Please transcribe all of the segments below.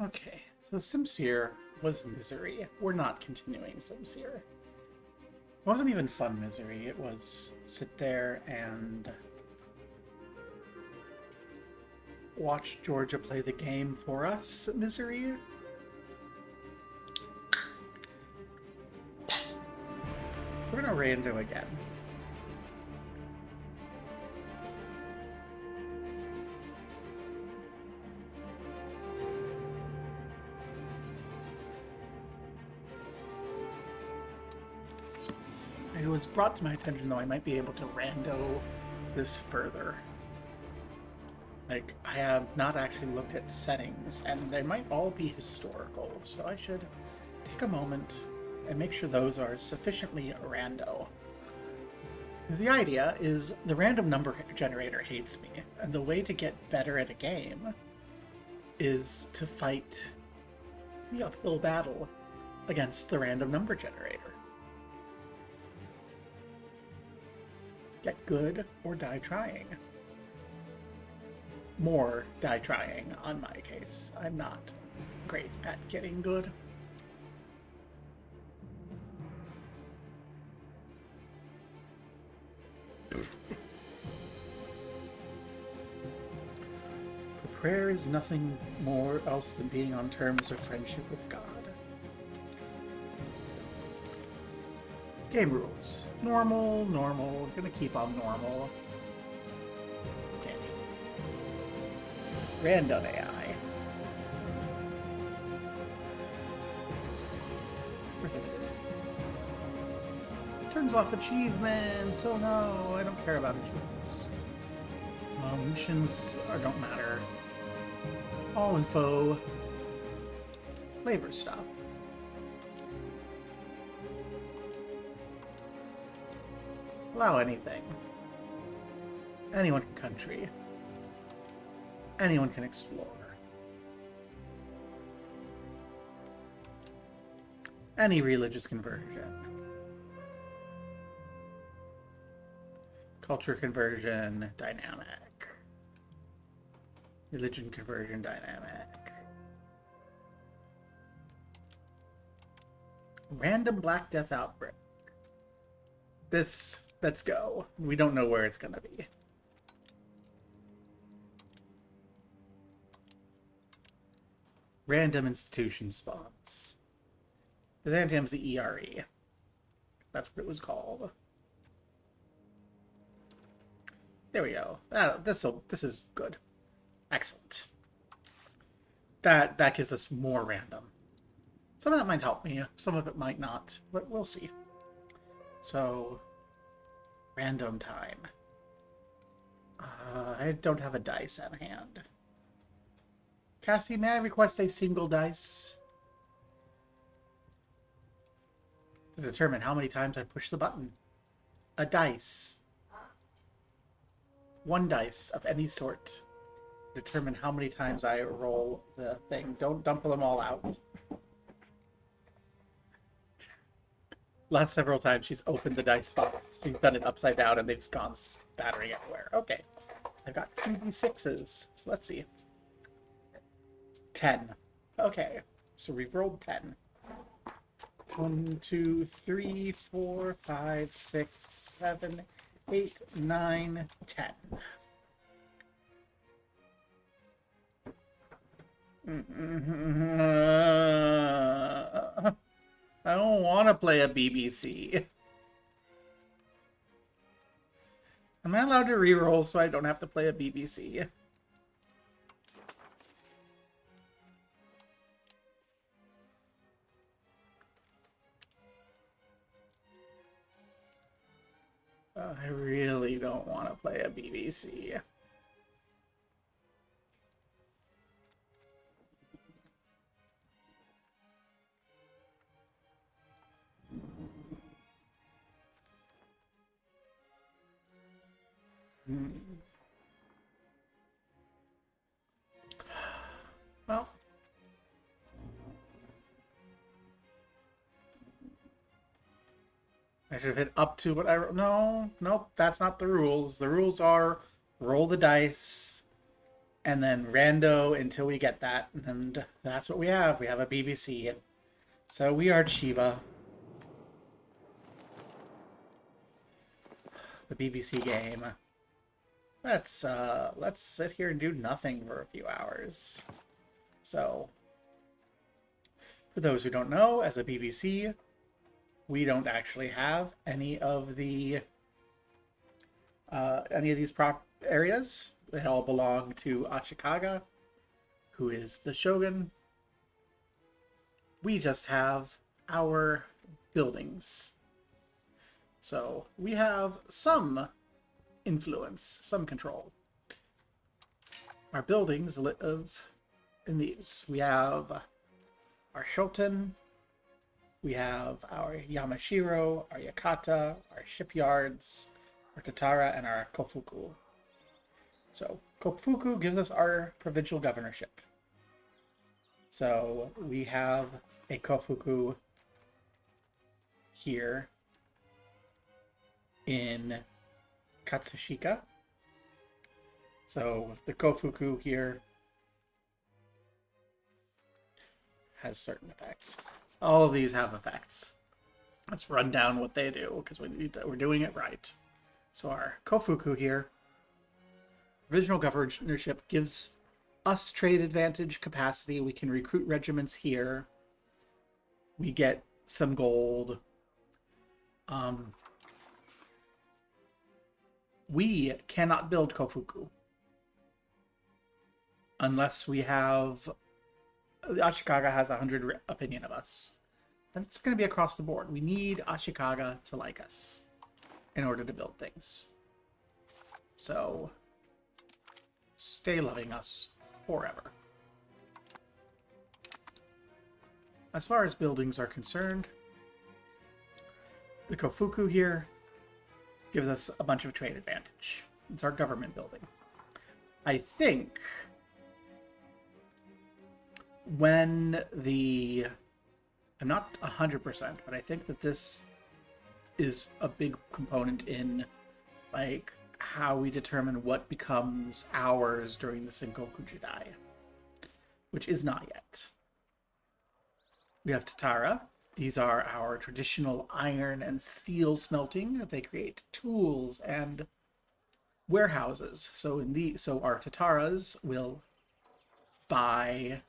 Okay, so Simseer was misery. We're not continuing Simseer. It wasn't even fun misery. It was sit there and watch Georgia play the game for us misery. We're gonna rando again. It was brought to my attention, though, I might be able to rando this further. Like, I have not actually looked at settings, and they might all be historical, so I should take a moment and make sure those are sufficiently rando. Because the idea is the random number generator hates me, and the way to get better at a game is to fight the uphill battle against the random number generator. Get good or die trying. More die trying on my case. I'm not great at getting good. Prayer is nothing more else than being on terms of friendship with God. Game rules. Normal, normal. Gonna keep on normal. Okay. Random AI. Prohibited. Turns off achievements. Oh no, I don't care about achievements. Missions don't matter. All info. Flavor stop. Allow anything. Anyone can country. Anyone can explore. Any religious conversion. Culture conversion, dynamic. Religion conversion, dynamic. Random Black Death outbreak. This, let's go. We don't know where it's gonna be. Random institution spawns. Byzantium's the ERE. That's what it was called. There we go. This is good. Excellent. That gives us more random. Some of that might help me, some of it might not, but we'll see. So, random time. I don't have a dice at hand. Cassie, may I request a single dice? To determine how many times I push the button. A dice. One dice of any sort. Determine how many times I roll the thing. Don't dump them all out. Last several times she's opened the dice box. She's done it upside down and they've just gone spattering everywhere. Okay. I've got 2d6s. So let's see. 10. Okay. So we've rolled 10. 1, 2, 3, 4, 5, 6, 7, 8, 9, 10. I don't want to play a BBC. Am I allowed to reroll so I don't have to play a BBC? I really don't want to play a BBC. Well, I should have hit up to what I... No, nope, that's not the rules. The rules are roll the dice and then Rando until we get that, and that's what we have. We have a BBC. So we are Chiba, the BBC game. Let's sit here and do nothing for a few hours. So, for those who don't know, as a BBC, we don't actually have any of these prop areas. They all belong to Ashikaga, who is the shogun. We just have our buildings. So we have some influence, some control. Our buildings live in these. We have our Shoten, we have our Yamashiro, our Yakata, our shipyards, our Tatara, and our Kofuku. So Kofuku gives us our provincial governorship. So we have a Kofuku here in Katsushika. So the Kofuku here has certain effects. All of these have effects. Let's run down what they do because we're doing it right. So our Kofuku here, provisional governorship, gives us trade advantage capacity. We can recruit regiments here. We get some gold. We cannot build Kofuku unless we have... Ashikaga has 100 opinion of us. And it's going to be across the board. We need Ashikaga to like us in order to build things. So, stay loving us forever. As far as buildings are concerned, the Kofuku here gives us a bunch of trade advantage. It's our government building. I think when the... I'm not 100%, but I think that this is a big component in, like, how we determine what becomes ours during the Sengoku Jidai, which is not yet. We have Tatara. These are our traditional iron and steel smelting. They create tools and warehouses. So our Tataras will buy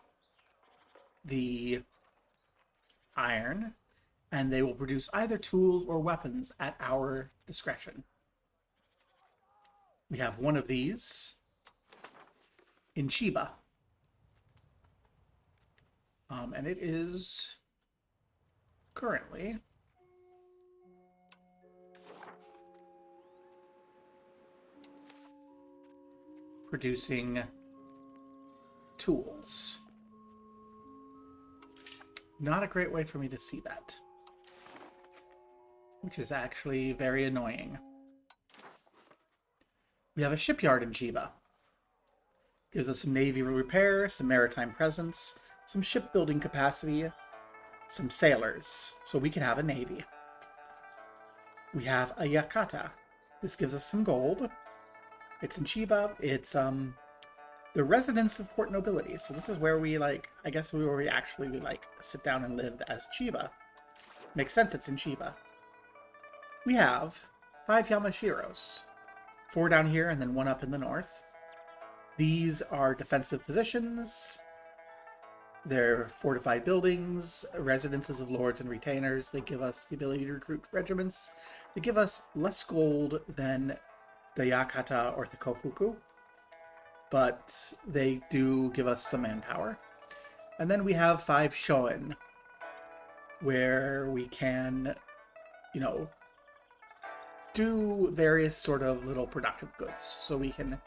the iron, and they will produce either tools or weapons at our discretion. We have one of these in Chiba. And it is currently producing tools. Not a great way for me to see that, which is actually very annoying. We have a shipyard in Chiba. Gives us some navy repair, some maritime presence, some shipbuilding capacity, some sailors, so we can have a navy. We have a Yakata. This gives us some gold. It's in Chiba. It's the residence of court nobility. So this is where we, like, I guess where we actually like sit down and live as Chiba. Makes sense it's in Chiba. We have 5 Yamashiros. 4 down here and then 1 up in the north. These are defensive positions. They're fortified buildings, residences of lords and retainers. They give us the ability to recruit regiments. They give us less gold than the Yakata or the Kofuku, but they do give us some manpower. And then we have 5 Shoen, where we can, you know, do various sort of little productive goods. So we can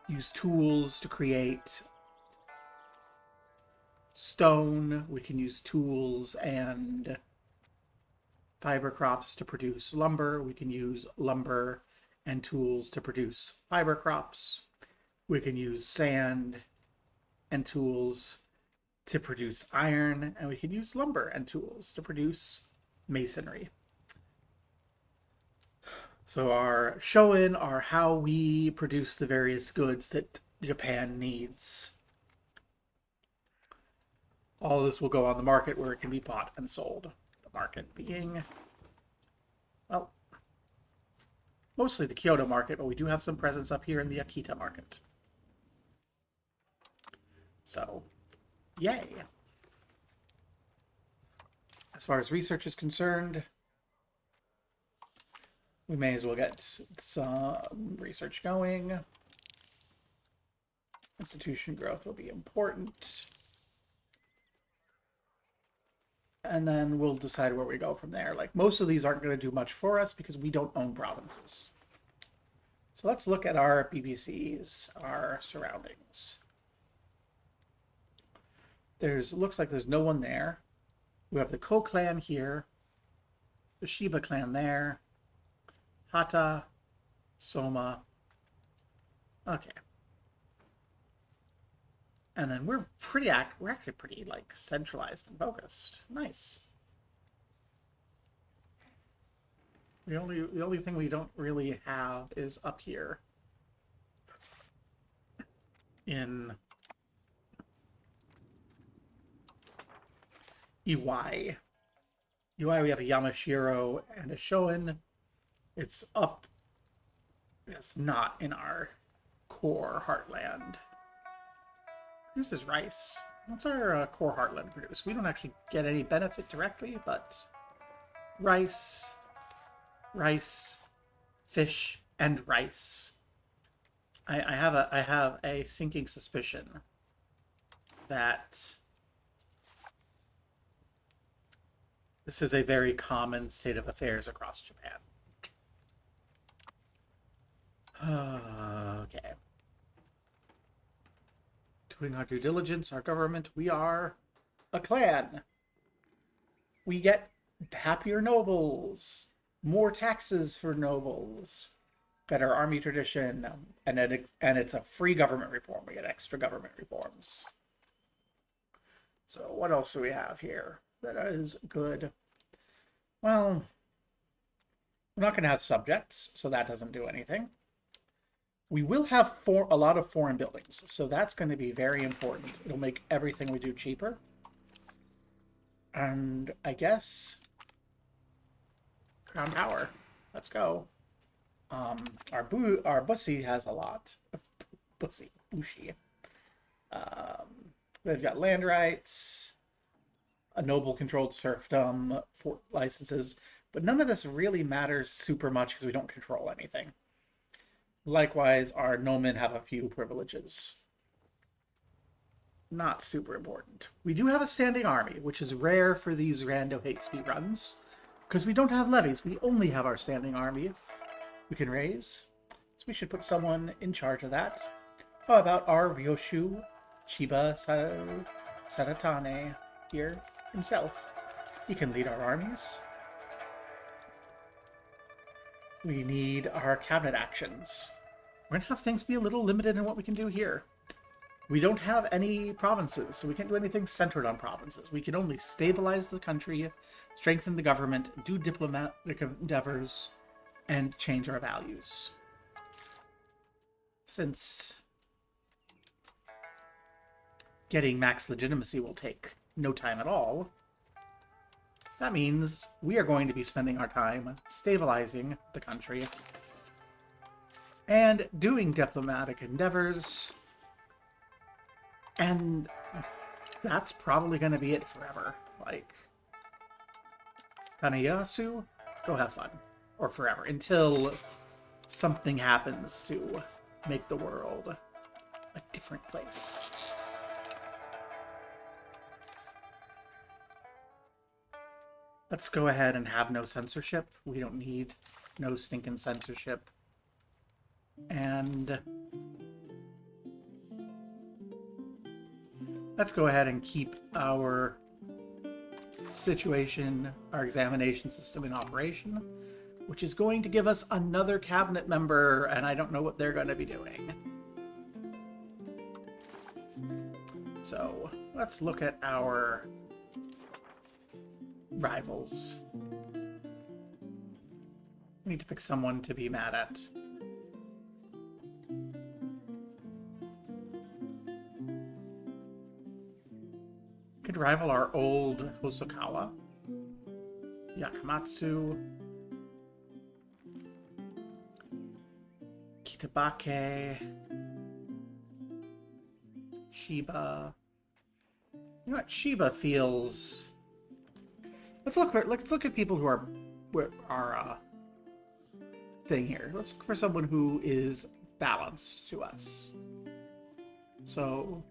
use tools to create stone, we can use tools and fiber crops to produce lumber, we can use lumber and tools to produce fiber crops, we can use sand and tools to produce iron, and we can use lumber and tools to produce masonry. So our shoin are how we produce the various goods that Japan needs. All of this will go on the market where it can be bought and sold. The market being, well, mostly the Kyoto market, but we do have some presence up here in the Akita market. So, yay. As far as research is concerned, we may as well get some research going. Institution growth will be important. And then we'll decide where we go from there. Like, most of these aren't going to do much for us because we don't own provinces. So let's look at our BBCs, our surroundings. Looks like there's no one there. We have the Ko clan here, the Chiba clan there, Hata, Soma. Okay. And then we're actually pretty like centralized and focused. Nice. The only thing we don't really have is up here in EY. EY we have a Yamashiro and a Shoin. It's up. It's not in our core heartland. Produces rice. What's our core heartland produce? We don't actually get any benefit directly, but rice, fish, and rice. I have a sinking suspicion that this is a very common state of affairs across Japan. Okay. Doing our due diligence, our government, we are a clan. We get happier nobles, more taxes for nobles, better army tradition, and it's a free government reform. We get extra government reforms. So what else do we have here that is good? Well, we're not going to have subjects, so that doesn't do anything. We will have a lot of foreign buildings, so that's going to be very important. It'll make everything we do cheaper. And I guess Crown Tower. Let's go. Our Bussy has a lot. Bussy. They've got land rights, a noble-controlled serfdom, fort licenses, but none of this really matters super much because we don't control anything. Likewise, our Nomen have a few privileges. Not super important. We do have a standing army, which is rare for these Rando hate speed runs, because we don't have levies. We only have our standing army we can raise. So we should put someone in charge of that. How about our Ryoshu Chiba Sadatane here himself? He can lead our armies. We need our cabinet actions. We're going to have things be a little limited in what we can do here. We don't have any provinces, so we can't do anything centered on provinces. We can only stabilize the country, strengthen the government, do diplomatic endeavors, and change our values. Since getting max legitimacy will take no time at all, that means we are going to be spending our time stabilizing the country and doing diplomatic endeavors, and that's probably going to be it forever. Like, Tanayasu, go have fun. Or forever, until something happens to make the world a different place. Let's go ahead and have no censorship. We don't need no stinking censorship. And let's go ahead and keep our situation, our examination system in operation, which is going to give us another cabinet member, and I don't know what they're going to be doing. So let's look at our rivals. We need to pick someone to be mad at. could rival our old Hosokawa. Yakamatsu. Kitabake. Chiba. You know what? Chiba feels... Let's look at people who are thing here. Let's look for someone who is balanced to us. So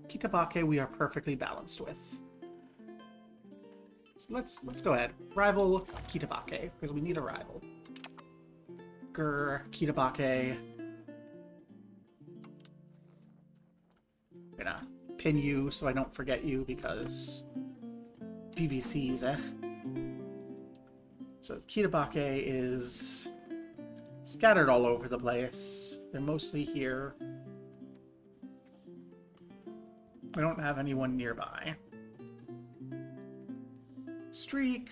Kitabake we are perfectly balanced with. So let's go ahead. Rival Kitabake, because we need a rival. Kitabake. I'm gonna pin you so I don't forget you because BBCs, eh? So Kitabake is scattered all over the place. They're mostly here. I don't have anyone nearby. Streak.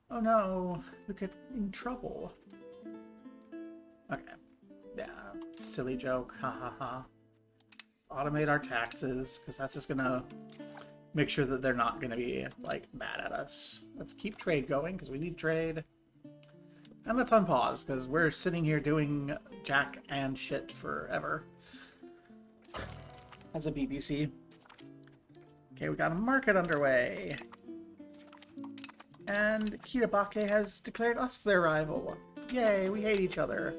Oh no, we get in trouble. Okay. Yeah, silly joke. Ha ha ha. Automate our taxes, because that's just gonna make sure that they're not gonna be, like, mad at us. Let's keep trade going, because we need trade. And let's unpause, because we're sitting here doing jack and shit forever. As a BBC. Okay, we got a market underway. And Kitabake has declared us their rival. Yay, we hate each other.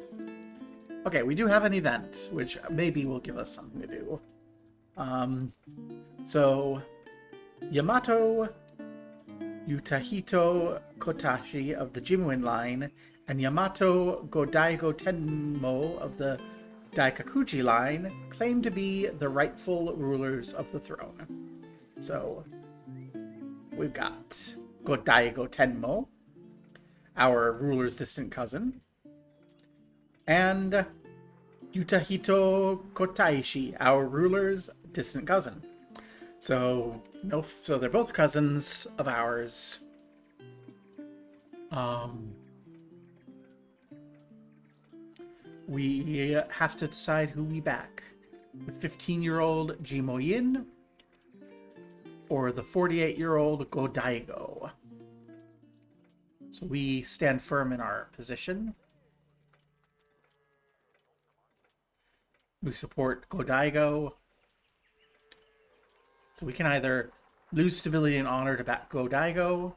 Okay, we do have an event, which maybe will give us something to do. So, Yamato Yutahito Kotashi of the Jimuin line and Yamato Godaigo Tenmo of the Daikakuji line claim to be the rightful rulers of the throne. So, we've got Godaigo Tenmo, our ruler's distant cousin, and Yutahito Kotaishi, our ruler's distant cousin. So they're both cousins of ours. We have to decide who we back. The 15-year-old Jimoyin or the 48-year-old Godaigo. So we stand firm in our position. We support Godaigo. So we can either lose stability and honor to back Godaigo,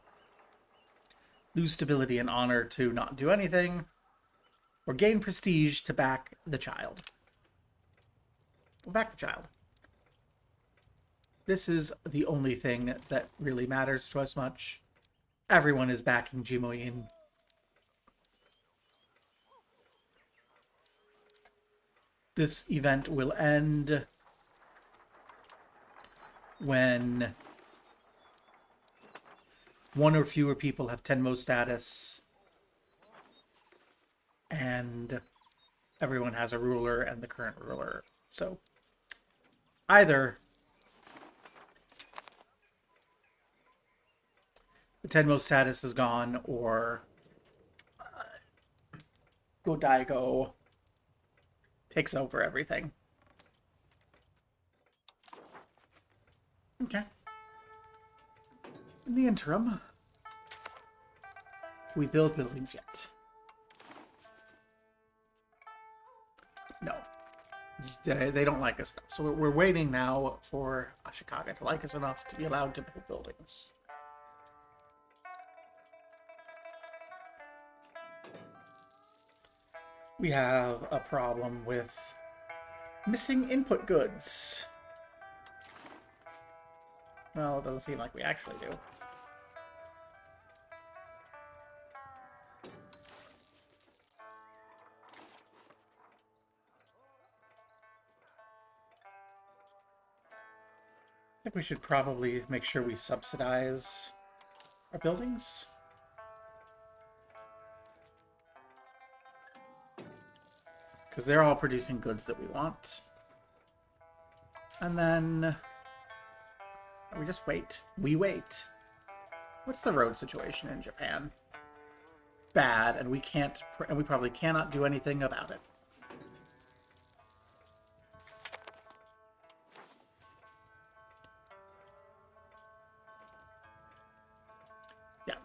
lose stability and honor to not do anything, or gain prestige to back the child. We'll back the child. This is the only thing that really matters to us much. Everyone is backing Jimoyin. This event will end when one or fewer people have Tenmo status and everyone has a ruler and the current ruler. So either the Tenmo status is gone or Godaigo takes over everything. Okay. In the interim, can we build buildings yet? No. They don't like us enough. So we're waiting now for Ashikaga to like us enough to be allowed to build buildings. We have a problem with missing input goods. Well, it doesn't seem like we actually do. I think we should probably make sure we subsidize our buildings. Because they're all producing goods that we want. And then we just wait. We wait. What's the road situation in Japan? Bad, and we probably cannot do anything about it.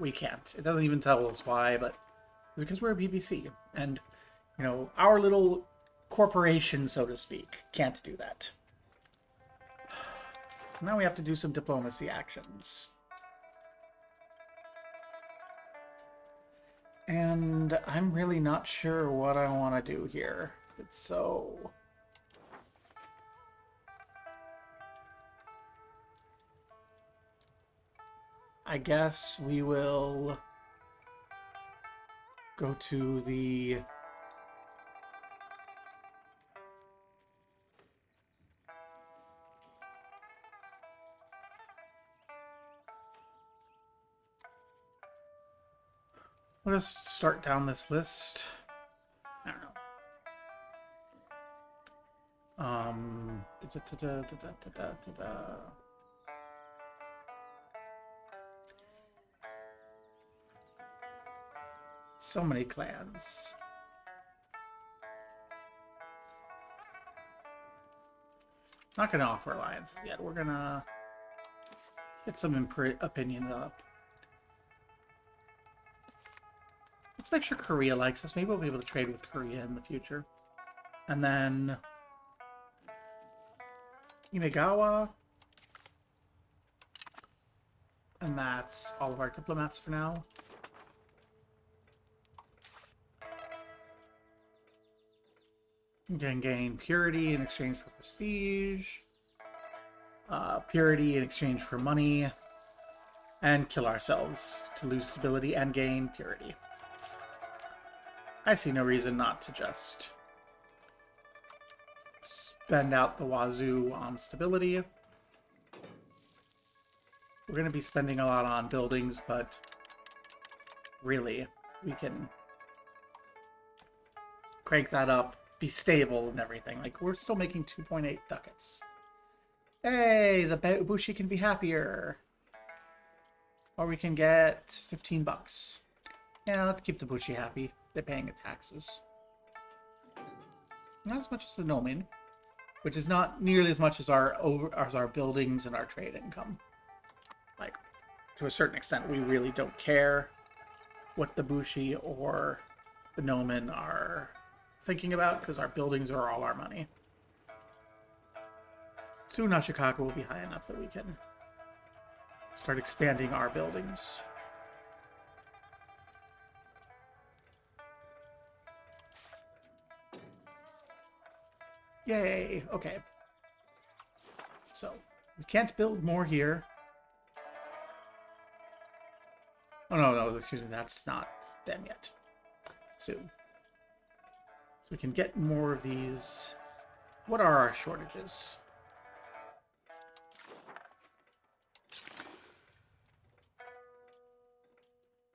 we can't. It doesn't even tell us why, but because we're a BBC. And, you know, our little corporation, so to speak, can't do that. Now we have to do some diplomacy actions. And I'm really not sure what I want to do here. It's so... I guess we will go to the... We'll just start down this list. I don't know. So many clans. Not gonna offer alliances yet. We're gonna get some opinions up. Let's make sure Korea likes us. Maybe we'll be able to trade with Korea in the future. And then Imagawa. And that's all of our diplomats for now. You can gain purity in exchange for prestige, purity in exchange for money, and kill ourselves to lose stability and gain purity. I see no reason not to just spend out the wazoo on stability. We're going to be spending a lot on buildings, but really, we can crank that up, be stable and everything. Like, we're still making 2.8 ducats. Hey, the Bushi can be happier. Or we can get 15 bucks. Yeah, let's keep the Bushi happy. They're paying the taxes. Not as much as the Nomin, which is not nearly as much as our buildings and our trade income. Like, to a certain extent, we really don't care what the Bushi or the Nomin are thinking about, because our buildings are all our money. Soon Ashikaga will be high enough that we can start expanding our buildings. Yay! Okay. So, we can't build more here. Oh, no, excuse me, that's not them yet. Soon. So we can get more of these. What are our shortages?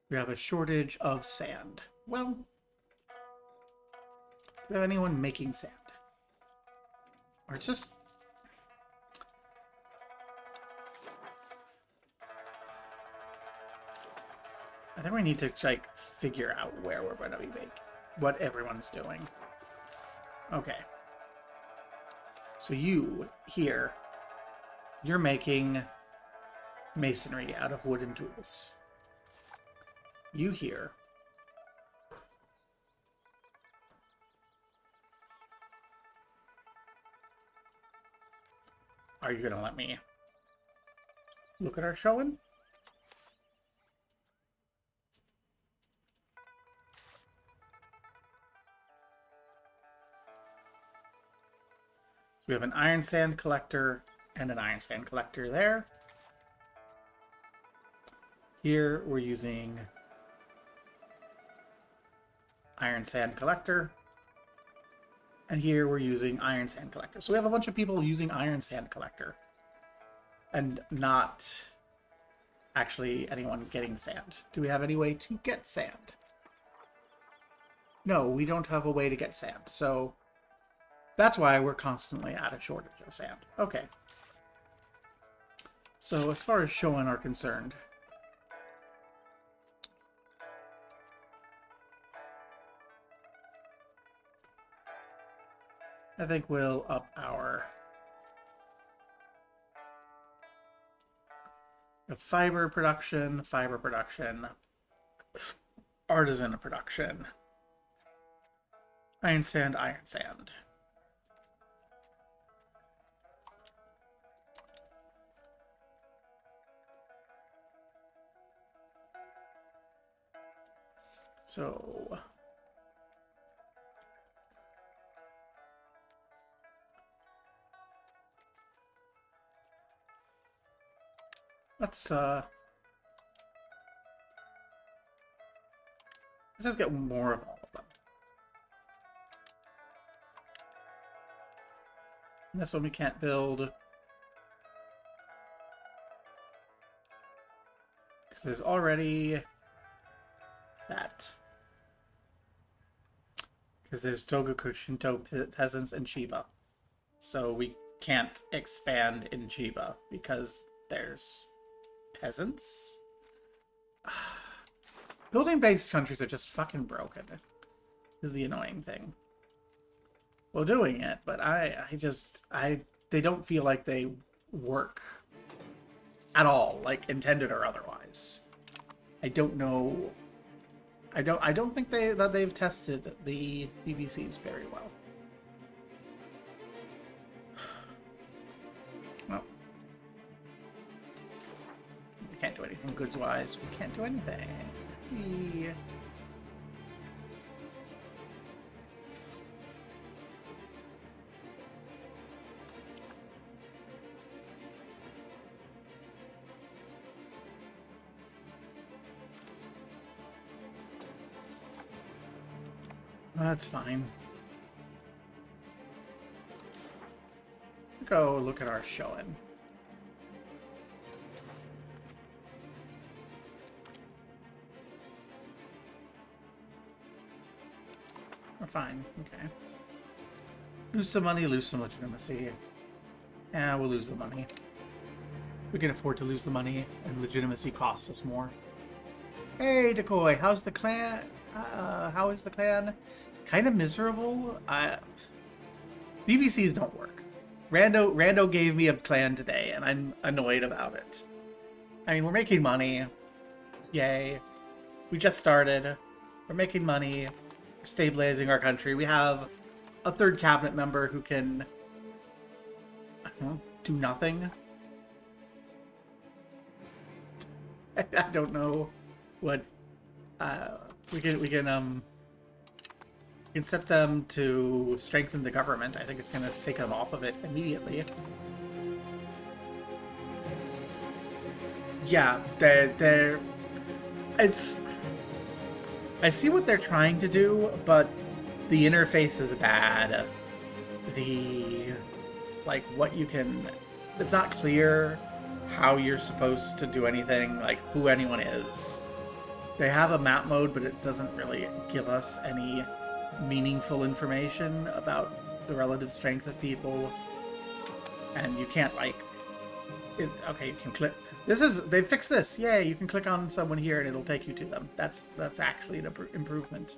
We have a shortage of sand. Well, do we have anyone making sand? Or just... I think we need to, like, figure out where we're going to be making... what everyone's doing. Okay. So you, here, you're making masonry out of wooden tools. You here are you gonna let me look at our showing? So we have an iron sand collector and an iron sand collector there. Here we're using iron sand collector. And here we're using iron sand collector. So we have a bunch of people using iron sand collector. And not actually anyone getting sand. Do we have any way to get sand? No, we don't have a way to get sand. So that's why we're constantly at a shortage of sand. Okay. So as far as Shoin are concerned, I think we'll up our... have fiber production, artisan production, iron sand, iron sand. So let's just get more of all of them. And this one we can't build because there's already that. Because there's Togoku Shinto peasants in Chiba. So we can't expand in Chiba because there's peasants. Building-based countries are just fucking broken. Is the annoying thing. Well, doing it, but they don't feel like they work at all, like intended or otherwise. I don't know. I don't think that they've tested the BBCs very well. Well, we can't do anything goods-wise. We can't do anything. That's fine. Go look at our showing. We're fine. Okay. Lose some money, lose some legitimacy. Yeah, we'll lose the money. We can afford to lose the money, and legitimacy costs us more. Hey, Decoy, how's the clan? How is the clan? Kind of miserable. BBCs don't work. Rando gave me a clan today, and I'm annoyed about it. I mean, we're making money. Yay. We just started. We're making money. We're stabilizing our country. We have a third cabinet member who can, I don't know, do nothing. I don't know what we can set them to strengthen the government. I think it's going to take them off of it immediately. Yeah, it's. I see what they're trying to do, but the interface is bad. What you can. It's not clear how you're supposed to do anything, like who anyone is. They have a map mode, but it doesn't really give us any meaningful information about the relative strength of people. And you can't, okay, you can click. They fixed this. Yay, you can click on someone here and it'll take you to them. That's actually an improvement.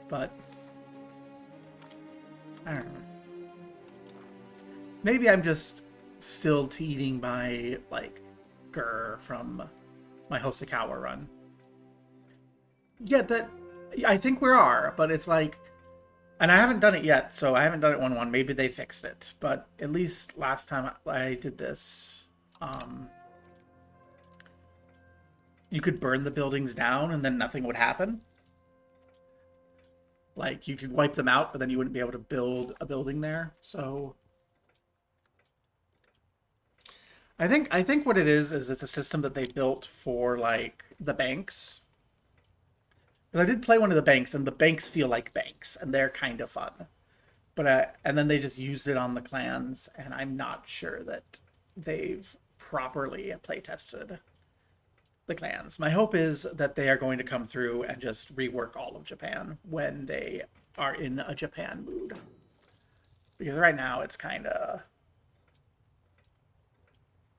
But, I don't know. Maybe I'm just still eating my, grr from my Hosokawa run. Yeah, I think we are, but it's like, and I haven't done it yet, so I haven't done it 1-1. Maybe they fixed it, but at least last time I did this, you could burn the buildings down and then nothing would happen. Like, you could wipe them out, but then you wouldn't be able to build a building there. So I think what it is it's a system that they built for the banks. Because I did play one of the banks, and the banks feel like banks, and they're kind of fun. But and then they just used it on the clans, and I'm not sure that they've properly play-tested the clans. My hope is that they are going to come through and just rework all of Japan when they are in a Japan mood. Because right now it's kind of...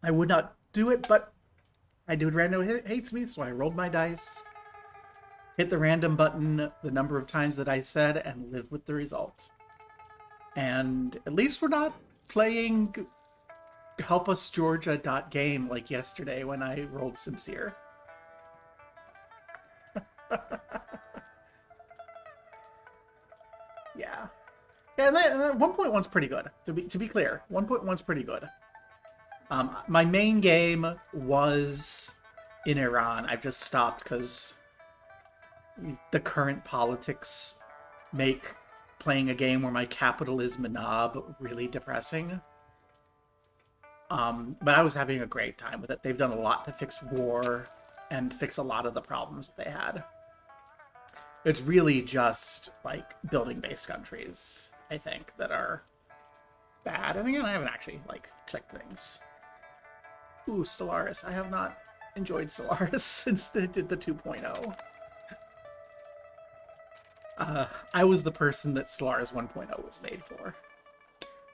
I would not do it, but I do. Rando hates me, so I rolled my dice, hit the random button the number of times that I said, and lived with the result. And at least we're not playing helpusgeorgia.game like yesterday when I rolled Sincere. Yeah. Yeah, and that 1.1's pretty good. To be clear, 1.1's pretty good. My main game was in Iran. I've just stopped because the current politics make playing a game where my capital is Manab really depressing. But I was having a great time with it. They've done a lot to fix war and fix a lot of the problems that they had. It's really just like building-based countries, I think, that are bad. And again, I haven't actually like clicked things. Ooh, Stellaris. I have not enjoyed Stellaris since they did the 2.0. I was the person that Stellaris 1.0 was made for.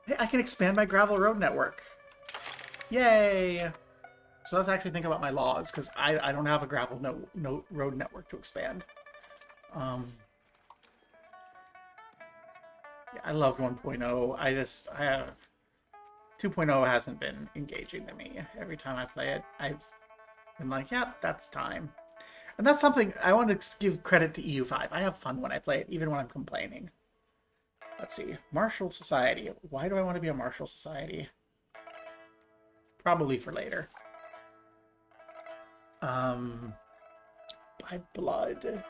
Hey, I can expand my gravel road network. Yay! So let's actually think about my laws, because I don't have a gravel road network to expand. Yeah, I loved 1.0. I have 2.0 hasn't been engaging to me. Every time I play it, I've been like, yep, that's time. And that's something I want to give credit to EU5. I have fun when I play it, even when I'm complaining. Let's see. Martial Society. Why do I want to be a Martial Society? Probably for later. By blood.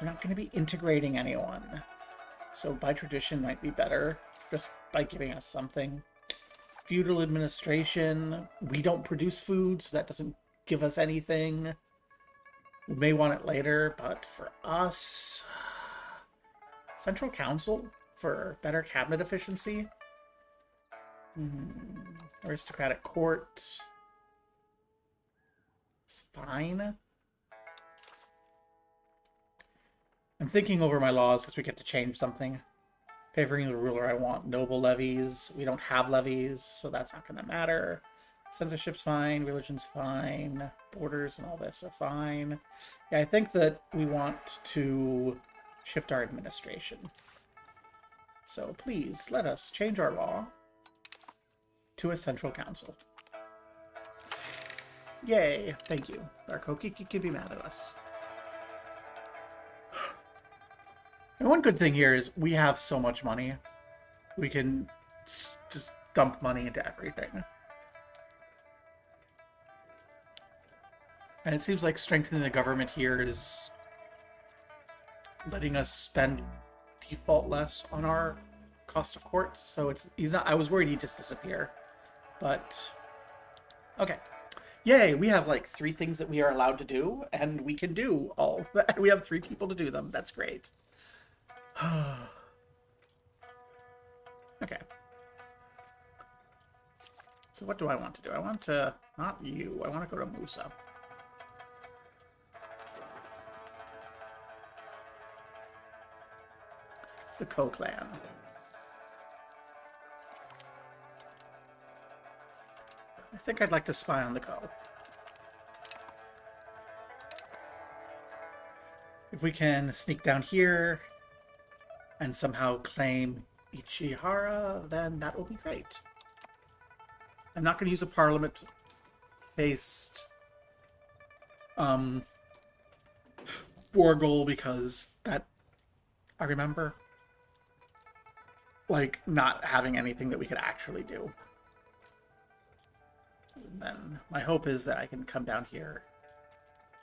We're not going to be integrating anyone. So by tradition might be better, just by giving us something. Feudal administration. We don't produce food, so that doesn't give us anything. We may want it later, but for us... Central Council for better cabinet efficiency. Aristocratic Court. It's fine. I'm thinking over my laws because we get to change something. Favoring the ruler I want. Noble levies. We don't have levies, so that's not going to matter. Censorship's fine. Religion's fine. Borders and all this are fine. Yeah, I think that we want to shift our administration. So please, let us change our law to a central council. Yay! Thank you. Our Kokiki can be mad at us. And one good thing here is we have so much money. We can just dump money into everything. And it seems like strengthening the government here is letting us spend default less on our cost of court. So he's not. I was worried he'd just disappear, but okay. Yay! We have like 3 things that we are allowed to do, and we can do all. We have 3 people to do them. That's great. Okay. So what do I want to do? I want to... Not you. I want to go to Musa. The Ko clan. I think I'd like to spy on the Ko. If we can sneak down here and somehow claim Ichihara, then that will be great. I'm not going to use a parliament-based Borgol because that, I remember, like, not having anything that we could actually do. And then my hope is that I can come down here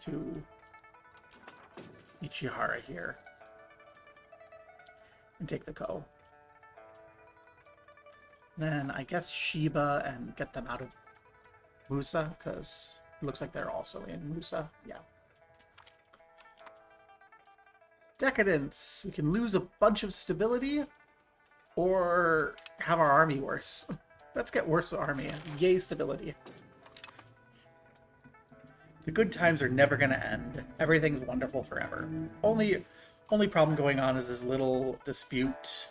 to Ichihara here and take the Ko. Then I guess Chiba and get them out of Musa, because it looks like they're also in Musa. Yeah. Decadence. We can lose a bunch of stability or have our army worse. Let's get worse army. Yay, stability. The good times are never going to end. Everything's wonderful forever. Only problem going on is this little dispute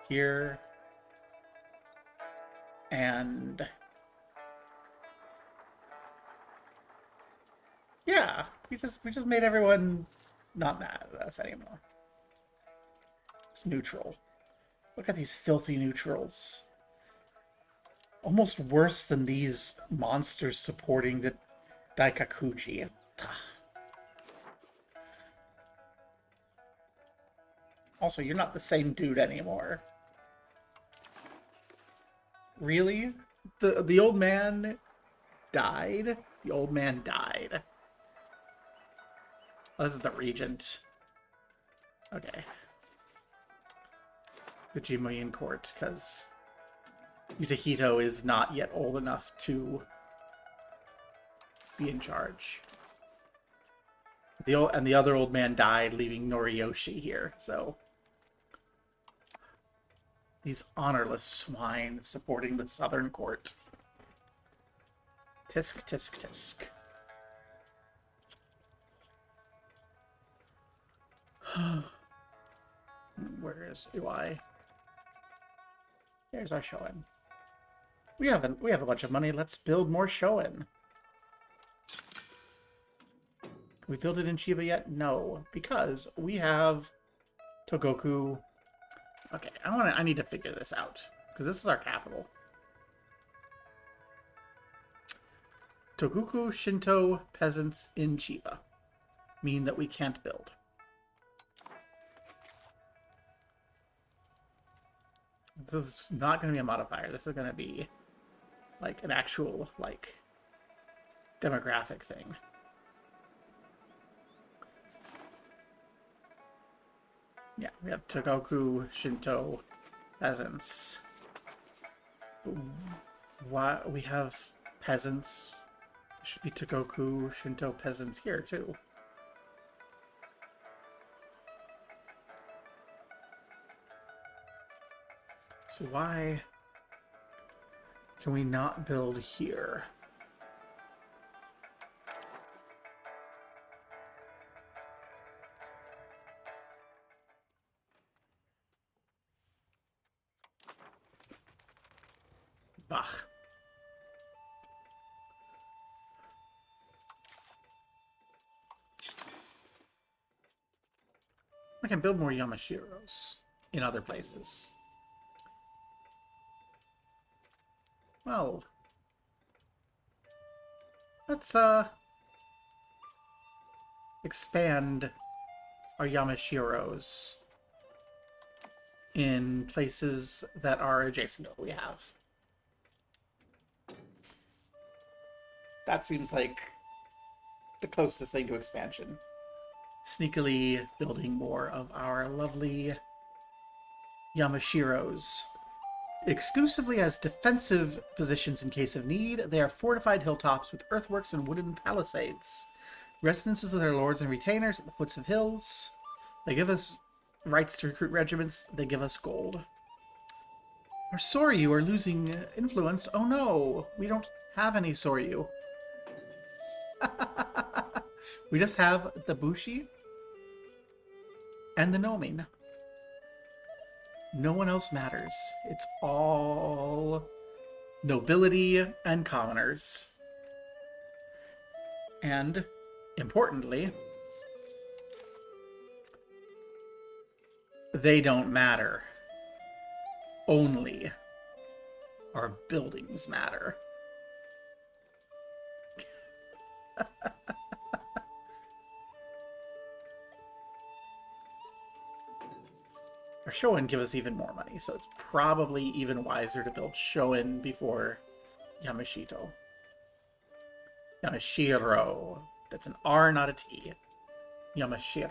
here. And yeah, we just made everyone not mad at us anymore. It's neutral. Look at these filthy neutrals. Almost worse than these monsters supporting the Daikakuji. Also, you're not the same dude anymore. Really? The old man died? The old man died. Oh, this is the regent. Okay. The Jimoyin court, because Yutahito is not yet old enough to be in charge. The other old man died, leaving Noriyoshi here, so these honorless swine supporting the southern court. Tisk, tisk, tisk. Where is UI? There's our Shoin. We have a bunch of money. Let's build more Shoin. We built it in Chiba yet? No, because we have Togoku. Okay, I need to figure this out because this is our capital. Togoku Shinto peasants in Chiba mean that we can't build. This is not going to be a modifier. This is going to be like an actual like demographic thing. Yeah, we have Togoku Shinto peasants. Why we have peasants? There should be Togoku Shinto peasants here too. So why can we not build here? Bah. I can build more Yamashiros in other places. Well, let's expand our Yamashiros in places that are adjacent to what we have. That seems like the closest thing to expansion. Sneakily building more of our lovely Yamashiros. Exclusively as defensive positions in case of need, they are fortified hilltops with earthworks and wooden palisades. Residences of their lords and retainers at the foots of hills. They give us rights to recruit regiments. They give us gold. We're sorry you are losing influence. Oh no, we don't have any Soryu. We just have the Bushi and the Nomin. No one else matters. It's all nobility and commoners. And, importantly, they don't matter. Only our buildings matter. Our Shoin give us even more money, so it's probably even wiser to build Shoin before Yamashito. Yamashiro. That's an R, not a T. Yamashiro.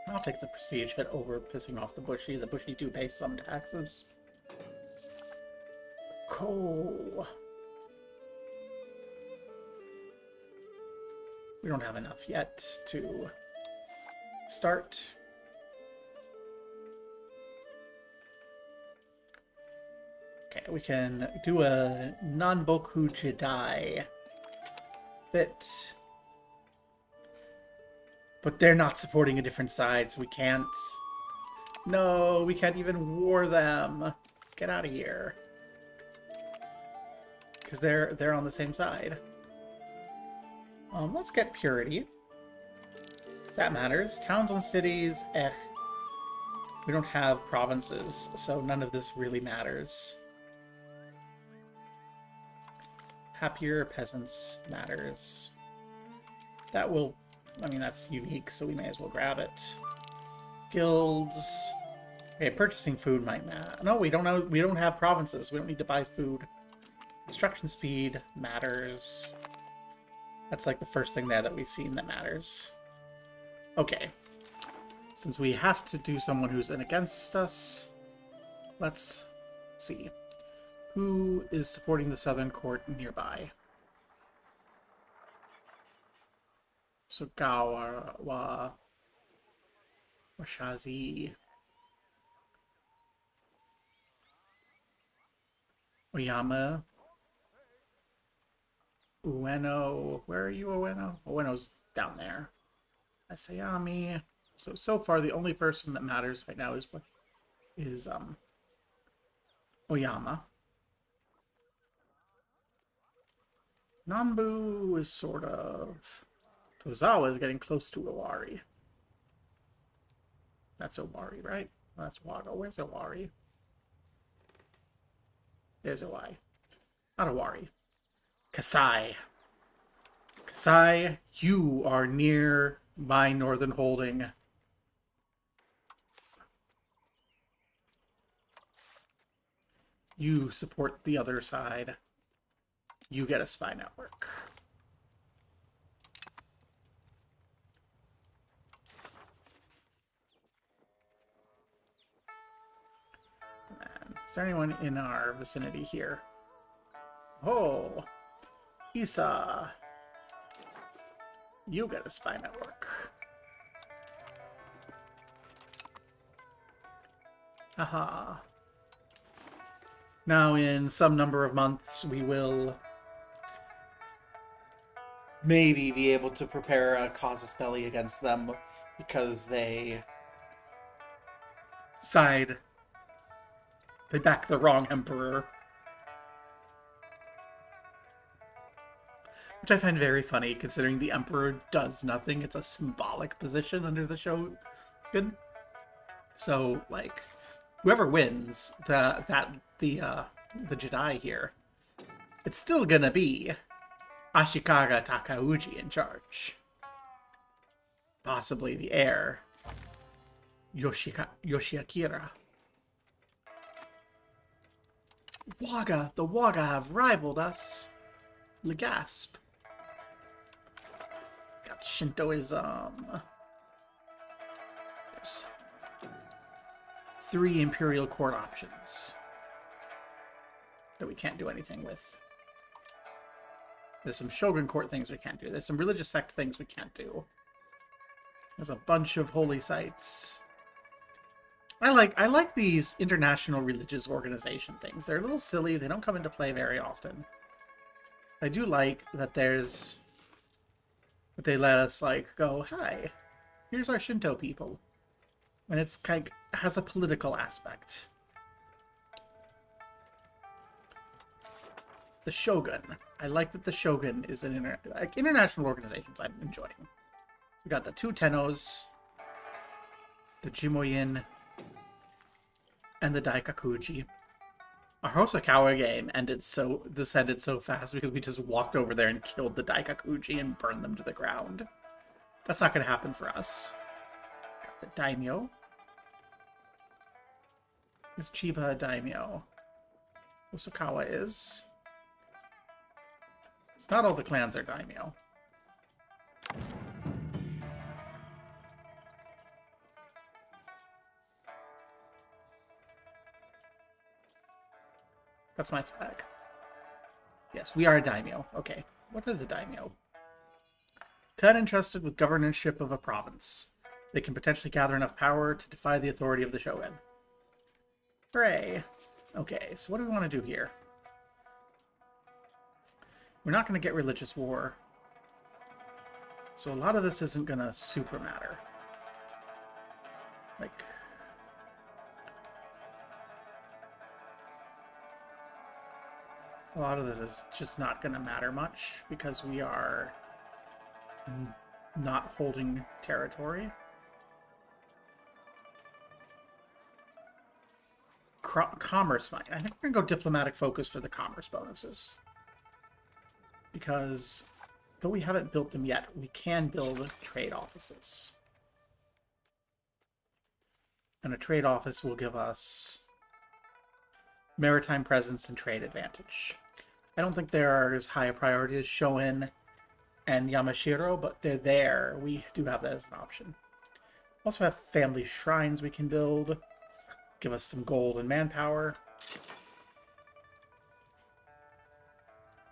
I'll take the prestige hit over pissing off the Bushi. The Bushi do pay some taxes. Coal. We don't have enough yet to start. Okay, we can do a Nanboku Jidai bit. But they're not supporting a different side, so we can't No, we can't even war them. Get out of here. Because they're on the same side. Let's get purity. That matters. Towns and cities, we don't have provinces, so none of this really matters. Happier peasants matters. That will, I mean, that's unique, so we may as well grab it. Guilds. Okay, purchasing food might matter. No, we don't have provinces. We don't need to buy food. Construction speed matters. That's like the first thing there that we've seen that matters. Okay. Since we have to do someone who's in against us, let's see. Who is supporting the southern court nearby? Sugawa wa Washazi. Oyama. Ueno. Where are you, Ueno? Ueno's down there. Asayami. So far the only person that matters right now is Oyama. Nambu is sort of... Tozawa is getting close to Owari. That's Owari, right? That's Wago. Where's Owari? There's Owai. Not Owari. Kasai. Kasai, you are near my northern holding. You support the other side. You get a spy network. And is there anyone in our vicinity here? Oh, Isa. You get a spy network. Haha. Now, in some number of months, we will maybe be able to prepare a casus belli against them because they back the wrong emperor. Which I find very funny, considering the emperor does nothing. It's a symbolic position under the Shogun. So, like, whoever wins the Jedi here, it's still gonna be Ashikaga Takauji in charge. Possibly the heir, Yoshiakira. The Waga have rivaled us. Legasp. Got Shintoism. There's 3 Imperial Court options that we can't do anything with. There's some Shogun Court things we can't do. There's some religious sect things we can't do. There's a bunch of holy sites. I like these international religious organization things. They're a little silly. They don't come into play very often. I do like that that they let us, like, go, hi, here's our Shinto people. And it's kind of has a political aspect. The Shogun. I like that the Shogun is an international organizations I'm enjoying. We got the 2 Tennos, the Jimoyin, and the Daikakuji. Our Hosokawa game ended so fast because we just walked over there and killed the Daikakuji and burned them to the ground. That's not going to happen for us. Got the Daimyo. Is Chiba a Daimyo? Hosokawa is. It's not all the clans are Daimyo. That's my flag. Yes, we are a daimyo. Okay. What is a daimyo? Clan entrusted with governorship of a province. They can potentially gather enough power to defy the authority of the shogun. Hooray. Okay, so what do we want to do here? We're not going to get religious war. So a lot of this isn't going to super matter. Like, A lot of this is just not going to matter much because we are not holding territory. Commerce might. I think we're going to go diplomatic focus for the commerce bonuses. Because though we haven't built them yet, we can build trade offices. And a trade office will give us maritime presence and trade advantage. I don't think they are as high a priority as Shoin and Yamashiro, but they're there. We do have that as an option. Also have family shrines we can build. Give us some gold and manpower.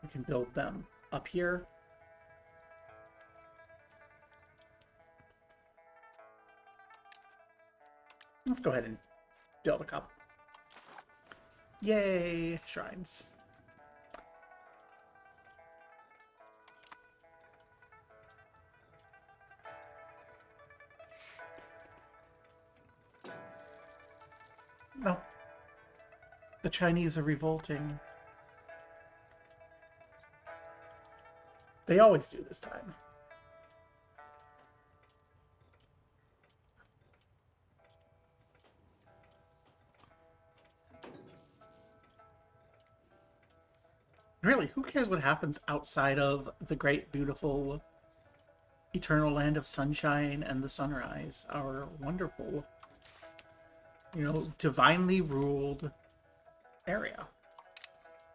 We can build them up here. Let's go ahead and build a couple. Yay! Shrines. No. The Chinese are revolting. They always do this time. Really, who cares what happens outside of the great, beautiful, eternal land of sunshine and the sunrise? Our wonderful, you know, divinely ruled area.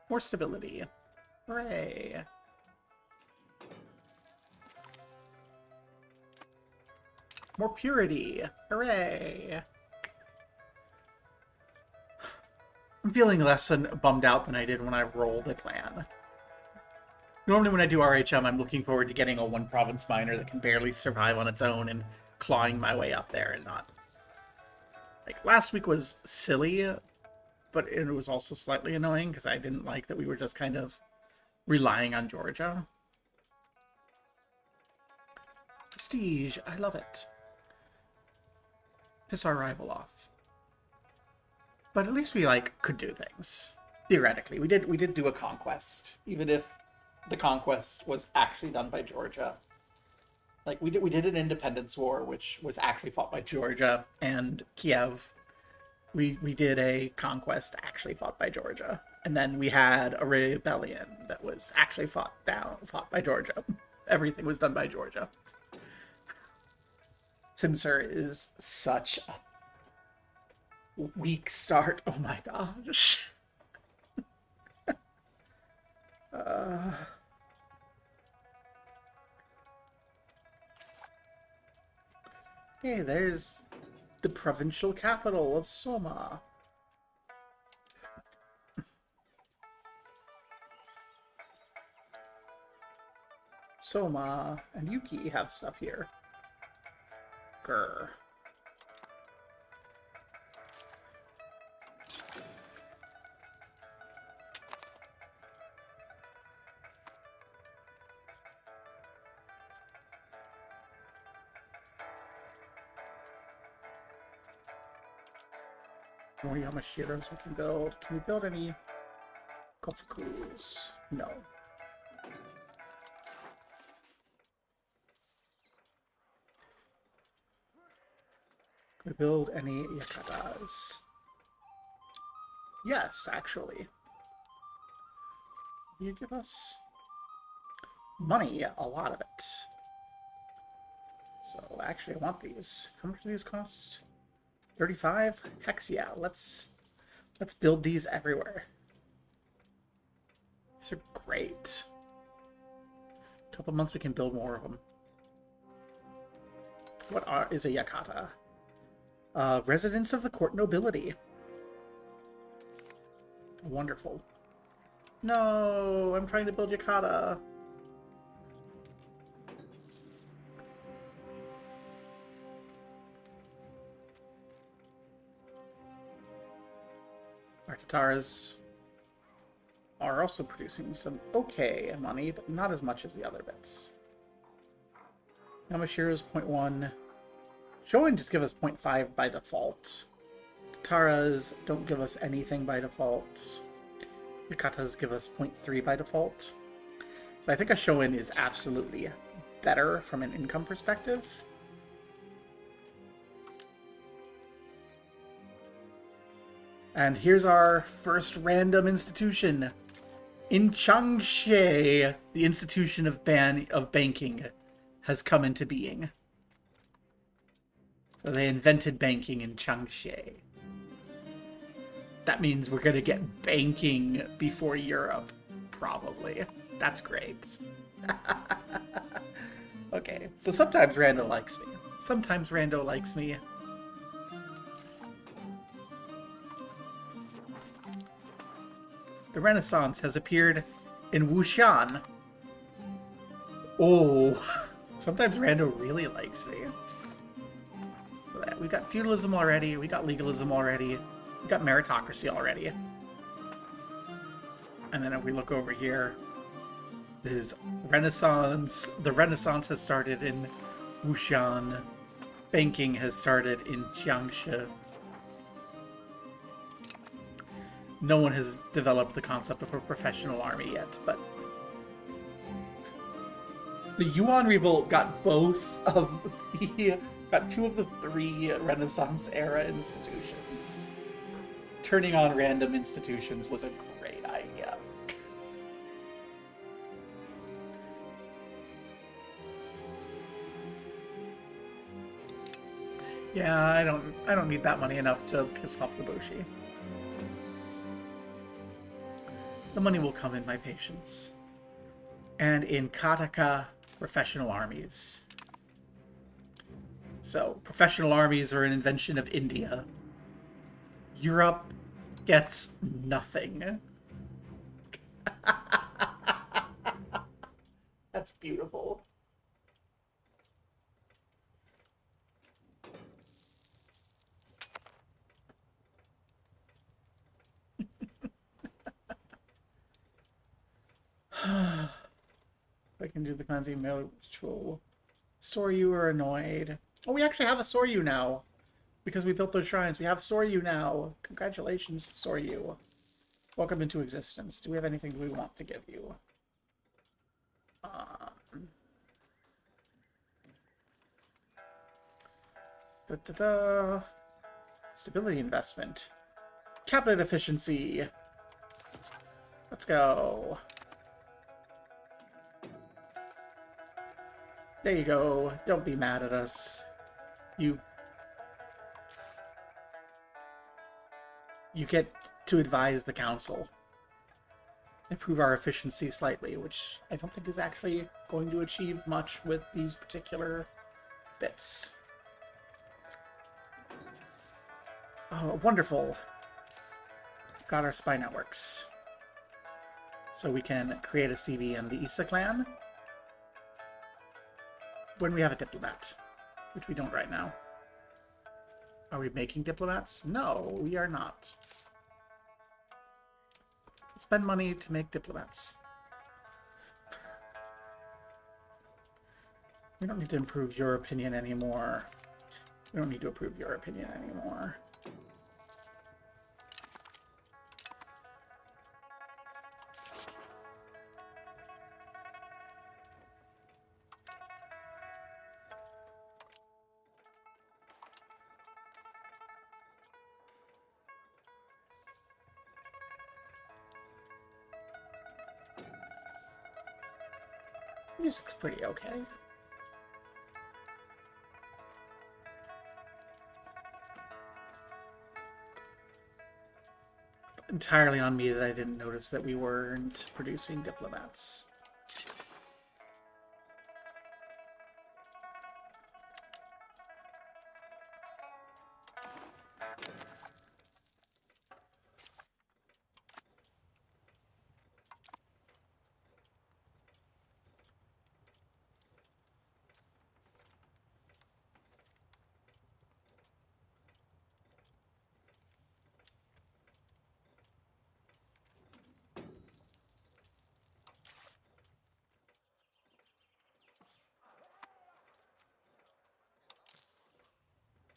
More stability. Hooray. More purity. Hooray. I'm feeling less bummed out than I did when I rolled a plan. Normally when I do RHM, I'm looking forward to getting a one-province miner that can barely survive on its own and clawing my way up there and not... Like, last week was silly, but it was also slightly annoying because I didn't like that we were just kind of relying on Georgia. Prestige, I love it. Piss our rival off. But at least we, like, could do things. Theoretically. We did do a conquest. Even if the conquest was actually done by Georgia. Like, we did an independence war, which was actually fought by Georgia and Kiev. We did a conquest actually fought by Georgia. And then we had a rebellion that was actually fought by Georgia. Everything was done by Georgia. Simsur is such a weak start. Oh my gosh. Hey, there's the provincial capital of Soma. Soma and Yuki have stuff here. Grr. More Yamashiros we can build. Can we build any Kofukus? No. Can we build any Yakatas? Yes, actually. You give us money, a lot of it. So actually I want these. How much do these cost? 35? Hex yeah, let's build these everywhere. These are great. A couple months we can build more of them. What is a Yakata? Residents of the court nobility. Wonderful. No, I'm trying to build Yakata. Our Tataras are also producing some okay money, but not as much as the other bits. Yamashiro's 0.1. Shoin just give us 0.5 by default. Tataras don't give us anything by default. Yukatas give us 0.3 by default. So I think a show-in is absolutely better from an income perspective. And here's our first random institution. In Changshe, the institution of banking has come into being. So they invented banking in Changshe. That means we're going to get banking before Europe, probably. That's great. Okay, so sometimes Rando likes me. Sometimes Rando likes me. The Renaissance has appeared in Wushan. Oh, sometimes Rando really likes me. We got feudalism already, we got legalism already, we got meritocracy already. And then if we look over here, there's Renaissance. The Renaissance has started in Wushan. Banking has started in Jiangxi. No one has developed the concept of a professional army yet, but the Yuan Revolt got both of the got two of the three Renaissance era institutions. Turning on random institutions was a great idea. Yeah, I don't need that money enough to piss off the Boshi. The money will come in my patience. And in Kataka, professional armies. So, professional armies are an invention of India. Europe gets nothing. That's beautiful. I can do the cleansing mutual. Soryu are annoyed. Oh, we actually have a Soryu now. Because we built those shrines. We have Soryu now. Congratulations, Soryu. Welcome into existence. Do we have anything we want to give you? Stability investment. Cabinet efficiency. Let's go. There you go. Don't be mad at us. You get to advise the council. Improve our efficiency slightly, which I don't think is actually going to achieve much with these particular bits. Oh, wonderful. Got our spy networks. So we can create a CV in the Issa clan when we have a diplomat, which we don't right now. Are we making diplomats? No, we are not. Spend money to make diplomats. We don't need to improve your opinion anymore. We don't need to approve your opinion anymore. Music's pretty okay. It's entirely on me that I didn't notice that we weren't producing diplomats.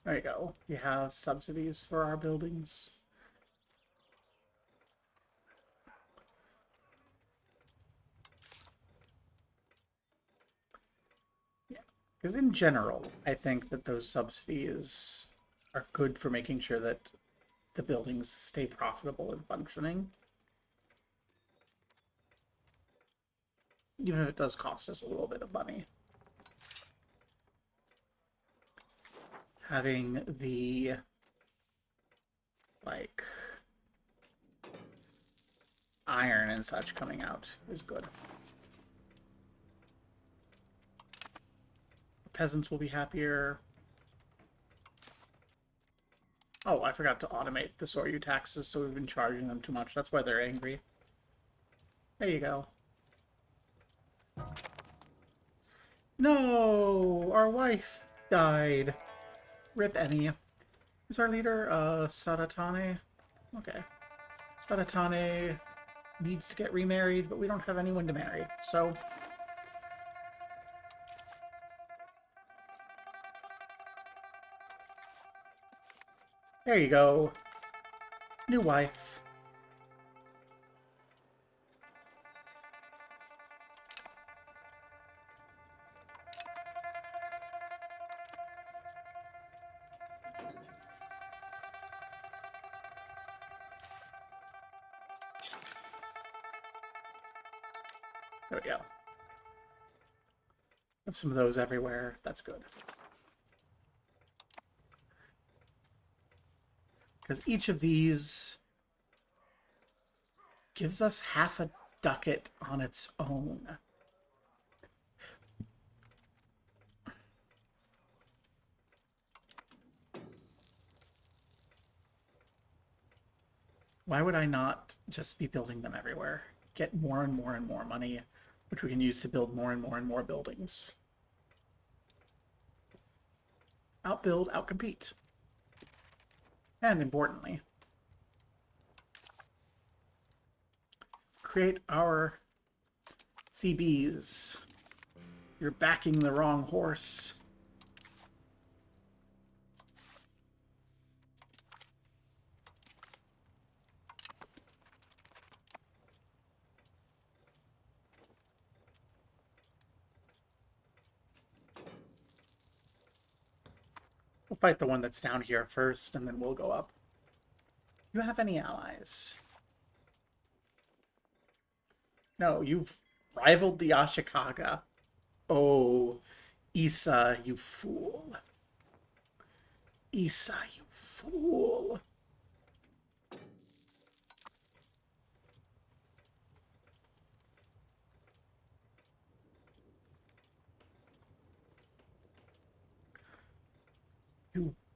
There you go. We have subsidies for our buildings. Because in general, I think that those subsidies are good for making sure that the buildings stay profitable and functioning. Even if it does cost us a little bit of money. Having the, like, iron and such coming out is good. Peasants will be happier. Oh, I forgot to automate the Soryu taxes, so we've been charging them too much. That's why they're angry. There you go. No! Our wife died. Rip Emmy. Who's our leader? Sadatane? Okay. Sadatane needs to get remarried, but we don't have anyone to marry, so... There you go. New wife. There we go. Have some of those everywhere. That's good. Because each of these gives us half a ducat on its own. Why would I not just be building them everywhere? Get more and more and more money, which we can use to build more and more buildings. Outbuild, outcompete. And importantly, create our CBs. You're backing the wrong horse. We'll fight the one that's down here first, and then we'll go up. Do you have any allies? No, you've rivaled the Ashikaga. Oh, Issa, you fool. Issa, you fool.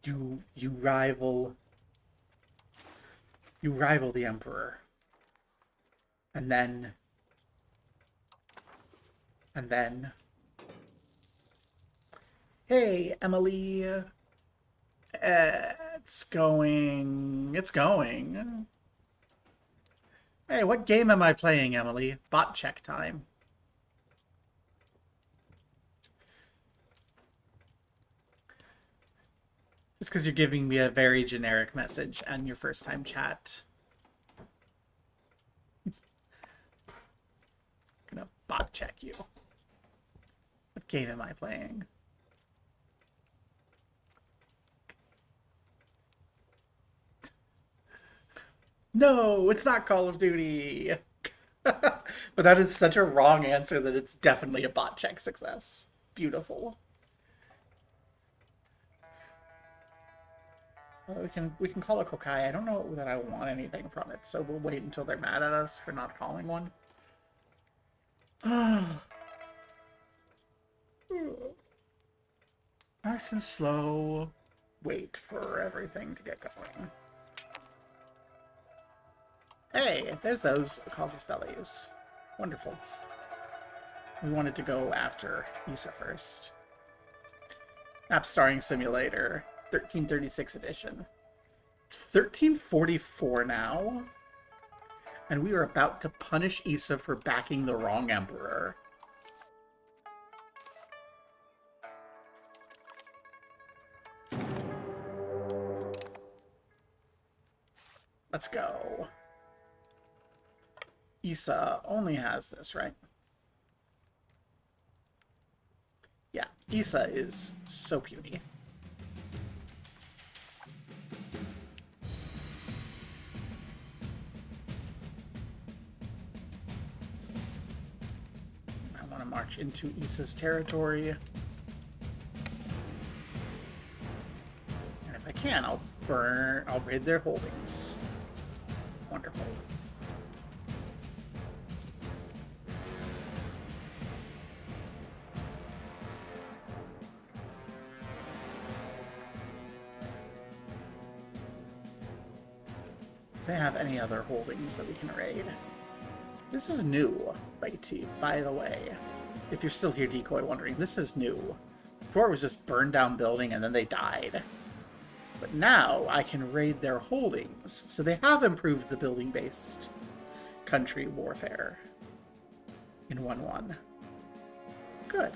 You rival... You rival the Emperor. And then... Hey, Emily. It's going... It's going. Hey, what game am I playing, Emily? Bot check time. Just because you're giving me a very generic message and your first time chat. I'm gonna bot check you. What game am I playing? No, it's not Call of Duty. But that is such a wrong answer that it's definitely a bot check success. Beautiful. We can call it Kokai. I don't know that I want anything from it, so we'll wait until they're mad at us for not calling one. Nice and slow. Wait for everything to get going. Hey, there's those casus bellies. Wonderful. We wanted to go after Issa first. App Starring Simulator, 1336 edition. It's 1344 now. And we are about to punish Issa for backing the wrong emperor. Let's go. Issa only has this, right? Yeah. Issa is so puny. I want to march into Issa's territory. And if I can, I'll raid their holdings. Wonderful. They have any other holdings that we can raid? This is new, by the way. If you're still here, Decoy, wondering, this is new. Before it was just burned down building and then they died. But now I can raid their holdings, so they have improved the building-based country warfare in 1.1. Good.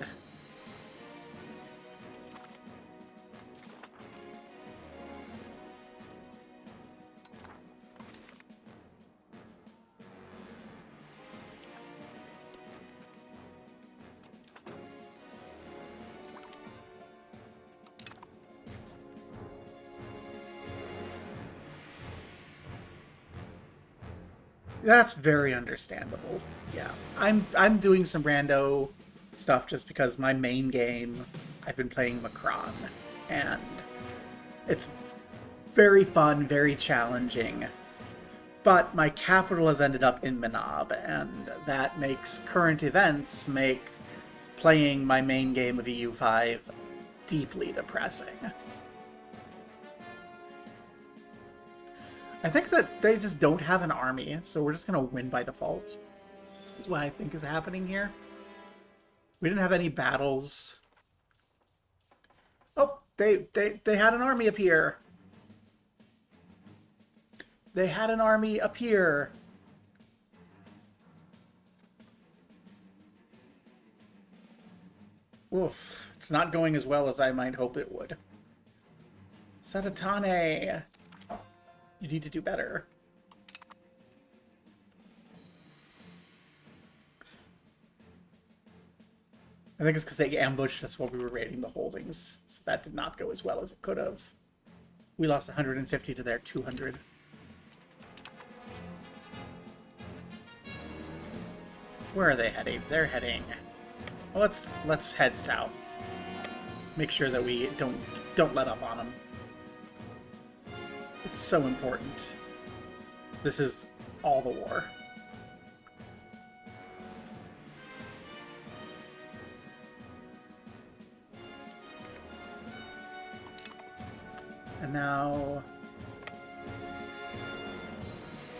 That's very understandable. Yeah, I'm doing some rando stuff just because my main game, I've been playing Macron, and it's very fun, very challenging. But my capital has ended up in Manab, and that makes current events make playing my main game of EU5 deeply depressing. I think that they just don't have an army, so we're just going to win by default. That's what I think is happening here. We didn't have any battles. Oh, they had an army up here. They had an army up here. Oof. It's not going as well as I might hope it would. Satatane. You need to do better. I think it's because they ambushed us while we were raiding the holdings. So that did not go as well as it could have. We lost 150 to their 200. Where are they heading? They're heading... Well, let's head south. Make sure that we don't let up on them. It's so important. This is all the war. And now...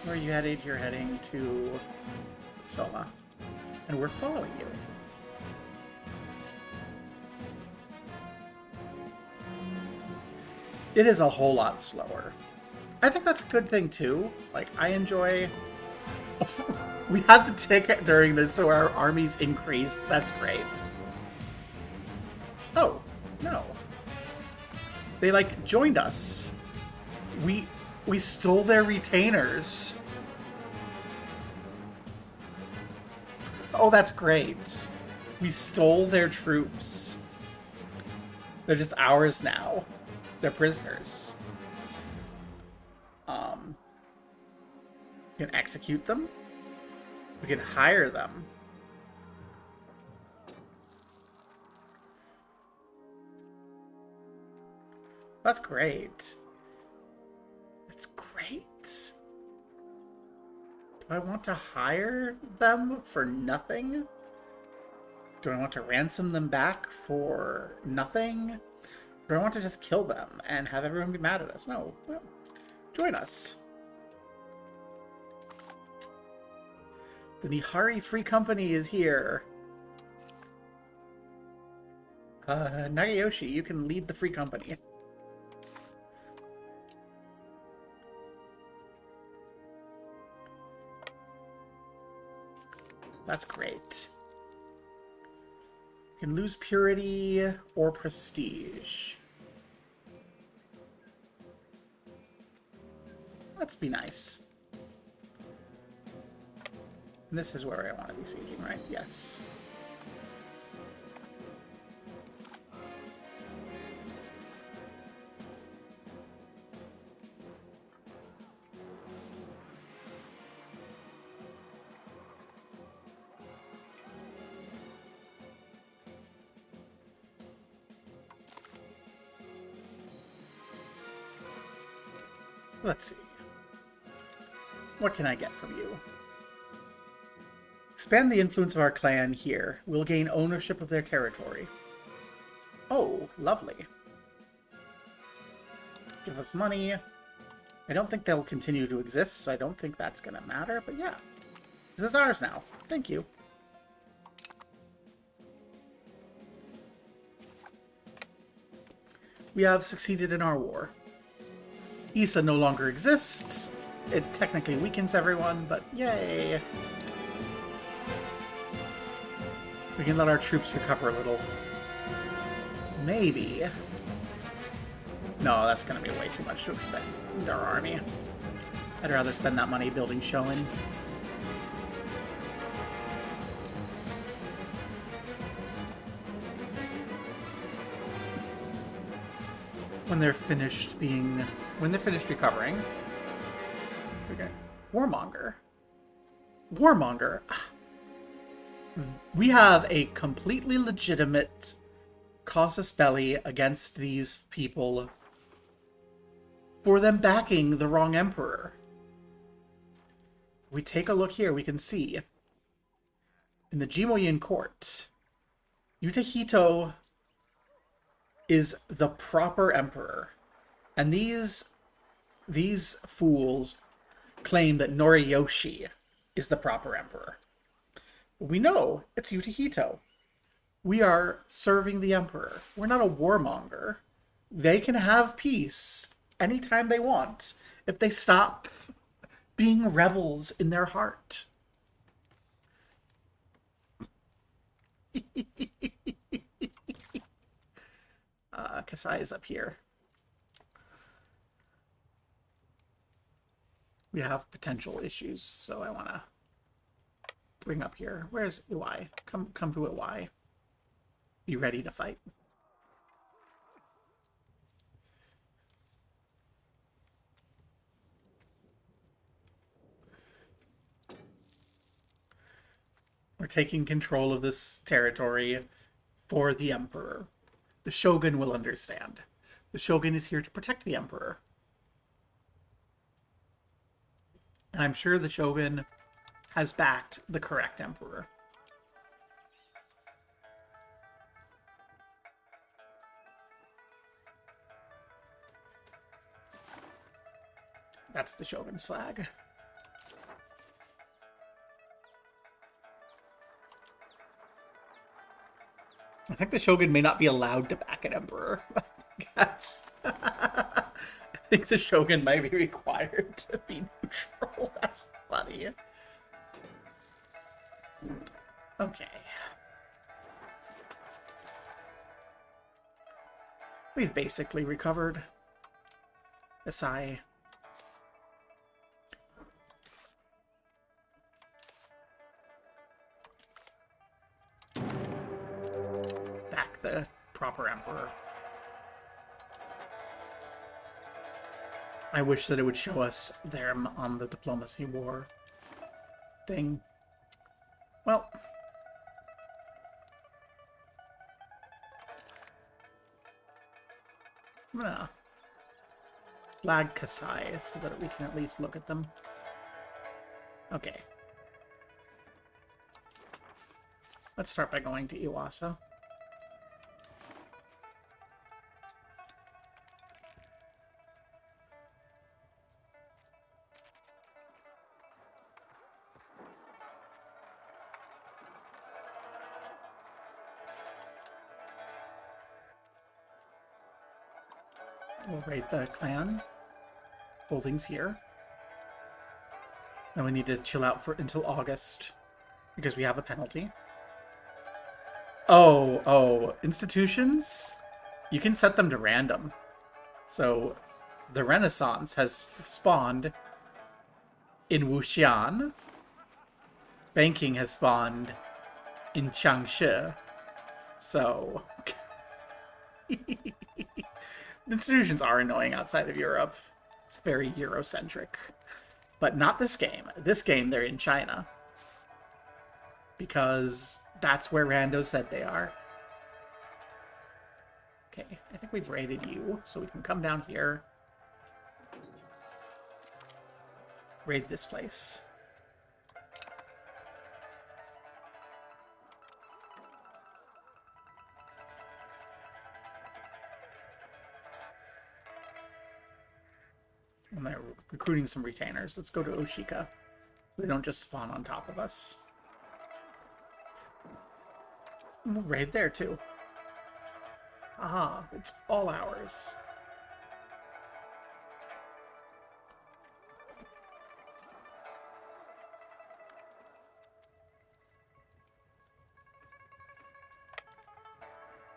Where are you headed? You're heading to Soma. And we're following you. It is a whole lot slower. I think that's a good thing, too. Like, I enjoy... We had the ticket during this, so our armies increased. That's great. Oh, no. They, like, joined us. We stole their retainers. Oh, that's great. We stole their troops. They're just ours now. They're prisoners. We can execute them. We can hire them. That's great. That's great. Do I want to hire them for nothing? Do I want to ransom them back for nothing? Or I want to just kill them and have everyone be mad at us. No. Well, join us. The Nihari Free Company is here. Nagayoshi, you can lead the Free Company. That's great. You can lose purity or prestige. Let's be nice. And this is where I want to be sieging, right? Yes. Let's see. What can I get from you? Expand the influence of our clan here. We'll gain ownership of their territory. Oh, lovely. Give us money. I don't think they'll continue to exist, so I don't think that's going to matter, but yeah. This is ours now. Thank you. We have succeeded in our war. Issa no longer exists. It technically weakens everyone, but yay. We can let our troops recover a little. Maybe. No, that's going to be way too much to expend our army. I'd rather spend that money building Shoin. When they're finished recovering. Okay. Warmonger. Warmonger. We have a completely legitimate casus belli against these people for them backing the wrong emperor. We take a look here, we can see in the Jimoyin court, Yutahito is the proper emperor. And these fools claim that Noriyoshi is the proper emperor. We know it's Yutahito. We are serving the emperor. We're not a warmonger. They can have peace anytime they want if they stop being rebels in their heart. Kasai is up here. We have potential issues, so I want to bring up here. Where's Iwai? Come to Iwai. Be ready to fight. We're taking control of this territory for the Emperor. The Shogun will understand. The Shogun is here to protect the Emperor. And I'm sure the Shogun has backed the correct Emperor. That's the Shogun's flag. I think the Shogun may not be allowed to back an Emperor. That's... I think the Shogun might be required to be neutral. That's funny. Okay. We've basically recovered. Asai. Back the proper Emperor. I wish that it would show us them on the diplomacy war thing. Well, I'm gonna flag Kasai so that we can at least look at them. Okay. Let's start by going to Iwasa. We'll raid the clan holdings here. And we need to chill out until August because we have a penalty. Oh, institutions? You can set them to random. So the Renaissance has spawned in Wuxian. Banking has spawned in Changsha. So institutions are annoying outside of Europe. It's very Eurocentric. But not this game. This game, they're in China. Because that's where Rando said they are. Okay, I think we've raided you, so we can come down here. raid this place. And they're recruiting some retainers. Let's go to Oshika, so they don't just spawn on top of us. We'll raid there, too. Aha, it's all ours.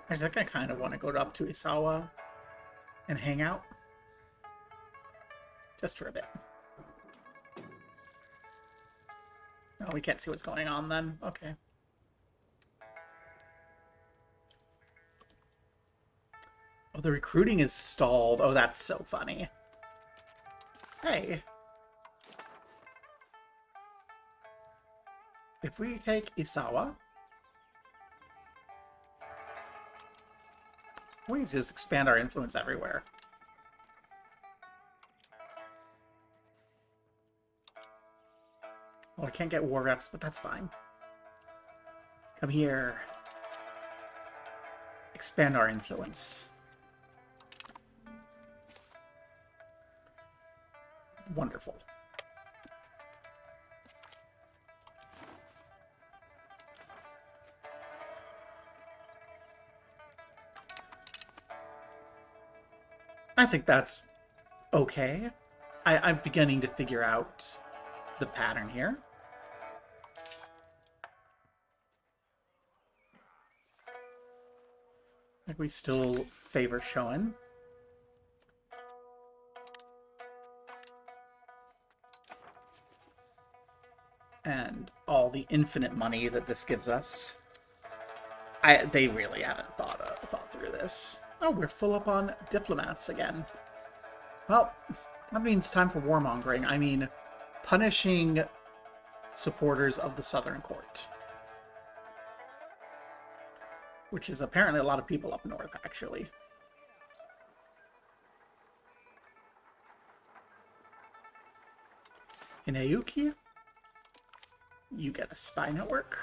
I think I kind of want to go up to Isawa and hang out. Just for a bit. No, we can't see what's going on then. Okay. Oh, the recruiting is stalled. Oh, that's so funny. Hey. If we take Isawa, we just expand our influence everywhere. Oh, I can't get war reps, but that's fine. Come here. Expand our influence. Wonderful. I think that's okay. I'm beginning to figure out the pattern here. I think we still favor Shoen. And all the infinite money that this gives us. They really haven't thought through this. Oh, we're full up on diplomats again. Well, that means time for warmongering. I mean, punishing supporters of the Southern Court. Which is apparently a lot of people up north, actually. In Ayuki, you get a spy network.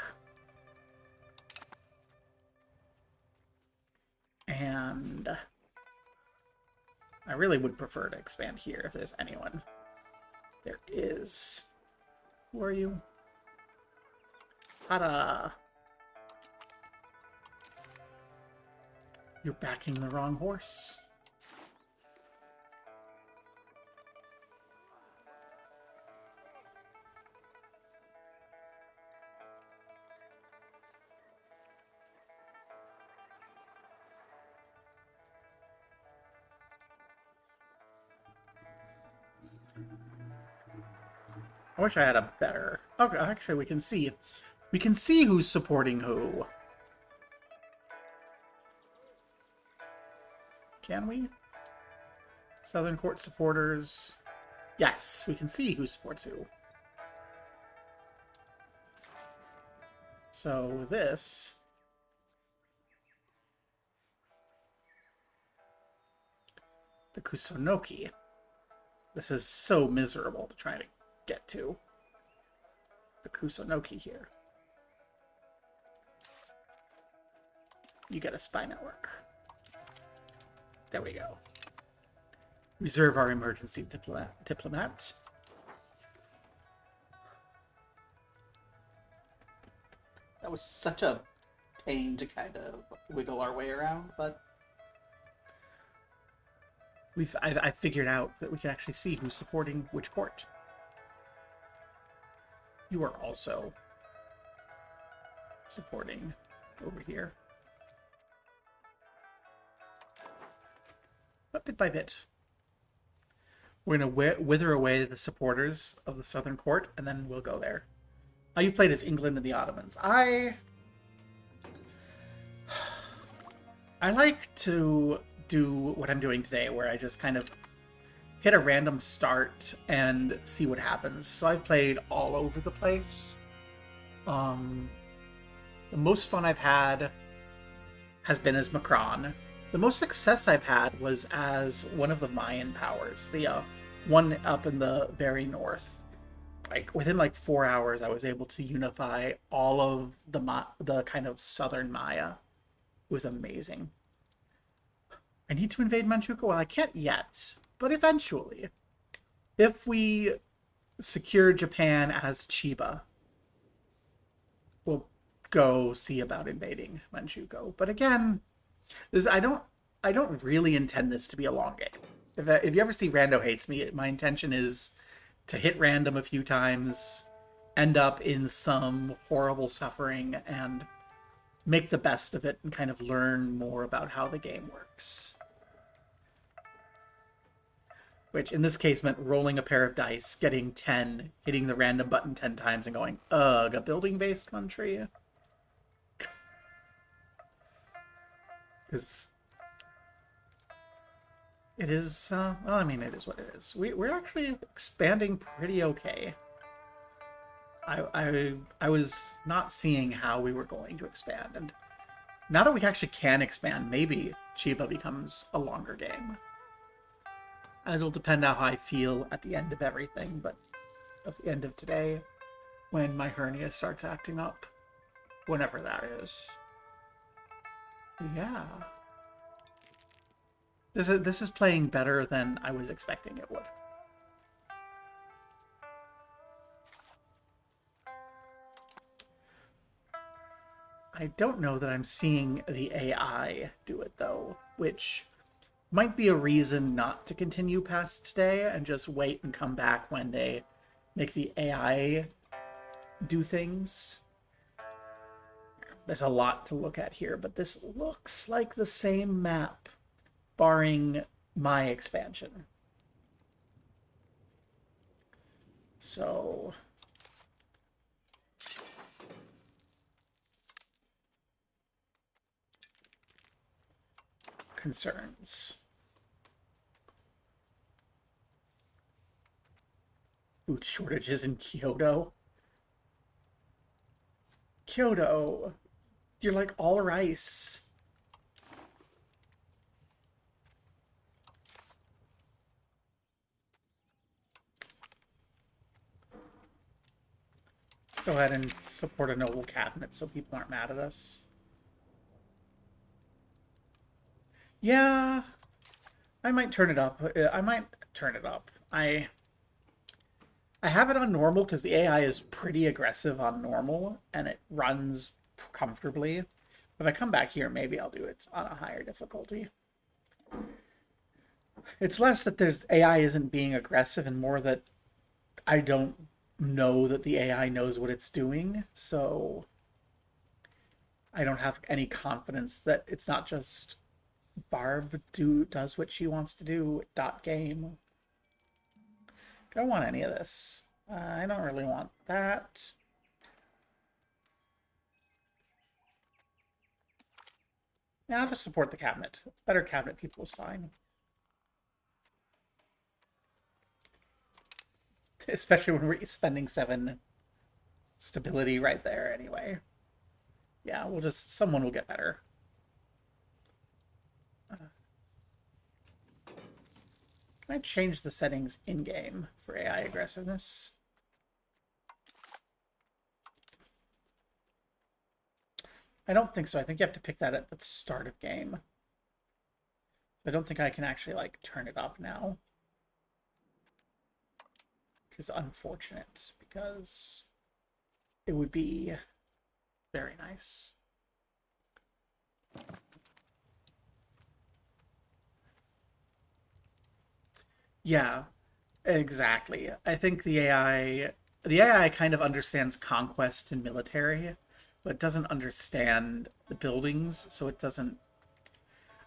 And I really would prefer to expand here if there's anyone. There is. Who are you? Ta-da! You're backing the wrong horse. I wish I had a better... Okay, actually, we can see. We can see who's supporting who. Can we? Southern Court supporters. Yes, we can see who supports who. So this... The Kusonoki. This is so miserable to try to get to. The Kusonoki here. You get a spy network. There we go. Reserve our emergency diplomat. That was such a pain to kind of wiggle our way around, but I figured out that we can actually see who's supporting which court. You are also supporting over here. But bit by bit. We're going to wither away the supporters of the Southern Court, and then we'll go there. You've played as England and the Ottomans. I like to do what I'm doing today, where I just kind of hit a random start and see what happens. So I've played all over the place. The most fun I've had has been as Macron. The most success I've had was as one of the Mayan powers, the one up in the very north. like within like 4 hours, I was able to unify all of the kind of southern Maya. It was amazing. I need to invade Manchukuo. Well, I can't yet, but eventually, if we secure Japan as Chiba, we'll go see about invading Manchukuo. But again, this I don't really intend this to be a long game. If you ever see Rando Hates Me, my intention is to hit random a few times, end up in some horrible suffering, and make the best of it and kind of learn more about how the game works. Which in this case meant rolling a pair of dice, getting 10, hitting the random button 10 times, and going, ugh, a building-based country? Because it is, well, I mean, it is what it is. We're actually expanding pretty okay. I was not seeing how we were going to expand, and now that we actually can expand, maybe Chiba becomes a longer game. It'll depend how I feel at the end of everything, but at the end of today, when my hernia starts acting up, whenever that is. Yeah. This is playing better than I was expecting it would. I don't know that I'm seeing the AI do it, though, which might be a reason not to continue past today and just wait and come back when they make the AI do things. There's a lot to look at here, but this looks like the same map, barring my expansion. So concerns. Food shortages in Kyoto. Kyoto, you're like all rice. Go ahead and support a noble cabinet so people aren't mad at us. Yeah, I might turn it up. I might turn it up. I have it on normal because the AI is pretty aggressive on normal and it runs comfortably. If I come back here, maybe I'll do it on a higher difficulty. It's less that there's AI isn't being aggressive and more that I don't know that the AI knows what it's doing, so I don't have any confidence that it's not just Barb does what she wants to do, dot game. Do I want any of this? I don't really want that. Yeah, I'll just support the cabinet. Better cabinet people is fine. Especially when we're spending 7 stability right there anyway. Yeah, someone will get better. Can I change the settings in-game for AI aggressiveness? I don't think so. I think you have to pick that at the start of game. I don't think I can actually, like, turn it up now. Which is unfortunate, because it would be very nice. Yeah, exactly. I think the AI kind of understands conquest and military, but doesn't understand the buildings, so it doesn't.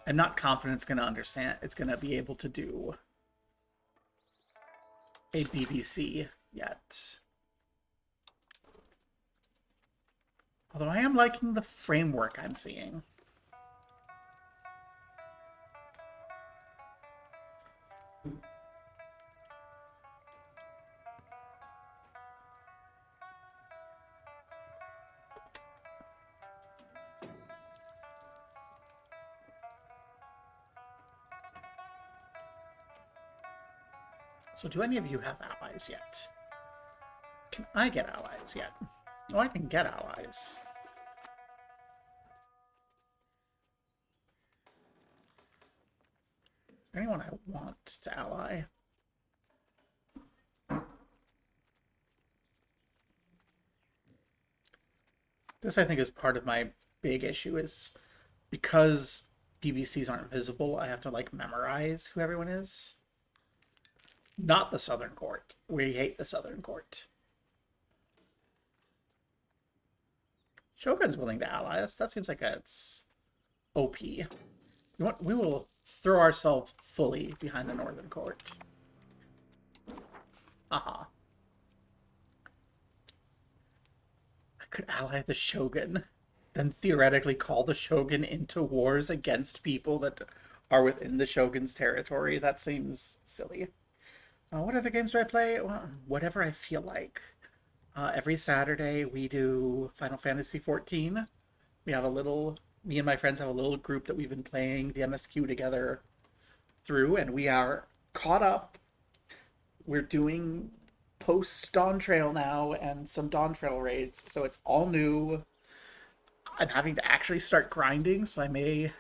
I'm not confident it's going to understand. It's going to be able to do a BBC yet. Although I am liking the framework I'm seeing. So do any of you have allies yet? Can I get allies yet? Oh, I can get allies. Is there anyone I want to ally? This, I think, is part of my big issue is because PBCs aren't visible, I have to, like, memorize who everyone is. Not the Southern Court. We hate the Southern Court. Shogun's willing to ally us. That seems like it's OP. We will throw ourselves fully behind the Northern Court. Aha. I could ally the Shogun, then theoretically call the Shogun into wars against people that are within the Shogun's territory. That seems silly. What other games do I play? Well, whatever I feel like. Every Saturday we do Final Fantasy XIV. We have me and my friends have a little group that we've been playing the MSQ together through, and we are caught up. We're doing post Dawn Trail now and some Dawn Trail raids, so it's all new. I'm having to actually start grinding, so I may,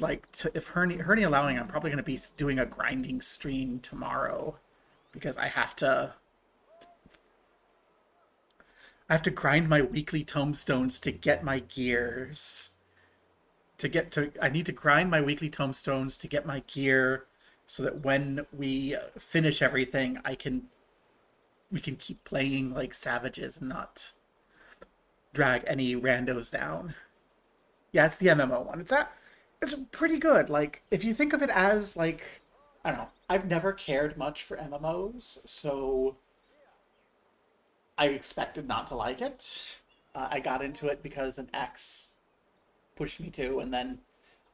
like, if Hernie allowing, I'm probably going to be doing a grinding stream tomorrow, because I have to grind my weekly tomestones to get my gears. I need to grind my weekly tomestones to get my gear so that when we finish everything, we can keep playing like savages and not drag any randos down. Yeah, it's the MMO one. It's pretty good. Like, if you think of it as, like, I don't know, I've never cared much for MMOs, so I expected not to like it. I got into it because an ex pushed me to, and then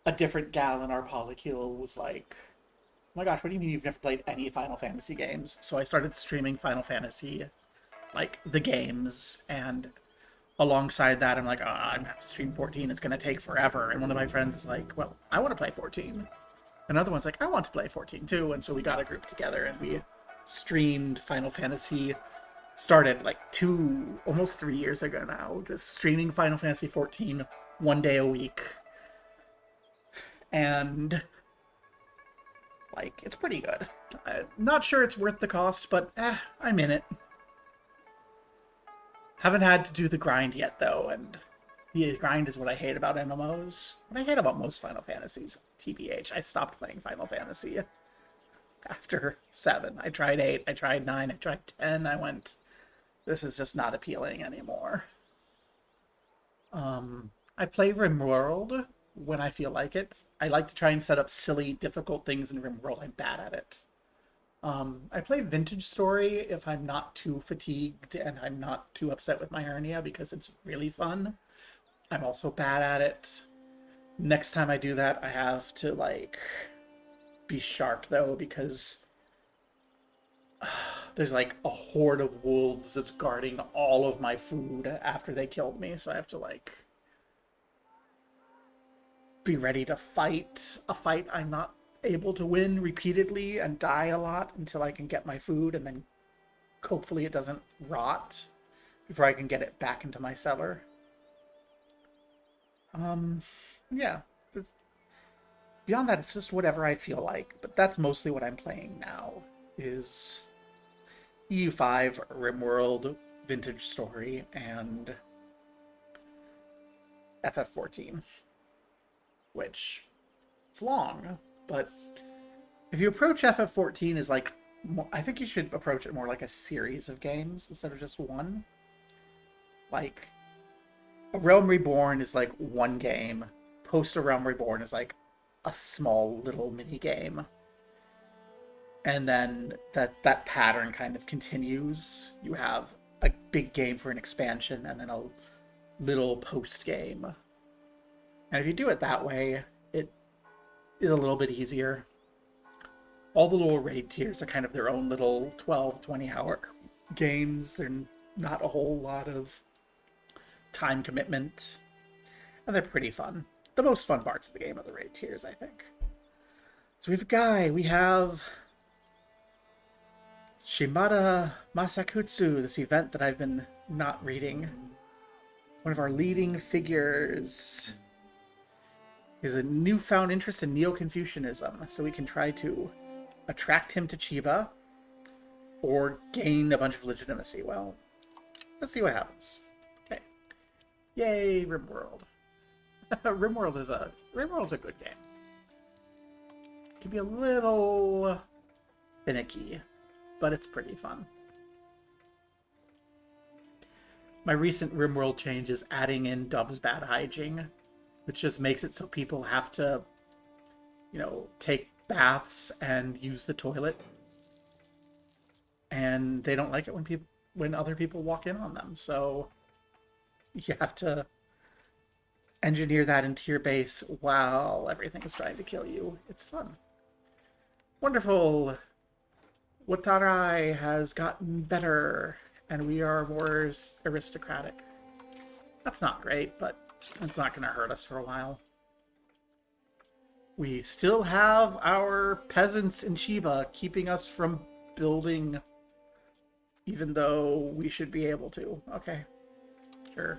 a different gal in our polycule was like, oh my gosh, what do you mean you've never played any Final Fantasy games? So I started streaming Final Fantasy, like, the games, and alongside that, I'm like, oh, I'm gonna have to stream 14, it's gonna take forever. And one of my friends is like, well, I want to play 14. Another one's like, I want to play 14 too, and so we got a group together and we streamed Final Fantasy. Started like almost 3 years ago now, just streaming Final Fantasy 14 one day a week. And, like, it's pretty good. I'm not sure it's worth the cost, but I'm in it. Haven't had to do the grind yet, though, and the grind is what I hate about MMOs. What I hate about most Final Fantasies, TBH. I stopped playing Final Fantasy after 7. I tried 8, I tried 9, I tried 10, I went, this is just not appealing anymore. I play RimWorld when I feel like it. I like to try and set up silly, difficult things in RimWorld. I'm bad at it. I play Vintage Story if I'm not too fatigued and I'm not too upset with my hernia because it's really fun. I'm also bad at it. Next time I do that, I have to, like, be sharp, though, because there's, like, a horde of wolves that's guarding all of my food after they killed me, so I have to, like, be ready to fight a fight I'm not able to win repeatedly and die a lot until I can get my food, and then hopefully it doesn't rot before I can get it back into my cellar. Yeah. Beyond that, it's just whatever I feel like, but that's mostly what I'm playing now, is EU5, RimWorld, Vintage Story, and FF14, which, it's long, but if you approach FF14 as, like, I think you should approach it more like a series of games instead of just one. Like, A Realm Reborn is like one game. Post A Realm Reborn is like a small little mini game. And then that pattern kind of continues. You have a big game for an expansion and then a little post game. And if you do it that way, it is a little bit easier. All the little raid tiers are kind of their own little 12, 20-hour games. They're not a whole lot of time commitment. And they're pretty fun. The most fun parts of the game are the raid tiers, I think. So we have a guy. We have Shimada Masakutsu, this event that I've been not reading. One of our leading figures is a newfound interest in Neo-Confucianism, so we can try to attract him to Chiba or gain a bunch of legitimacy. Well, let's see what happens. Okay. Yay, RimWorld. RimWorld's a good game. It can be a little finicky, but it's pretty fun. My recent RimWorld change is adding in Dub's bad hygiene, which just makes it so people have to, take baths and use the toilet. And they don't like it when other people walk in on them. So you have to engineer that into your base while everything is trying to kill you. It's fun. Wonderful. Watarai has gotten better, and we are more aristocratic. That's not great, but it's not going to hurt us for a while. We still have our peasants in Chiba keeping us from building, even though we should be able to. Okay, sure.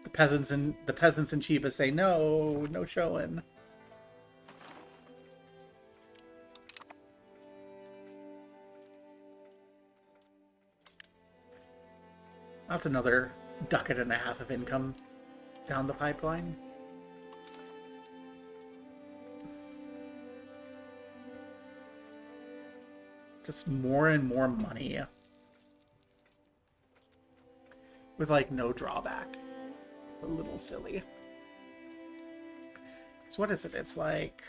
The peasants in Chiba say no showing. That's another ducat and a half of income down the pipeline. Just more and more money. With, like, no drawback. It's a little silly. So what is it? It's like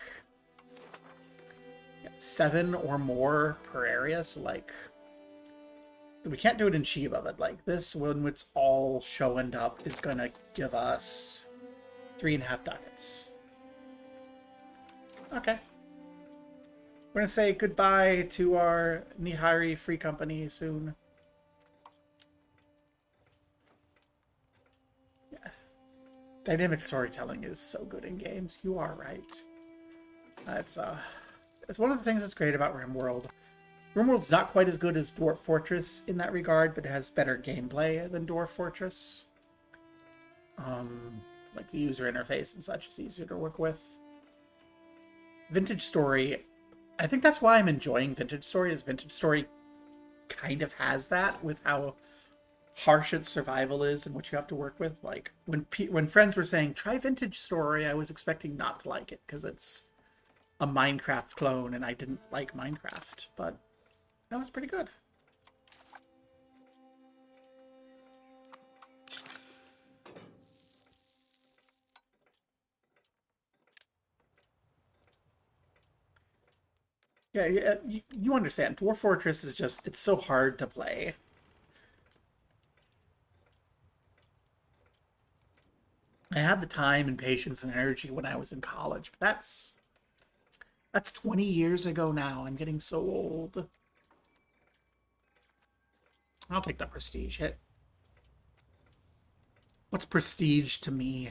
7 or more per area, so like... So we can't do it in Chiba, but like this, when it's all showing up, is gonna give us 3.5 ducats. Okay. We're gonna say goodbye to our Nihari Free Company soon. Yeah. Dynamic storytelling is so good in games. You are right. It's one of the things that's great about RimWorld. RimWorld's not quite as good as Dwarf Fortress in that regard, but it has better gameplay than Dwarf Fortress. Like the user interface and such is easier to work with. Vintage Story, I think that's why I'm enjoying Vintage Story, is Vintage Story kind of has that with how harsh its survival is and what you have to work with. Like, when friends were saying, try Vintage Story, I was expecting not to like it, because it's a Minecraft clone, and I didn't like Minecraft, but that was pretty good. Yeah, you understand. Dwarf Fortress is just, it's so hard to play. I had the time and patience and energy when I was in college, but that's 20 years ago now. I'm getting so old. I'll take that prestige hit. What's prestige to me?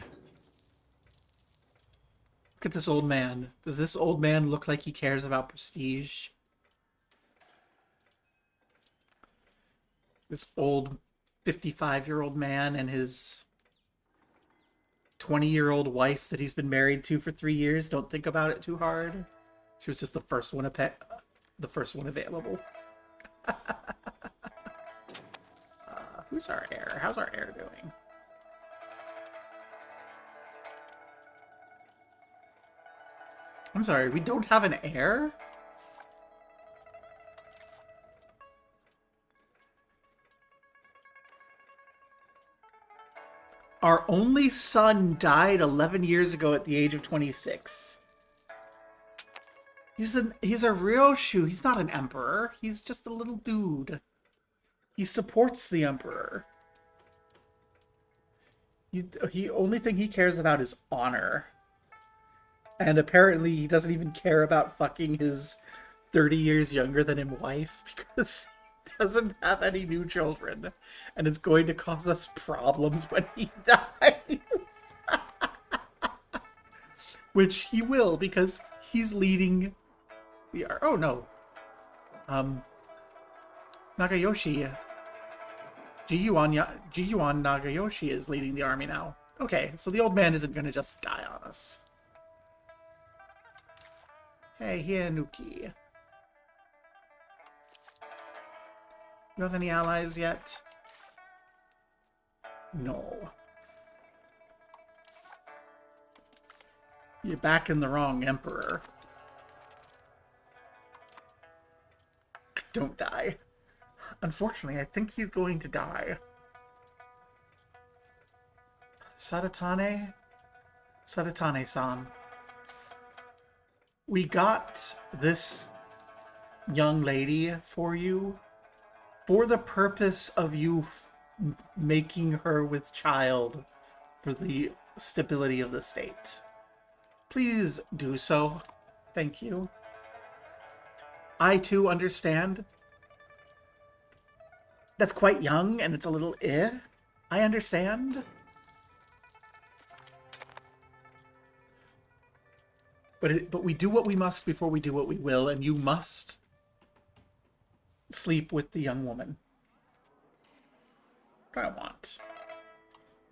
Look at this old man. Does this old man look like he cares about prestige? This old 55-year-old man and his 20-year-old wife that he's been married to for 3 years don't think about it too hard. She was just the first one available. Who's our heir? How's our heir doing? I'm sorry, we don't have an heir? Our only son died 11 years ago at the age of 26. He's a Ryoshu. He's not an emperor. He's just a little dude. He supports the emperor. He only thing he cares about is honor. And apparently he doesn't even care about fucking his 30 years younger than him wife, because he doesn't have any new children. And it's going to cause us problems when he dies. Which he will, because he's leading the... Oh, no. Um, Nagayoshi, Jiyuan Nagayoshi is leading the army now. Okay, so the old man isn't going to just die on us. Hey, Hianuki. You have any allies yet? No. You're back in the wrong emperor. Don't die. Unfortunately, I think he's going to die. Sadatane? Sadatane-san. We got this young lady for you for the purpose of you making her with child for the stability of the state. Please do so. Thank you. I too understand. That's quite young and it's a little I understand. But we do what we must before we do what we will, and you must sleep with the young woman. What do I want?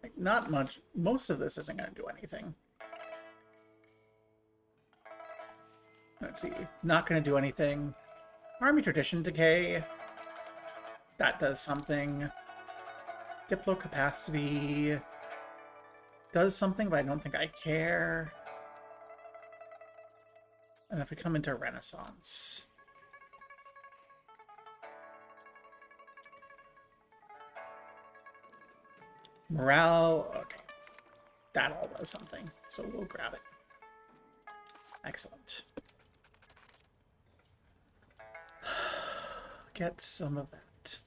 Like, not much. Most of this isn't going to do anything. Let's see. Not going to do anything. Army tradition decay. That does something. Diplo capacity does something, but I don't think I care. And if we come into Renaissance. Morale, okay. That all does something, so we'll grab it. Excellent. Get some of that.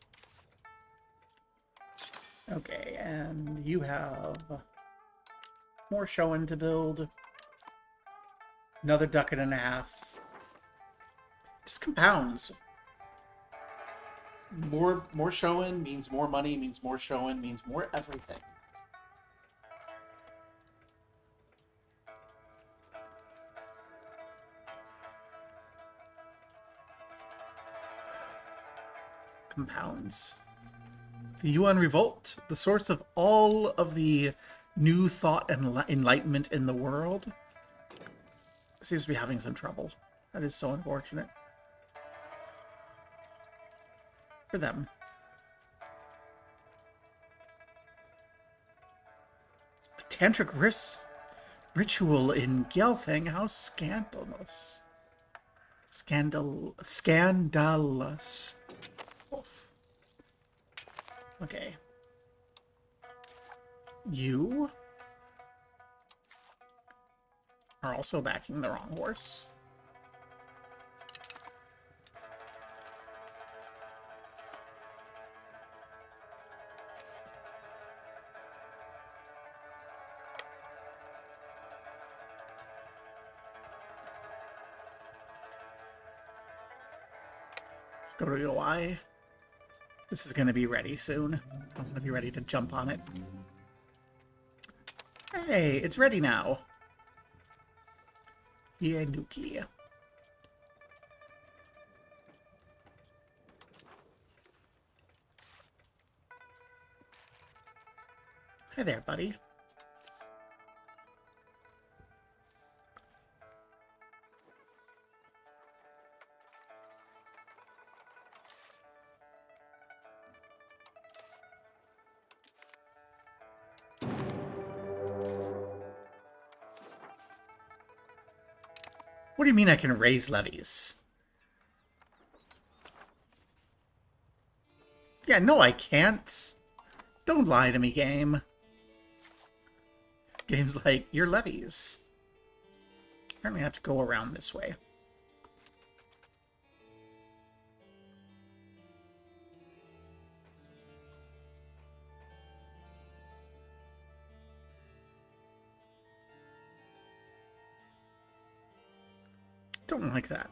Okay, and you have more showing to build. Another ducat and a half. Just compounds. More showing means more money, means more showing, means more everything. Compounds. The Yuan Revolt, the source of all of the new thought and enlightenment in the world, seems to be having some trouble. That is so unfortunate. For them. A tantric ritual in Gelfang? How scandalous. Scandalous. Oof. Okay. You are also backing the wrong horse. Let's go to UI. This is going to be ready soon. I'm going to be ready to jump on it. Hey, it's ready now. Yanuki. Hi there, buddy. What do you mean I can raise levies? Yeah, no, I can't. Don't lie to me, game. Game's like, your levies. Apparently I have to go around this way. Don't like that.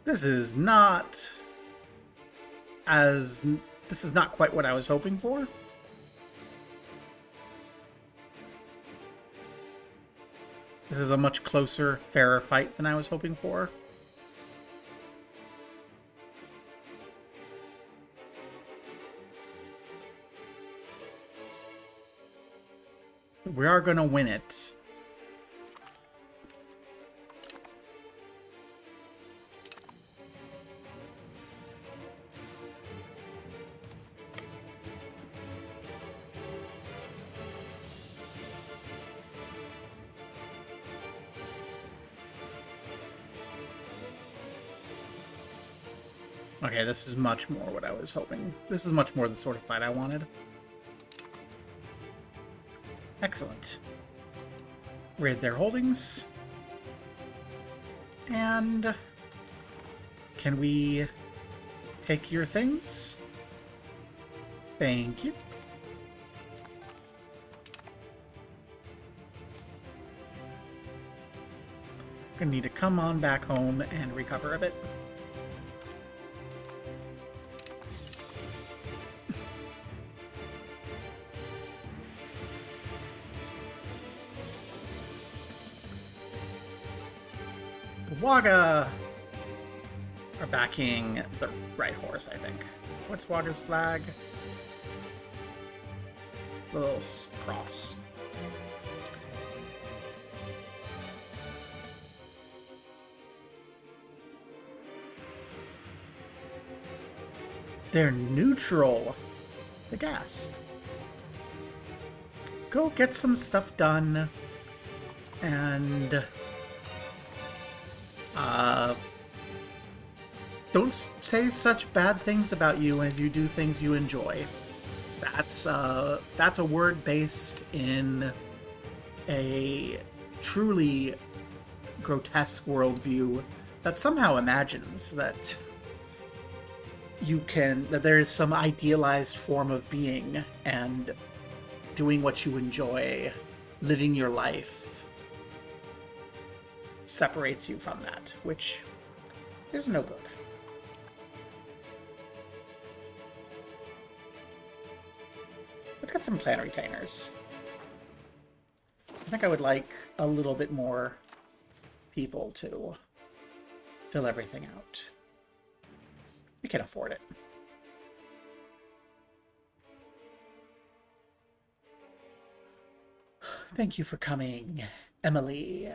This is not as... This is not quite what I was hoping for. This is a much closer, fairer fight than I was hoping for. We are going to win it. Okay, this is much more what I was hoping. This is much more the sort of fight I wanted. Excellent. Raid their holdings. And... Can we take your things? Thank you. Gonna need to come on back home and recover a bit. Wagga are backing the right horse, I think. What's Wagga's flag? The little cross. They're neutral. The gasp. Go get some stuff done. And... don't say such bad things about you as you do things you enjoy. That's a word based in a truly grotesque worldview that somehow imagines that that there is some idealized form of being and doing what you enjoy, living your life, separates you from that, which is no good. Let's get some plan retainers. I think I would like a little bit more people to fill everything out. We can afford it. Thank you for coming, Emily.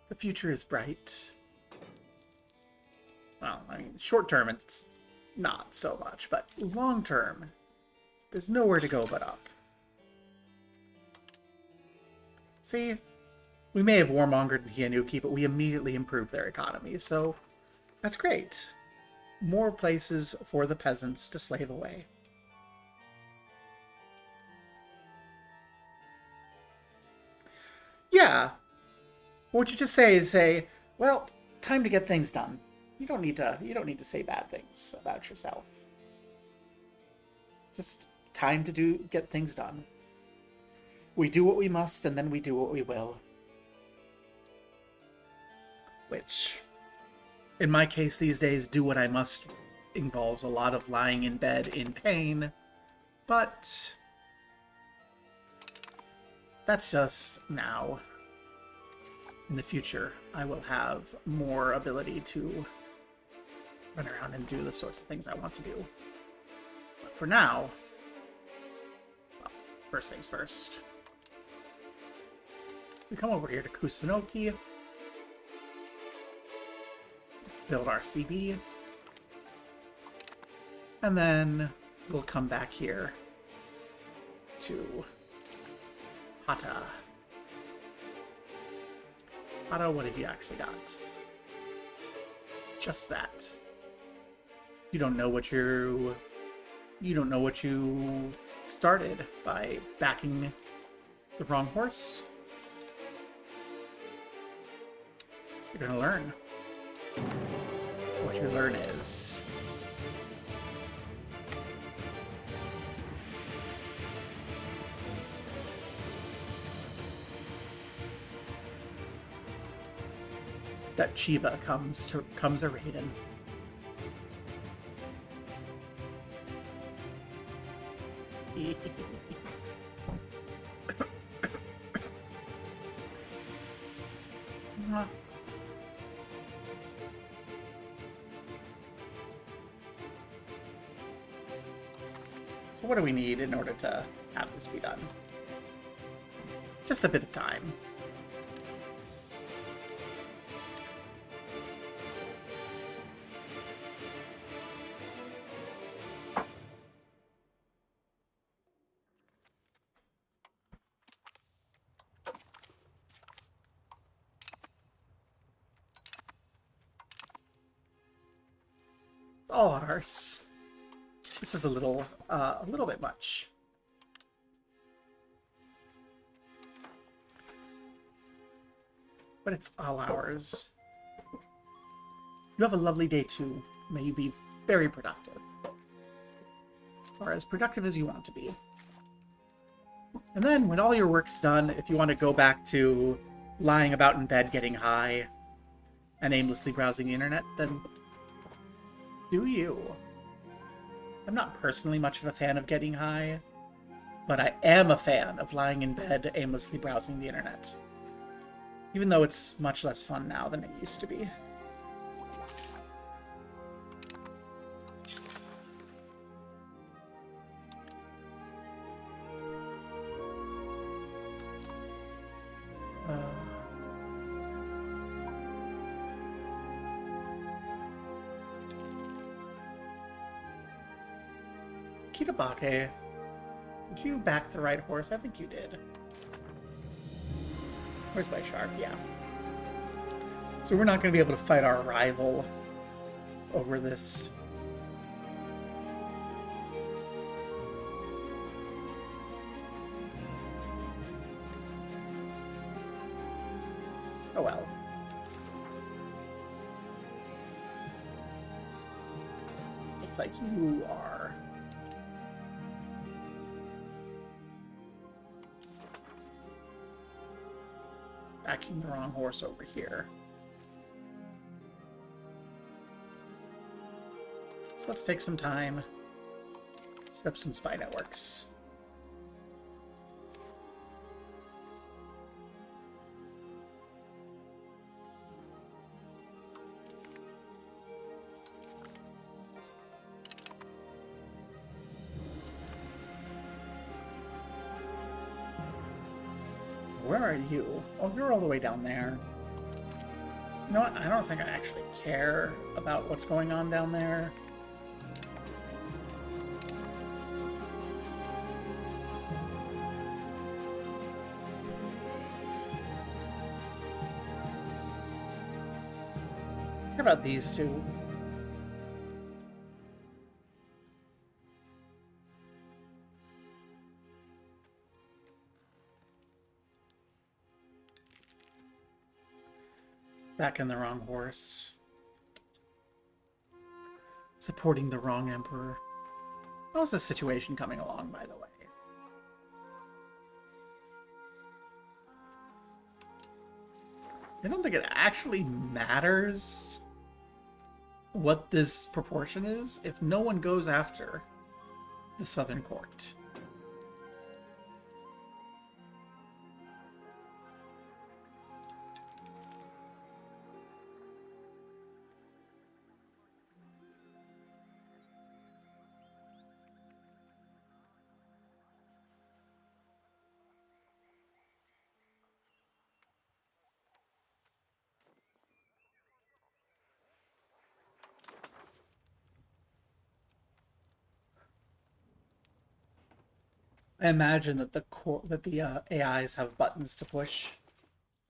The future is bright. Well, I mean, short term it's not so much, but long term, there's nowhere to go but up. See, we may have warmongered Hianuki, but we immediately improved their economy, so that's great. More places for the peasants to slave away. Yeah. What you just say is well, time to get things done. You don't need to say bad things about yourself. Just time to get things done. We do what we must, and then we do what we will. Which, in my case these days, do what I must involves a lot of lying in bed in pain, but that's just now. In the future, I will have more ability to run around and do the sorts of things I want to do. But for now, well, first things first. We come over here to Kusunoki, build our CB, and then we'll come back here to Hata. Hata, what have you actually got? Just that. You don't know what you started by backing the wrong horse. You're gonna learn. What you learn is that Chiba comes a raiding. So what do we need in order to have this be done? Just a bit of time. It's all ours. This is a little bit much. But it's all ours. You have a lovely day too. May you be very productive. Or as productive as you want to be. And then, when all your work's done, if you want to go back to lying about in bed getting high and aimlessly browsing the internet, then do you. I'm not personally much of a fan of getting high, but I am a fan of lying in bed aimlessly browsing the internet. Even though it's much less fun now than it used to be. Kitabake, did you back the right horse? I think you did. Where's my shark? Yeah. So we're not going to be able to fight our rival over this. Oh well. Looks like you are. Backing the wrong horse over here. So let's take some time, set up some spy networks. Where are you? Oh, you're all the way down there. You know what? I don't think I actually care about what's going on down there. I care about these two. Back in the wrong horse. Supporting the wrong emperor. How's the situation coming along, by the way? I don't think it actually matters what this proportion is if no one goes after the Southern Court. I imagine that the AIs have buttons to push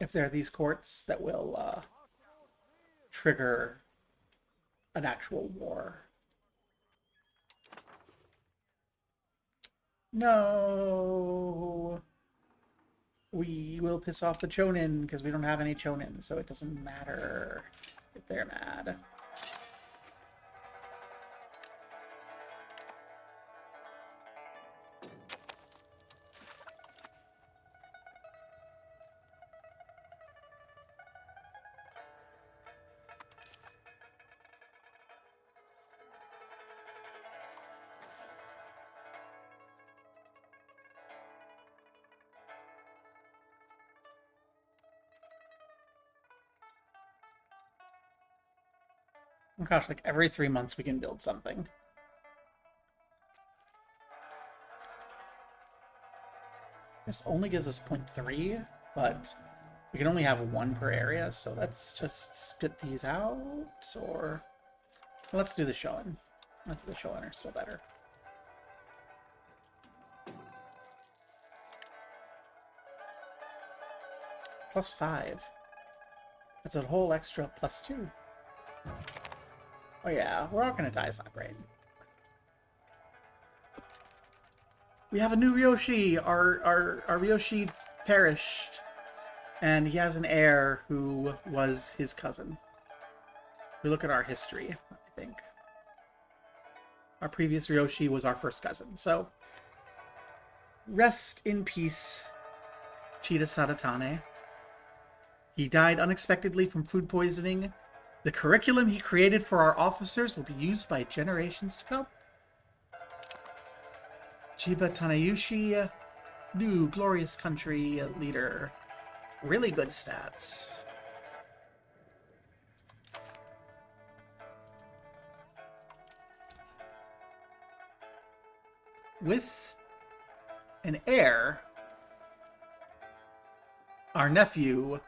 if there are these courts that will trigger an actual war. No, we will piss off the Chonin because we don't have any Chonin, so it doesn't matter if they're mad. Oh gosh, like every 3 months we can build something. This only gives us 0.3, but we can only have one per area, so let's just spit these out, or let's do the Shonen. Let's do the Shonen are still better. +5. That's a whole extra +2. Oh yeah, we're all gonna die, it's not great. We have a new Ryoshi! Our Ryoshi perished. And he has an heir who was his cousin. We look at our history, I think. Our previous Ryoshi was our first cousin, so... Rest in peace, Chida Sadatane. He died unexpectedly from food poisoning. The curriculum he created for our officers will be used by generations to come. Chiba Tanayushi, new glorious country leader. Really good stats. With an heir, our nephew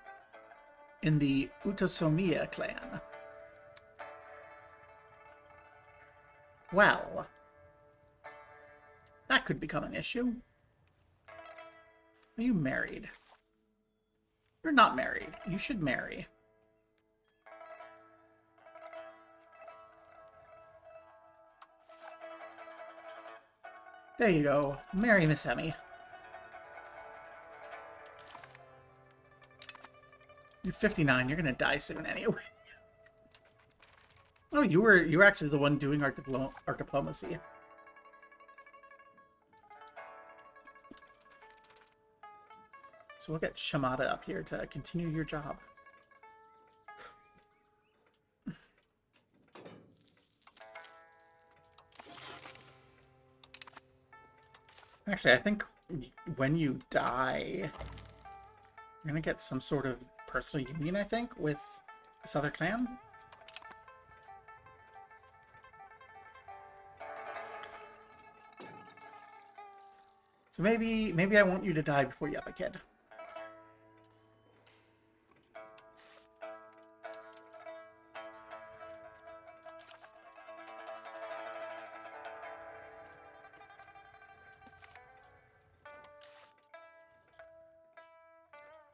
in the Utasomiya clan. Well, that could become an issue. Are you married? You're not married. You should marry. There you go. Marry Miss Emmy. You're 59. You're gonna die soon anyway. Oh, you were actually the one doing our diplomacy. So we'll get Shimada up here to continue your job. Actually, I think when you die, you're gonna get some sort of personal union, I think, with this other clan. So maybe I want you to die before you have a kid.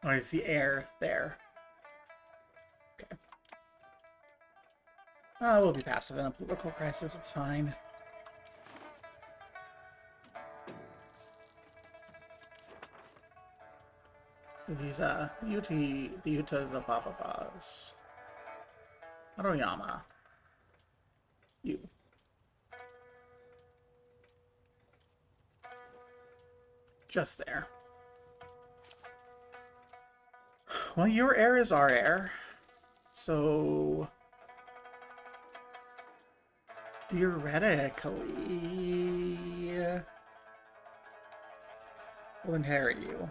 Oh, I see air there. Okay. We'll be passive in a political crisis, it's fine. So these, the Yuta the Bababas. Haroyama. You. Just there. Well, your heir is our heir, so theoretically we'll inherit you.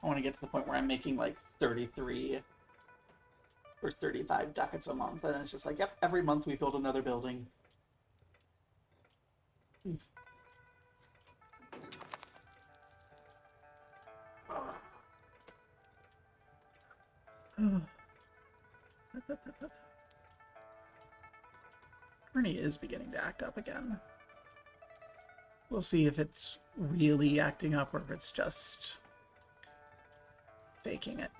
I want to get to the point where I'm making like 33 or 35 ducats a month, and it's just like, yep, every month we build another building. Ernie is beginning to act up again. We'll see if it's really acting up or if it's just faking it.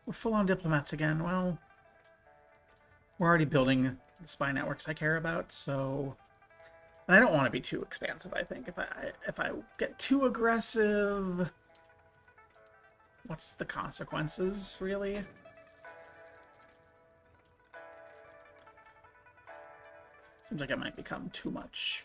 We're full on diplomats again. Well, we're already building the spy networks I care about, so... And I don't want to be too expansive, I think. If I get too aggressive... What's the consequences, really? Seems like it might become too much.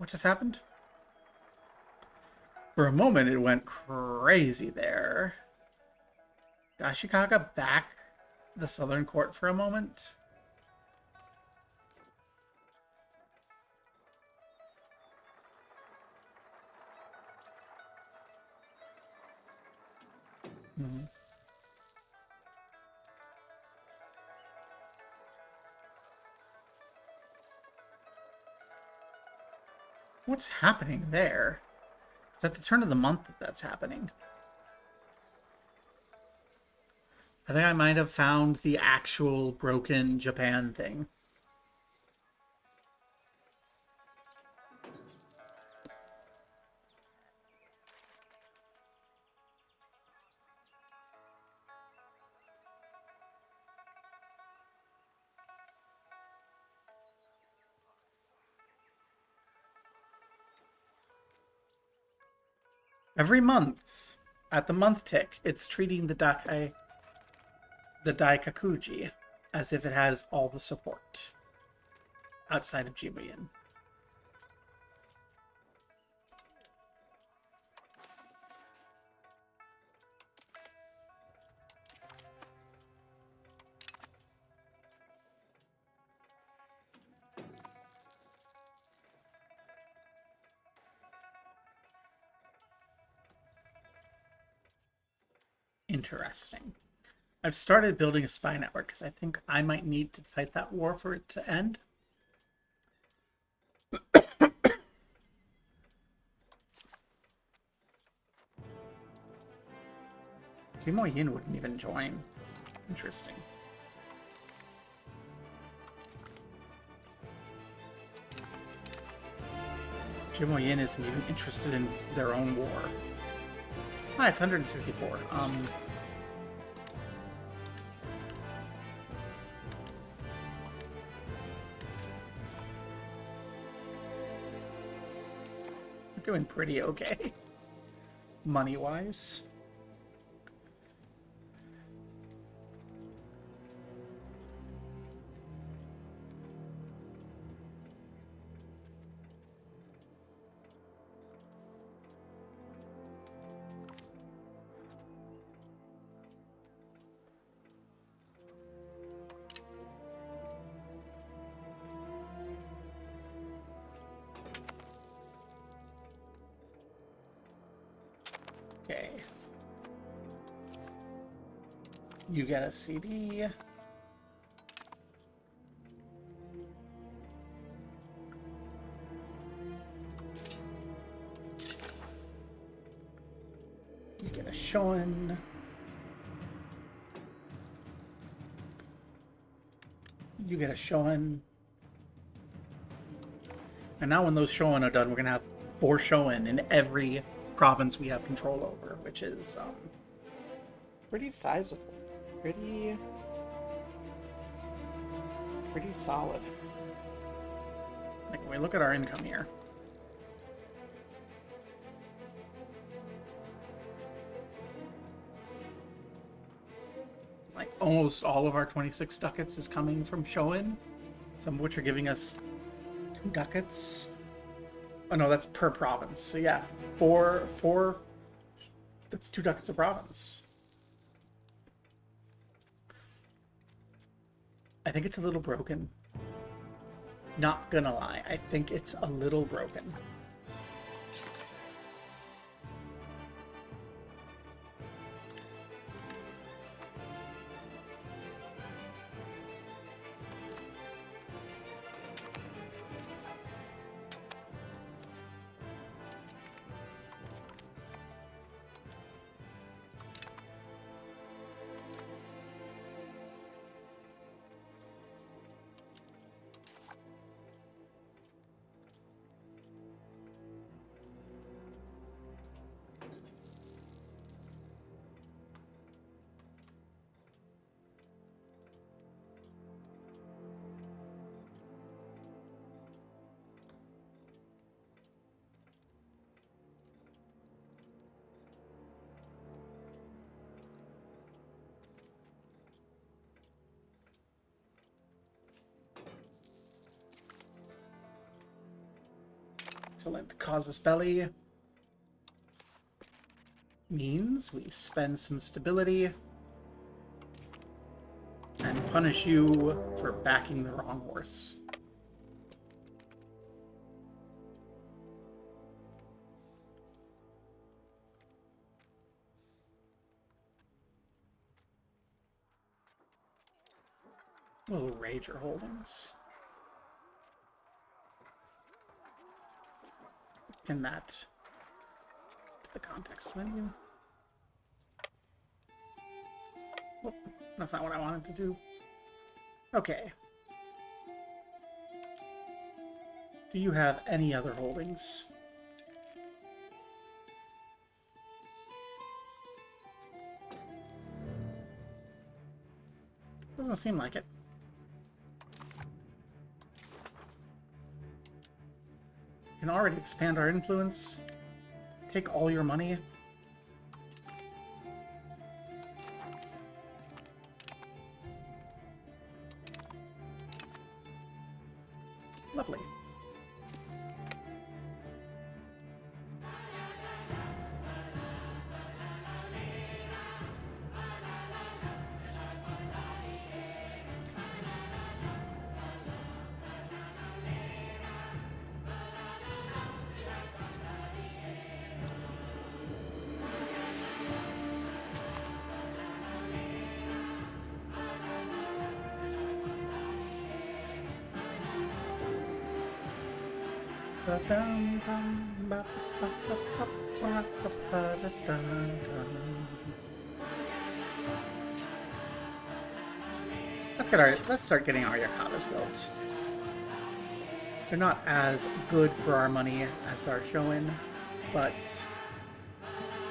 What just happened? For a moment, it went crazy there. Ashikaga back the Southern Court for a moment. Hmm. What's happening there? It's at the turn of the month that that's happening. I think I might have found the actual broken Japan thing. Every month, at the month tick, it's treating the Daikakuji as if it has all the support outside of Chiba. Interesting. I've started building a spy network because I think I might need to fight that war for it to end. Timo Yin wouldn't even join. Interesting. Timo Yin isn't even interested in their own war. Ah, it's 164. We're doing pretty okay, money-wise. Okay. You get a CD. You get a Shonen. You get a Shonen. And now when those Shonen are done, we're going to have 4 Shonen in every province we have control over, which is pretty sizable. Pretty solid. Like, when we look at our income here. Like, almost all of our 26 ducats is coming from Shoen, some of which are giving us 2 ducats. Oh no, that's per province. So yeah, 4, that's 2 ducats a province. I think it's a little broken. Not gonna lie, I think it's a little broken. Excellent. Casus belli means we spend some stability and punish you for backing the wrong horse. We'll raid your holdings. Pin that to the context menu. Oh, that's not what I wanted to do. Okay. Do you have any other holdings? Doesn't seem like it. We can already expand our influence. Take all your money. Lovely. Let's start getting our Yakatas built. They're not as good for our money as our Shoin, but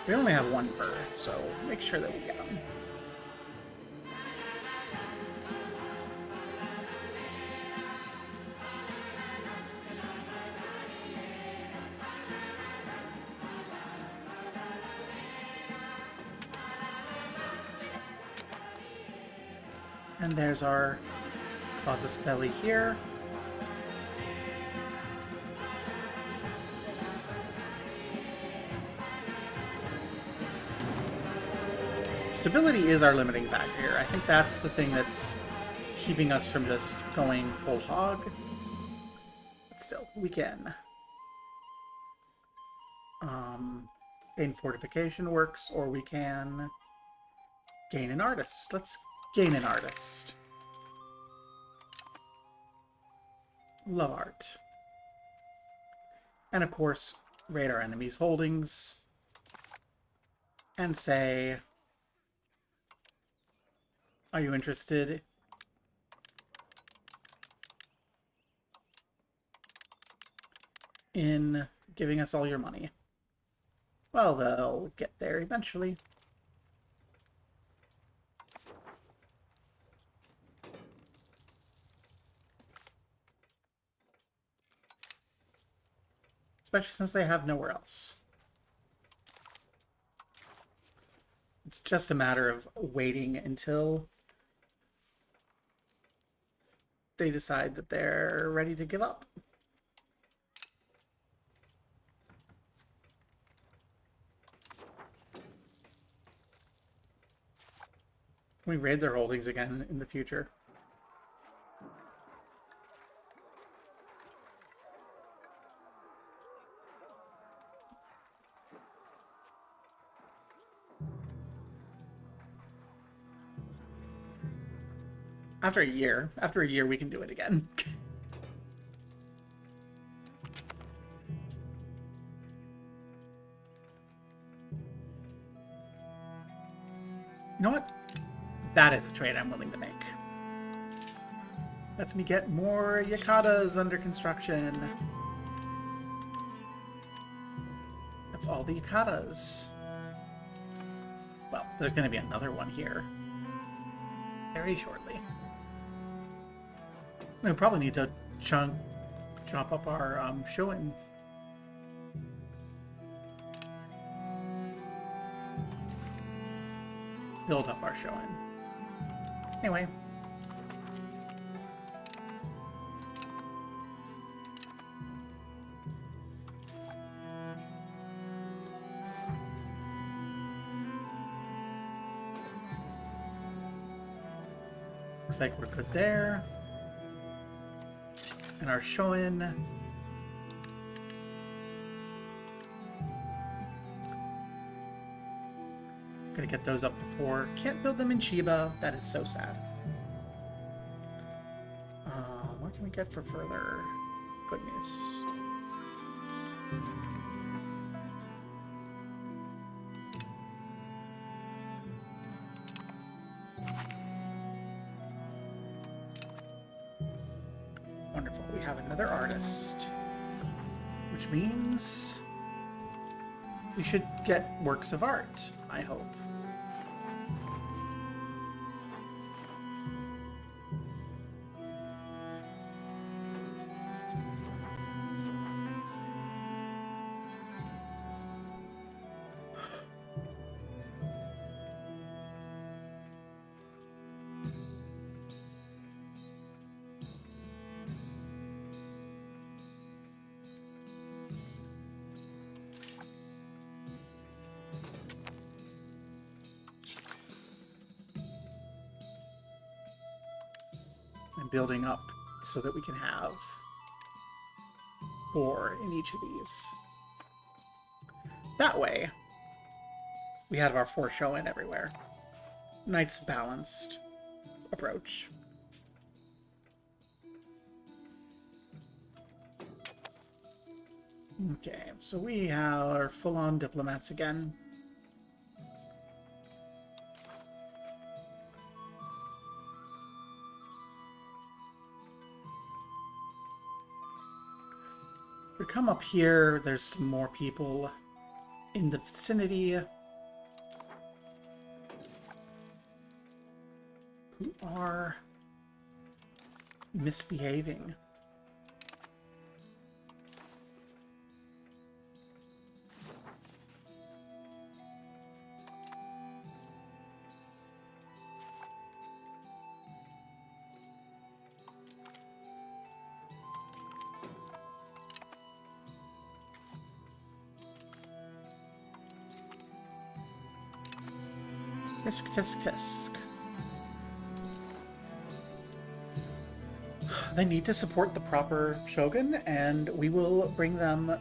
we only have one per, so make sure that we get them. And there's our casus belli here. Stability is our limiting factor here. I think that's the thing that's keeping us from just going whole hog. But still, we can. Gain fortification works, or we can gain an artist. Let's gain an artist. Love art. And of course, raid our enemies' holdings and say, are you interested in giving us all your money? Well, they'll get there eventually. Especially since they have nowhere else. It's just a matter of waiting until they decide that they're ready to give up. Can we raid their holdings again in the future? After a year we can do it again. You know what? That is a trade I'm willing to make. Lets me get more Yakatas under construction. That's all the Yakatas. Well, there's going to be another one here very shortly. We probably need to chop up our Shoin. Build up our Shoin. Anyway. Looks like we're good there. And our Shoin. Gonna get those up before. Can't build them in Chiba. That is so sad. What can we get for further? Goodness. Wonderful. We have another artist, which means we should get works of art, I hope. And building up so that we can have 4 in each of these. That way, we have our 4 Shoin everywhere. Nice balanced approach. Okay, so we have our full-on diplomats again. We come up here, there's some more people in the vicinity who are misbehaving. Tisk, tisk, tisk. They need to support the proper shogun, and we will bring them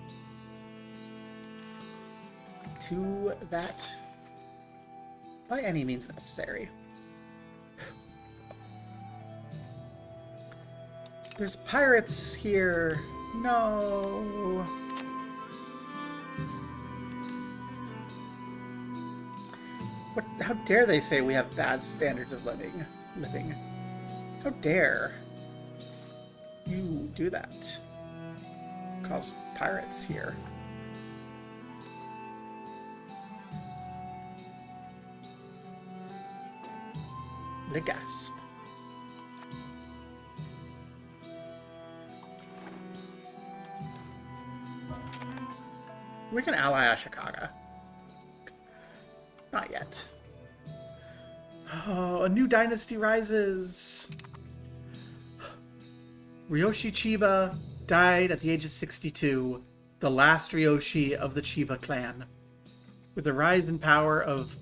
to that by any means necessary. There's pirates here. No. What, how dare they say we have bad standards of living? How dare you do that? Cause pirates here. Le gasp. We can ally Ashikaga. Not yet. Oh, a new dynasty rises. Ryoshi Chiba died at the age of 62, the last Ryoshi of the Chiba clan. With the rise in power of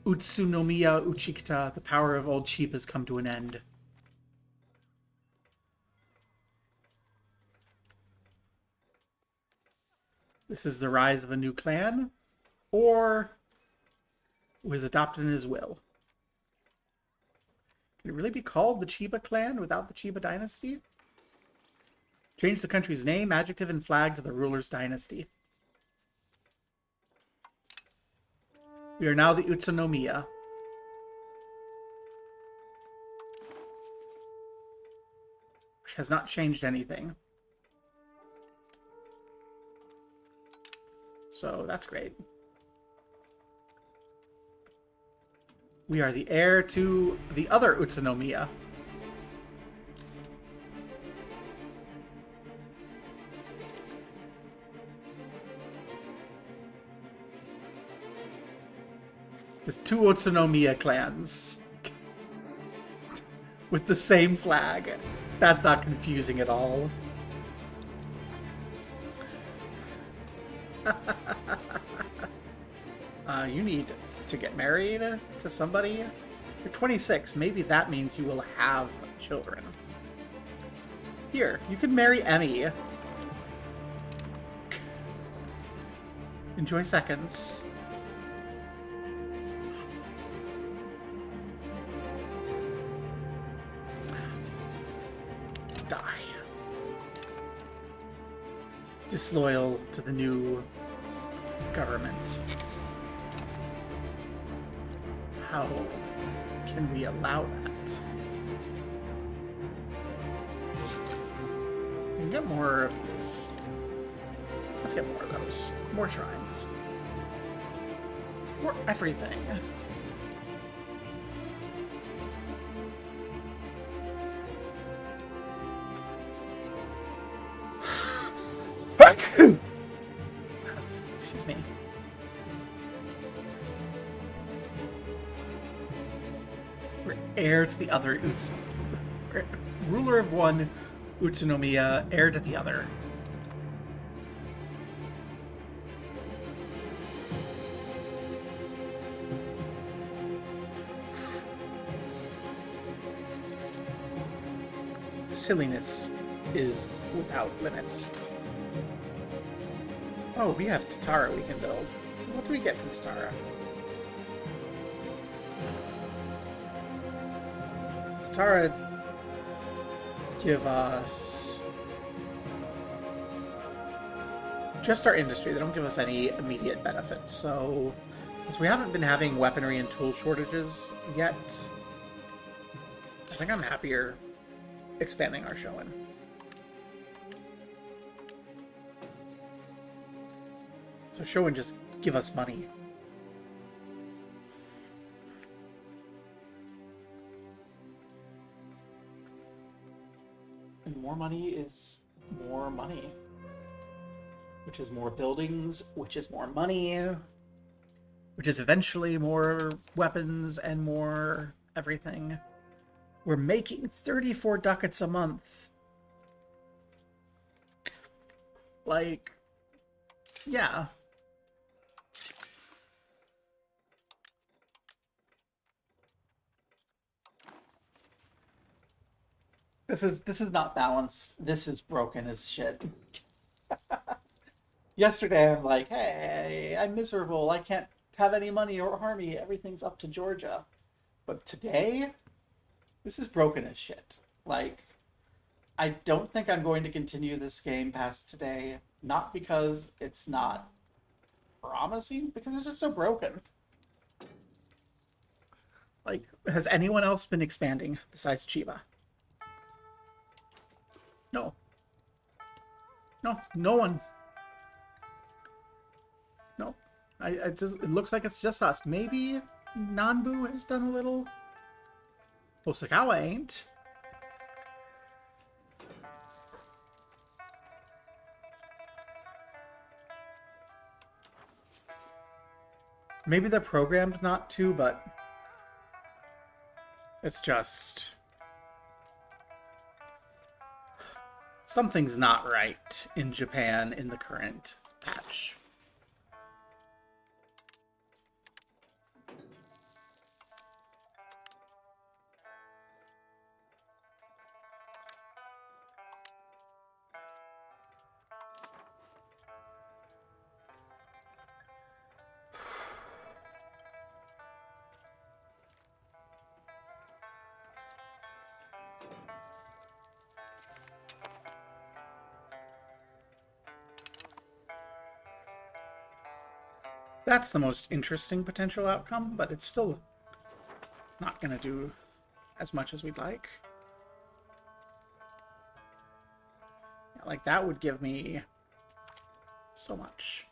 Utsunomiya Uchikita, the power of old Chiba has come to an end. This is the rise of a new clan, or was adopted in his will. Can it really be called the Chiba clan without the Chiba dynasty? Change the country's name, adjective, and flag to the ruler's dynasty. We are now the Utsunomiya. Which has not changed anything. So that's great. We are the heir to the other Utsunomiya. There's 2 Utsunomiya clans with the same flag. That's not confusing at all. You need to get married to somebody. You're 26. Maybe that means you will have children. Here, you can marry Emmy. Enjoy seconds. Die. Disloyal to the new government. How can we allow that? We can get more of these. Let's get more of those. More shrines. More everything. Excuse me. We're heir to the other ruler of one, Utsunomiya, heir to the other. Silliness is without limits. Oh, we have Tatara we can build. What do we get from Tatara? Tatara give us just our industry. They don't give us any immediate benefits. So, since we haven't been having weaponry and tool shortages yet, I think I'm happier expanding our Shoin. So Shoin just give us money. And more money is more money. Which is more buildings, which is more money, which is eventually more weapons and more everything. We're making 34 ducats a month. Like, yeah. This is not balanced. This is broken as shit. Yesterday I'm like, hey, I'm miserable. I can't have any money or army. Everything's up to Georgia. But today, this is broken as shit. Like, I don't think I'm going to continue this game past today. Not because it's not promising, because it's just so broken. Like, has anyone else been expanding besides Chiba? No. No, no one. No. I just, it looks like it's just us. Maybe Nanbu has done a little. Osakawa ain't. Maybe they're programmed not to, but it's just something's not right in Japan in the current patch. That's the most interesting potential outcome, but it's still not going to do as much as we'd like. Yeah, like, that would give me so much.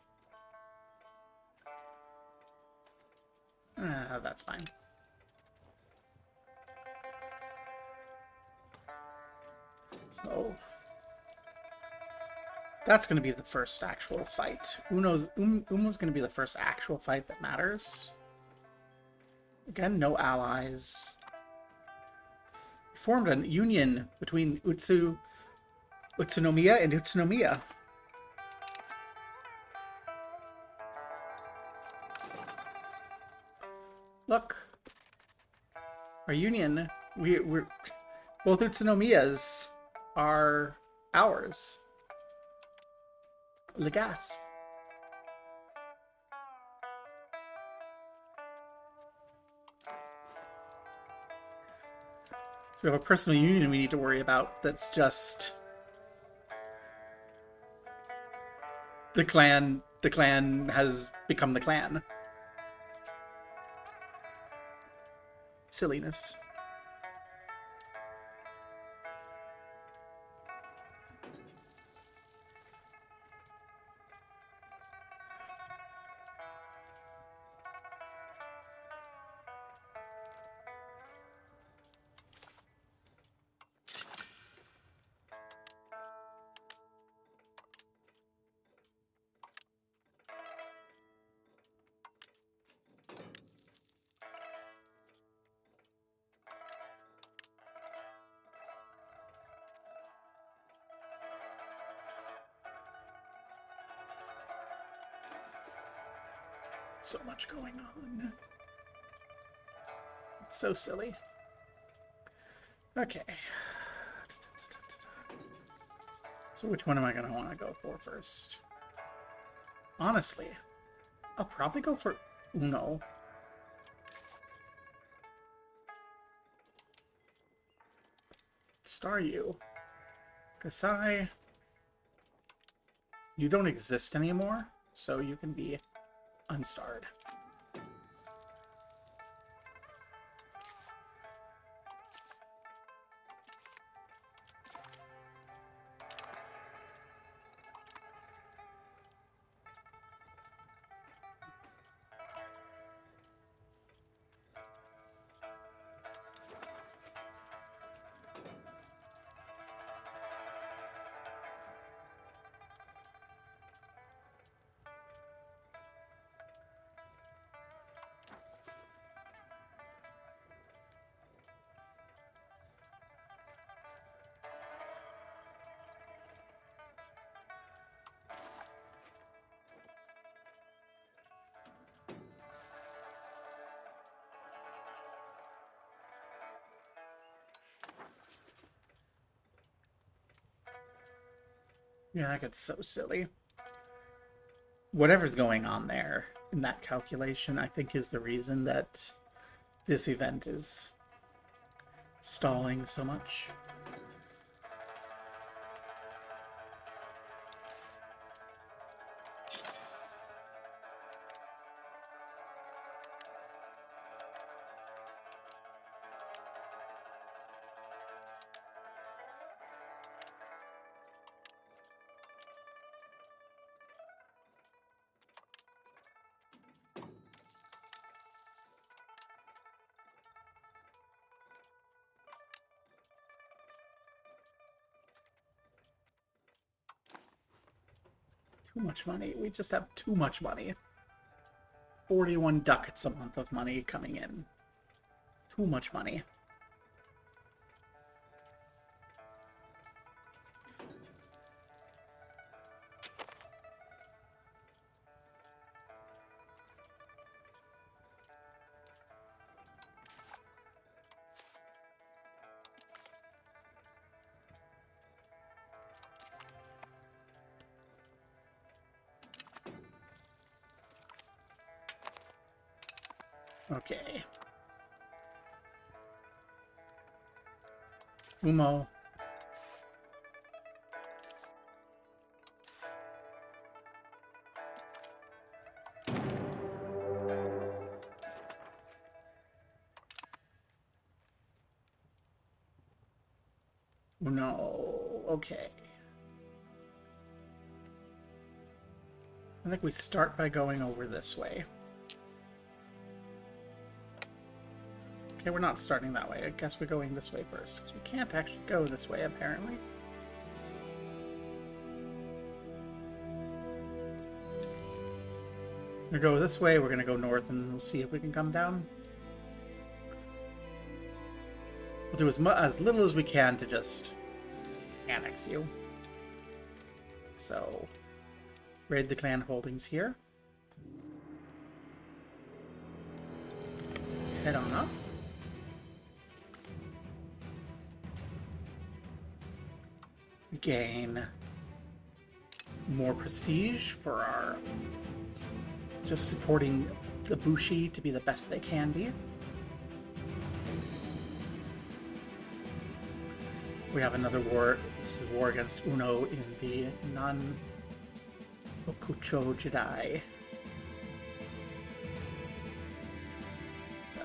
That's fine. So that's going to be the first actual fight. Umo's going to be the first actual fight that matters. Again, no allies. We formed a union between Utsunomiya and Utsunomiya. Look. Our union, we're both Utsunomiyas are ours. Le gasp. So we have a personal union we need to worry about that's just the clan has become the clan. Silliness. So much going on. It's so silly. Okay. So which one am I going to want to go for first? Honestly, I'll probably go for Uno. Star you. Kasai, you don't exist anymore, so you can be unstarred. Yeah, that gets so silly. Whatever's going on there in that calculation, I think, is the reason that this event is stalling so much. Too much money. We just have too much money. 41 ducats a month of money coming in. Too much money. Okay. Umo. No. Okay. I think we start by going over this way. Okay, we're not starting that way. I guess we're going this way first, because we can't actually go this way, apparently. We're gonna go this way, we're gonna go north, and we'll see if we can come down. We'll do as little as we can to just annex you. So, raid the clan holdings here. Head on up. We gain more prestige for our just supporting the Bushi to be the best they can be. We have another war. This is war against Uno in the non-Okucho Jedi. So,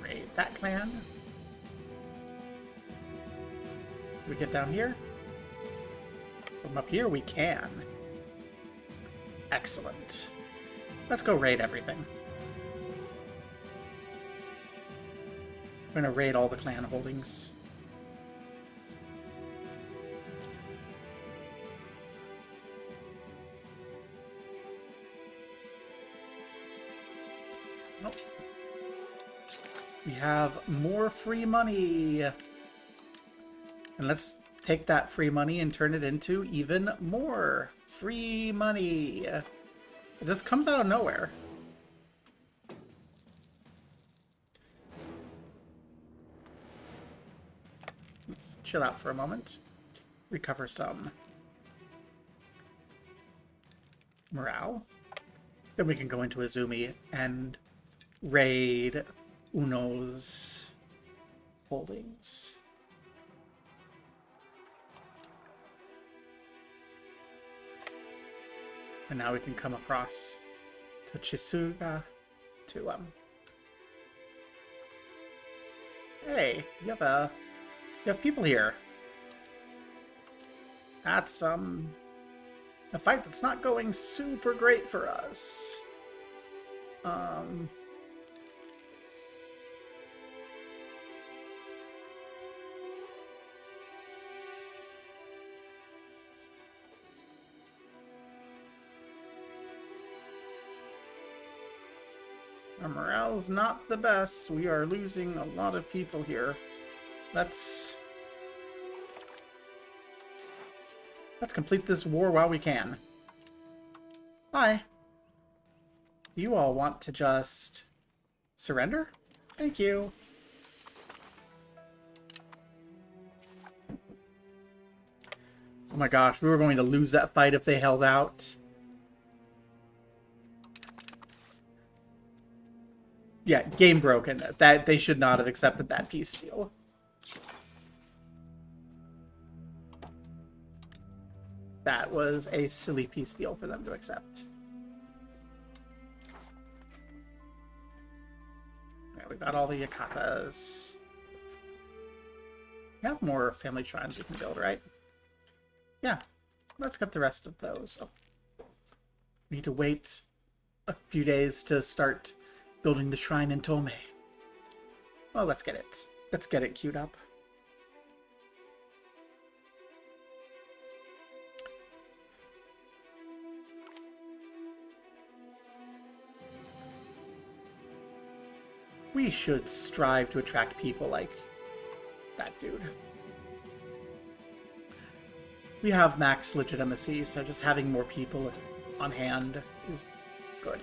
raid that clan. Can we get down here? From up here, we can. Excellent. Let's go raid everything. We're gonna raid all the clan holdings. Nope. We have more free money. And let's take that free money and turn it into even more free money. It just comes out of nowhere. Let's chill out for a moment. Recover some morale. Then we can go into Izumi and raid Uno's holdings. And now we can come across to Chisuga to hey, you have people here. That's a fight that's not going super great for us. Our morale's not the best. We are losing a lot of people here. Let's complete this war while we can. Hi. Do you all want to just surrender? Thank you. Oh my gosh, we were going to lose that fight if they held out. Yeah, game broken. That they should not have accepted that peace deal. That was a silly peace deal for them to accept. Yeah, we got all the Yakatas. We have more family shrines we can build, right? Yeah, let's get the rest of those. Oh. We need to wait a few days to start building the shrine in Tomei. Well, let's get it. Let's get it queued up. We should strive to attract people like that dude. We have max legitimacy, so just having more people on hand is good.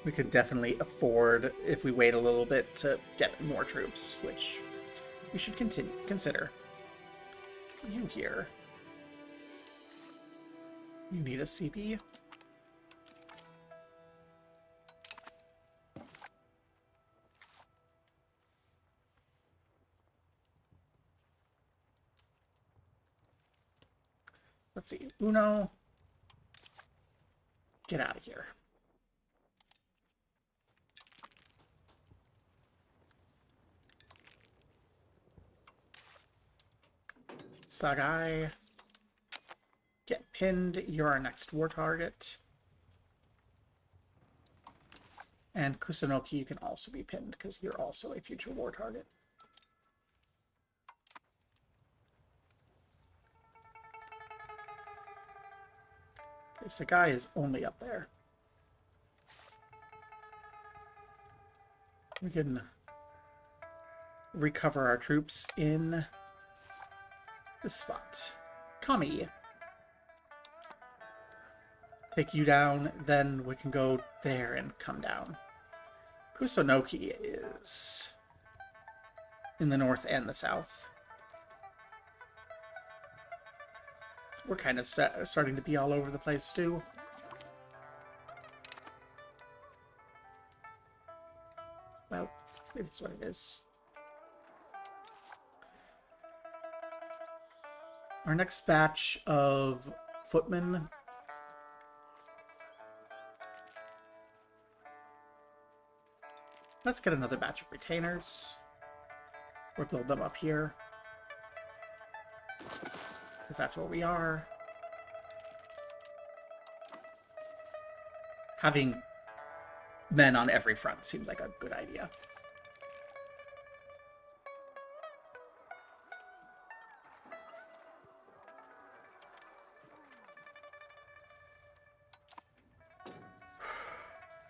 We could definitely afford, if we wait a little bit, to get more troops, which we should consider. You here. You need a CP? Let's see. Uno. Get out of here. Sagai. Get pinned. You're our next war target. And Kusunoki, you can also be pinned because you're also a future war target. Okay, Sagai is only up there. We can recover our troops in this spot. Kami. Take you down, then we can go there and come down. Kusunoki is in the north and the south. We're kind of starting to be all over the place, too. Well, it is what it is. Our next batch of footmen. Let's get another batch of retainers. We'll build them up here. Because that's where we are. Having men on every front seems like a good idea.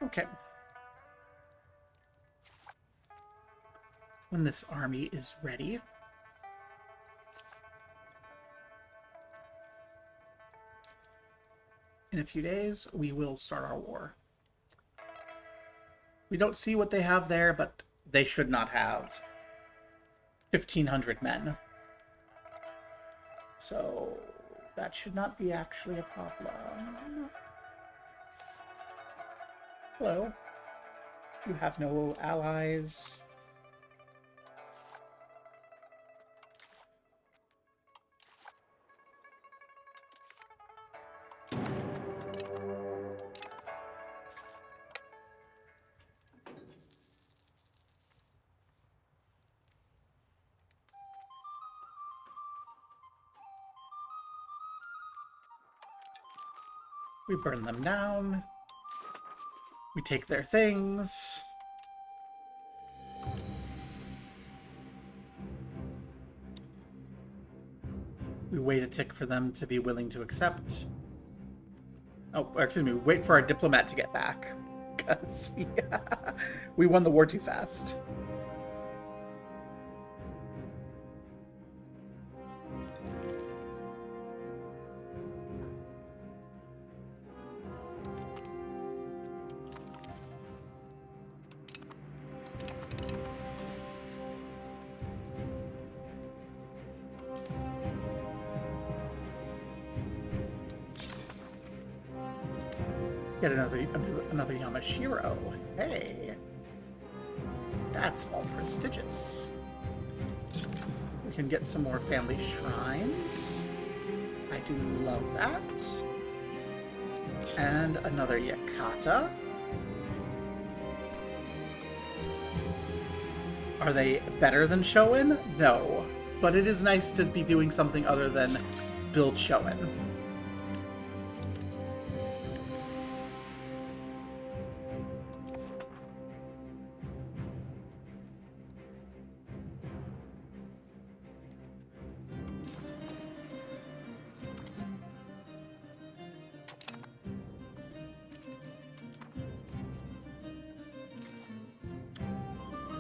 Okay. When this army is ready, in a few days, we will start our war. We don't see what they have there, but they should not have 1,500 men. So that should not be actually a problem. Hello. You have no allies. We burn them down. We take their things. We wait a tick for them to be willing to accept. Oh, excuse me. Wait for our diplomat to get back. Because we won the war too fast. Get another Yamashiro. Hey. That's all prestigious. We can get some more family shrines. I do love that. And another Yakata. Are they better than Shoin? No. But it is nice to be doing something other than build Shoin.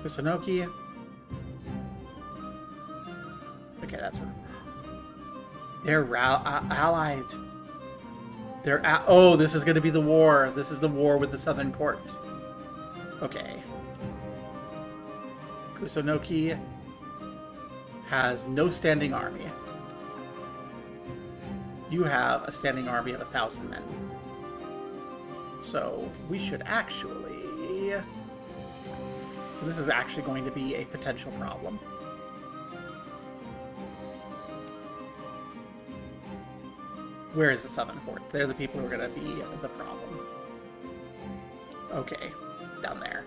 Kusunoki. Okay, that's what. They're allied. They're oh, this is going to be the war. This is the war with the Southern Court. Okay. Kusunoki has no standing army. You have a standing army of 1,000 men. So we should actually. So this is actually going to be a potential problem. Where is the Southern Court? They're the people who are going to be the problem. Okay, down there.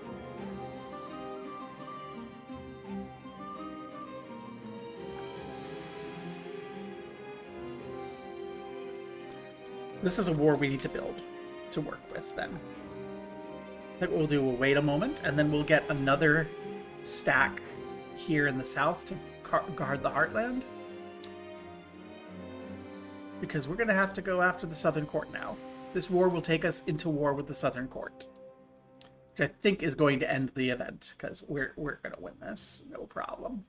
This is a war we need to build to work with, then. I think what we'll do, we'll wait a moment, and then we'll get another stack here in the south to guard the Heartland. Because we're going to have to go after the Southern Court now. This war will take us into war with the Southern Court. Which I think is going to end the event, because we're going to win this, no problem.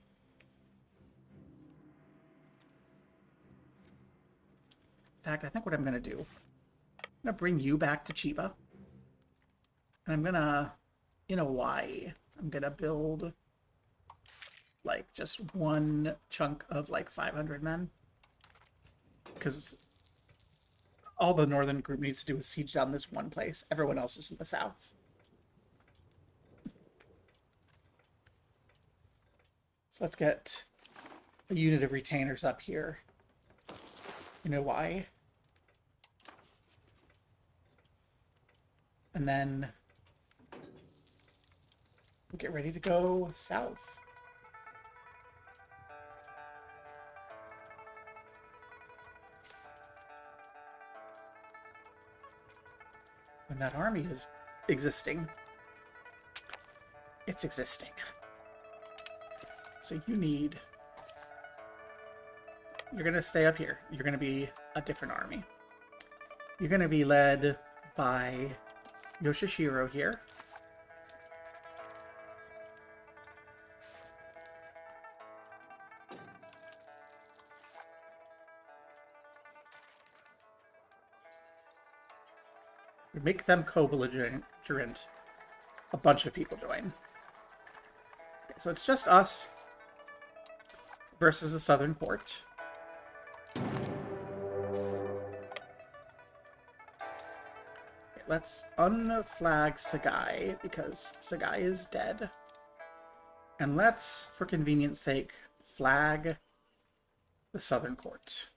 In fact, I think what I'm going to do, I'm going to bring you back to Chiba. And I'm going to in a Y, I'm gonna build like just one chunk of like 500 men, because all the northern group needs to do is siege down this one place. Everyone else is in the south. So let's get a unit of retainers up here. You know why? And then we'll get ready to go south. When that army is existing, it's existing. So you're going to stay up here. You're going to be a different army. You're going to be led by Yoshishiro here. We make them co-belligerent. A bunch of people join. Okay, so it's just us versus the Southern Court. Okay, let's unflag Sagai, because Sagai is dead. And let's, for convenience sake, flag the Southern Court.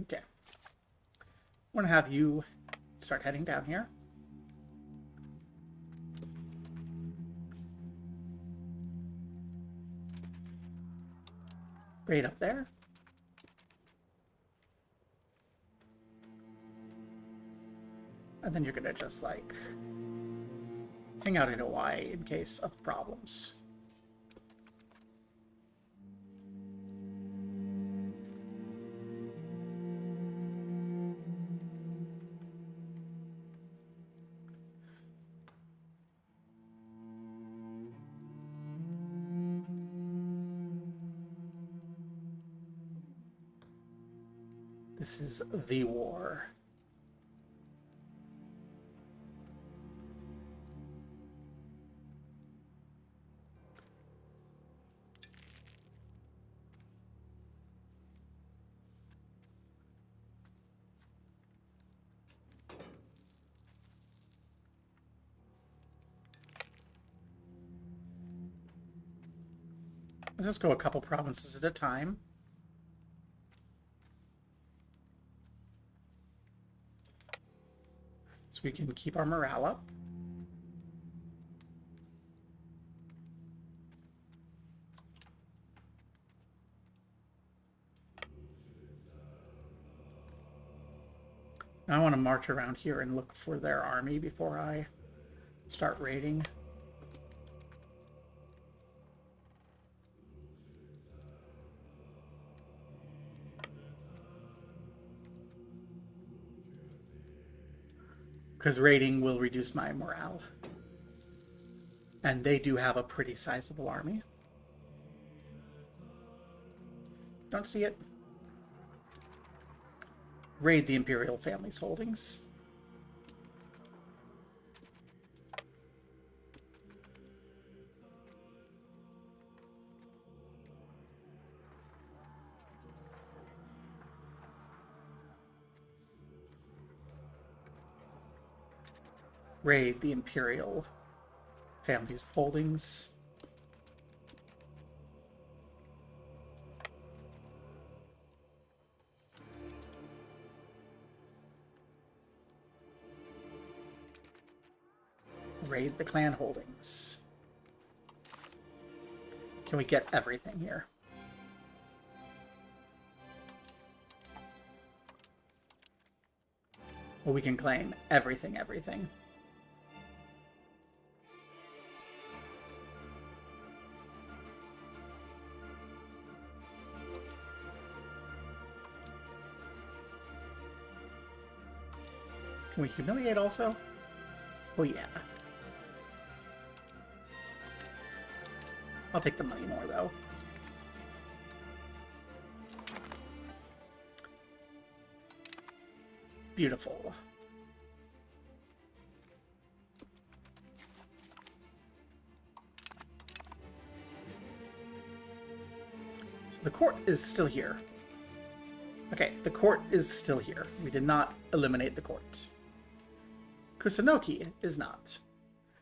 Okay. I want to have you start heading down here. Right up there. And then you're going to just, like, hang out in Hawaii in case of problems. This is the war. Let's just go a couple provinces at a time. So we can keep our morale up. Now I want to march around here and look for their army before I start raiding. Because raiding will reduce my morale. And they do have a pretty sizable army. Don't see it. Raid the Imperial family's holdings. Raid the Imperial family's holdings. Raid the clan holdings. Can we get everything here? Well, we can claim everything. Can we humiliate also? Oh yeah. I'll take the money more, though. Beautiful. So the court is still here. Okay, the court is still here. We did not eliminate the court. Kusunoki is not.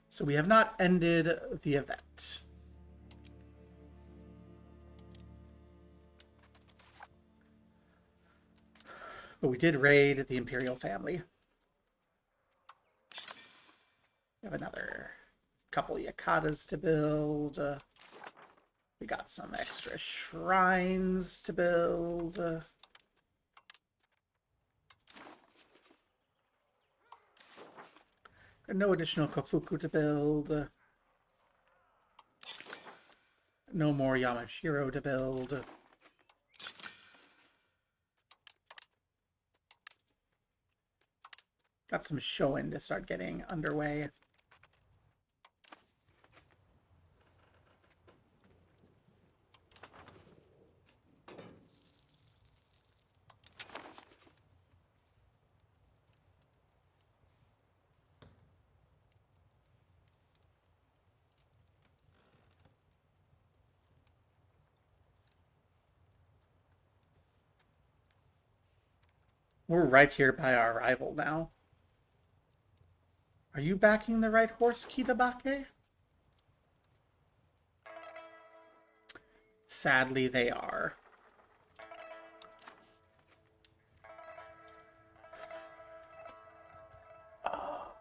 So we have not ended the event. But we did raid the Imperial family. We have another couple Yakatas to build. We got some extra shrines to build. No additional Kofuku to build. No more Yamashiro to build. Got some Shoin to start getting underway. We're right here by our rival now. Are you backing the right horse, Kitabake? Sadly, they are. Oh,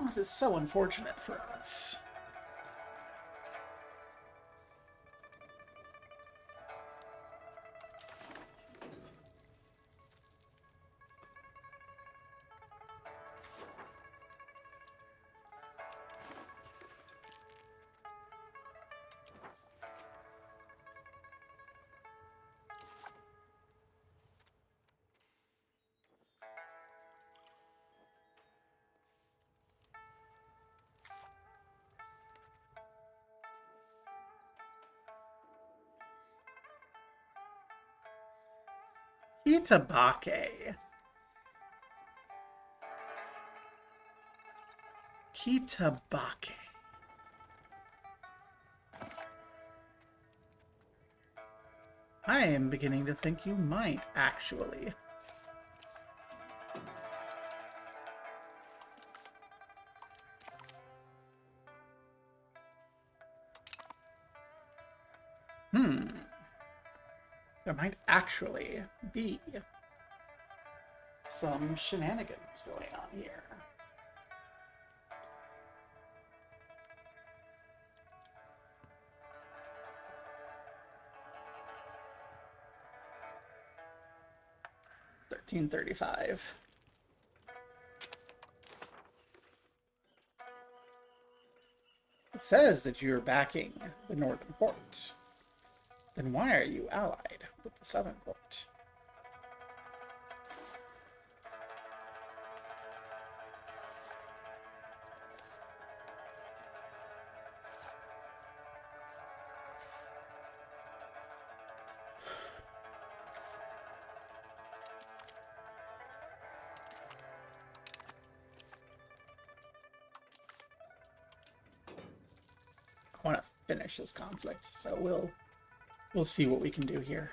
this is so unfortunate for us. Kitabake. Kitabake. I am beginning to think you might, actually. There might actually be some shenanigans going on here. $13.35. It says that you're backing the Northern Court. Then why are you allied with the Southern Court? I want to finish this conflict, so we'll see what we can do here.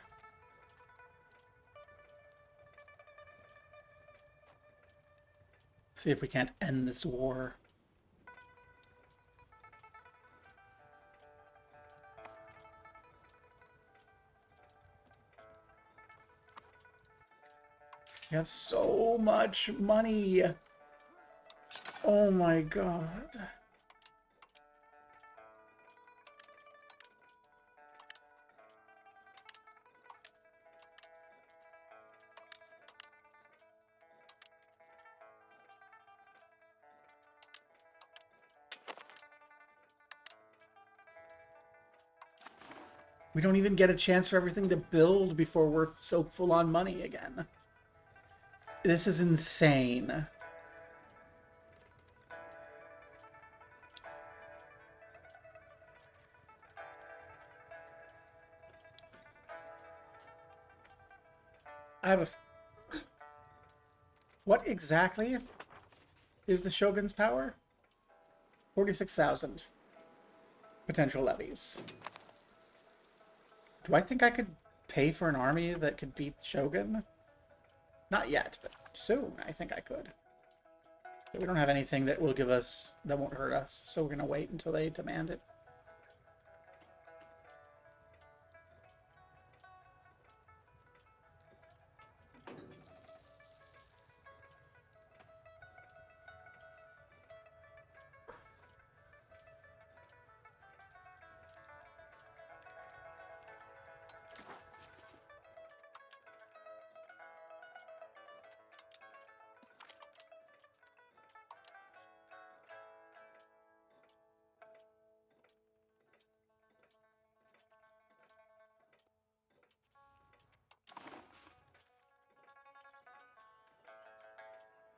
See if we can't end this war. We have so much money. Oh my god. We don't even get a chance for everything to build before we're so full on money again. This is insane. I have a... What exactly is the Shogun's power? 46,000 potential levies. Do I think I could pay for an army that could beat the Shogun? Not yet, but soon I think I could. But we don't have anything that will give us, that won't hurt us, so we're going to wait until they demand it.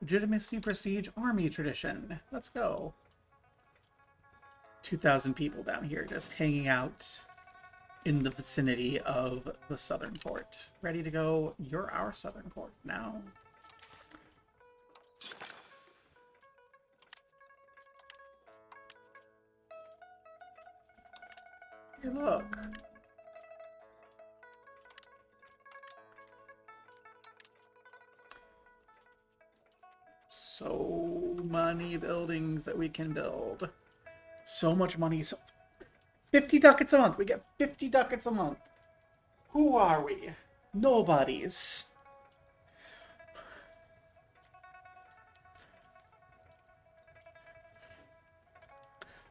Legitimacy, prestige, army tradition. Let's go. 2,000 people down here just hanging out in the vicinity of the southern port. Ready to go. You're our southern port now. Hey, look. So many buildings that we can build. So much money. So 50 ducats a month. We get 50 ducats a month. Who are we? Nobodies.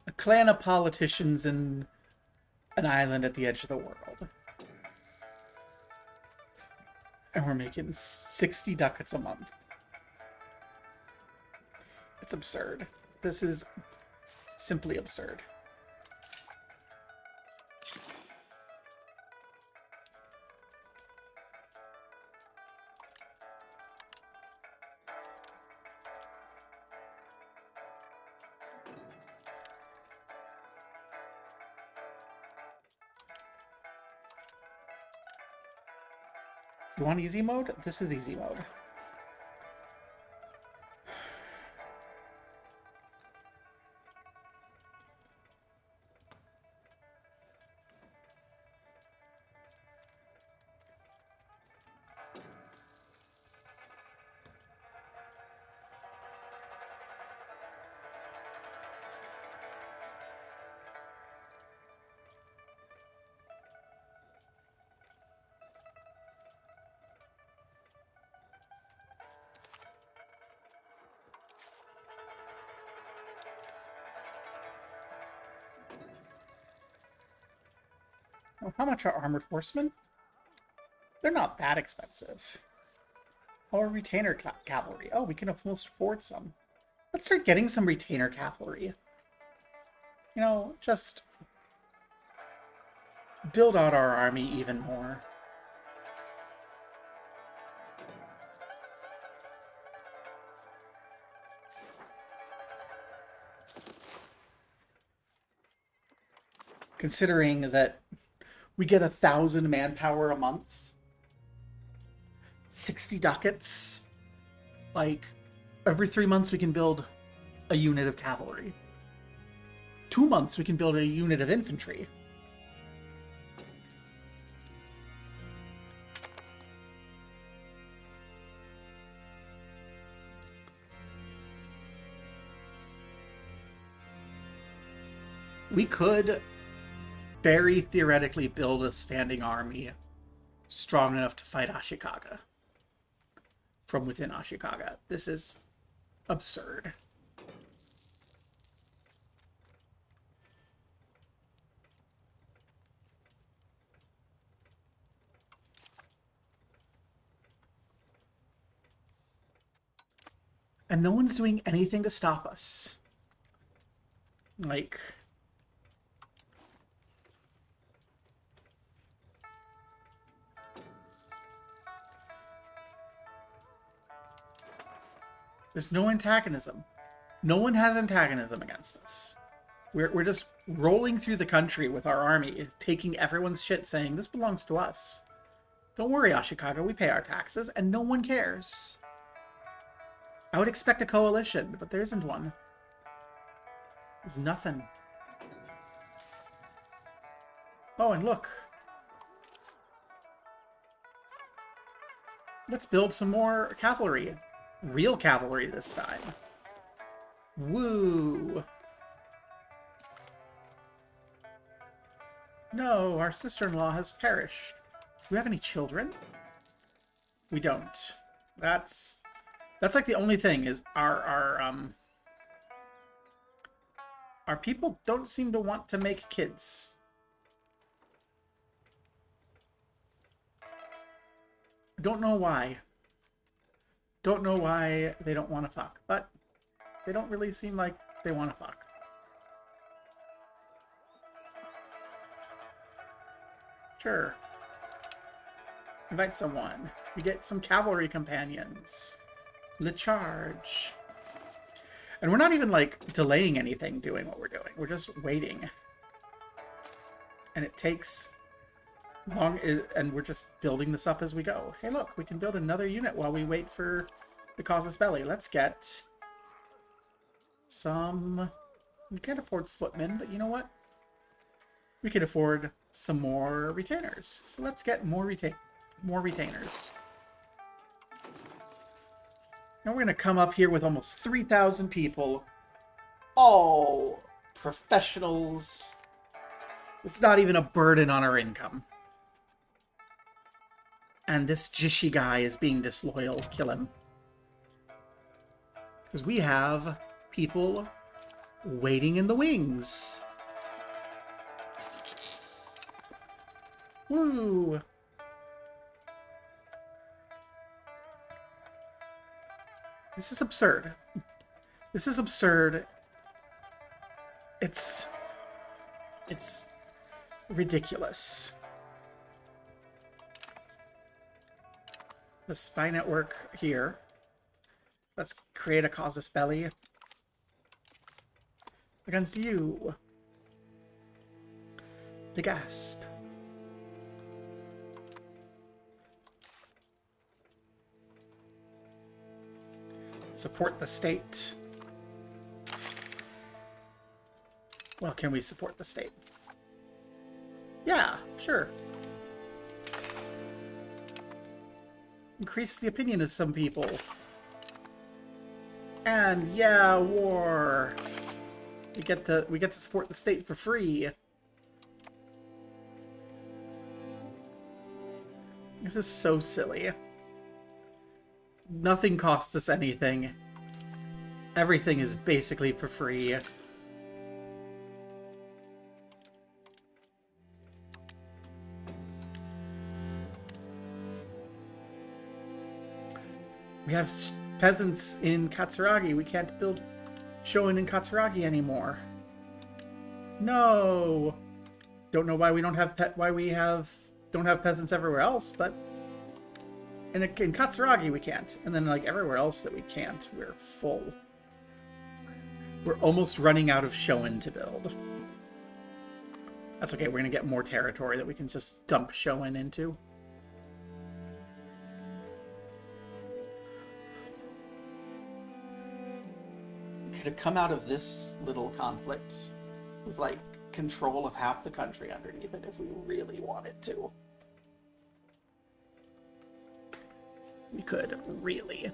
A clan of politicians in an island at the edge of the world. And we're making 60 ducats a month. It's absurd. This is simply absurd. You want easy mode? This is easy mode. Oh, how much are armored horsemen? They're not that expensive. Or retainer cavalry. Oh, we can almost afford some. Let's start getting some retainer cavalry. You know, just build out our army even more. Considering that we get 1,000 manpower a month, 60 ducats, like every 3 months we can build a unit of cavalry. 2 months we can build a unit of infantry. We could very theoretically build a standing army strong enough to fight Ashikaga from within Ashikaga. This is absurd. And no one's doing anything to stop us. Like... There's no antagonism. No one has antagonism against us. We're just rolling through the country with our army, taking everyone's shit, saying, this belongs to us. Don't worry, Ashikaga, we pay our taxes, and no one cares. I would expect a coalition, but there isn't one. There's nothing. Oh, and look. Let's build some more cavalry. Real cavalry this time. Woo! No, our sister-in-law has perished. Do we have any children? We don't. That's like the only thing is our people don't seem to want to make kids. Don't know why. Don't know why they don't want to fuck, but they don't really seem like they want to fuck. Sure. Invite someone. You get some cavalry companions. Le charge. And we're not even, like, delaying anything doing what we're doing. We're just waiting. And it takes long, and we're just building this up as we go. Hey, look, we can build another unit while we wait for the casus belli. Let's get some... We can't afford footmen, but you know what? We could afford some more retainers. So let's get more retainers. Now we're going to come up here with almost 3,000 people. All professionals. It's not even a burden on our income. And this Jishi guy is being disloyal. Kill him. Because we have people waiting in the wings. Woo! This is absurd. This is absurd. It's ridiculous. The spy network here. Let's create a casus belli against you. The gasp. Support the state. Well, can we support the state? Yeah, sure. Increase the opinion of some people. And yeah, war. We get to support the state for free. This is so silly. Nothing costs us anything. Everything is basically for free. We have peasants in Katsuragi. We can't build Shoin in Katsuragi anymore. No. Don't know why we don't have don't have peasants everywhere else, but in Katsuragi we can't. And then like everywhere else that we can't, we're full. We're almost running out of Shoin to build. That's okay, we're gonna get more territory that we can just dump Shoin into. Could have come out of this little conflict with like control of half the country underneath it if we really wanted to. We could really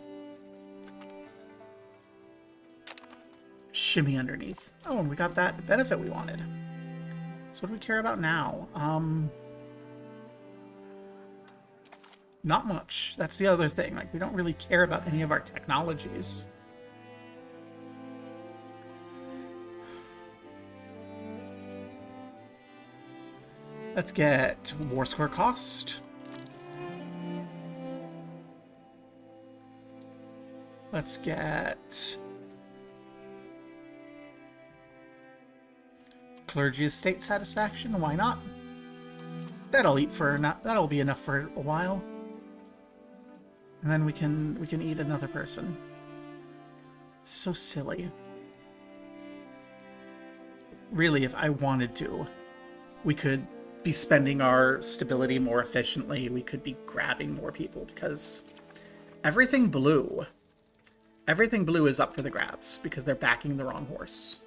shimmy underneath. Oh, and we got that benefit we wanted. So what do we care about now? Not much. That's the other thing. Like, we don't really care about any of our technologies. Let's get war score cost. Let's get clergy estate satisfaction. Why not? That'll be enough for a while. And then we can eat another person. So silly. Really, if I wanted to, we could be spending our stability more efficiently. We could be grabbing more people because everything blue is up for the grabs because they're backing the wrong horse.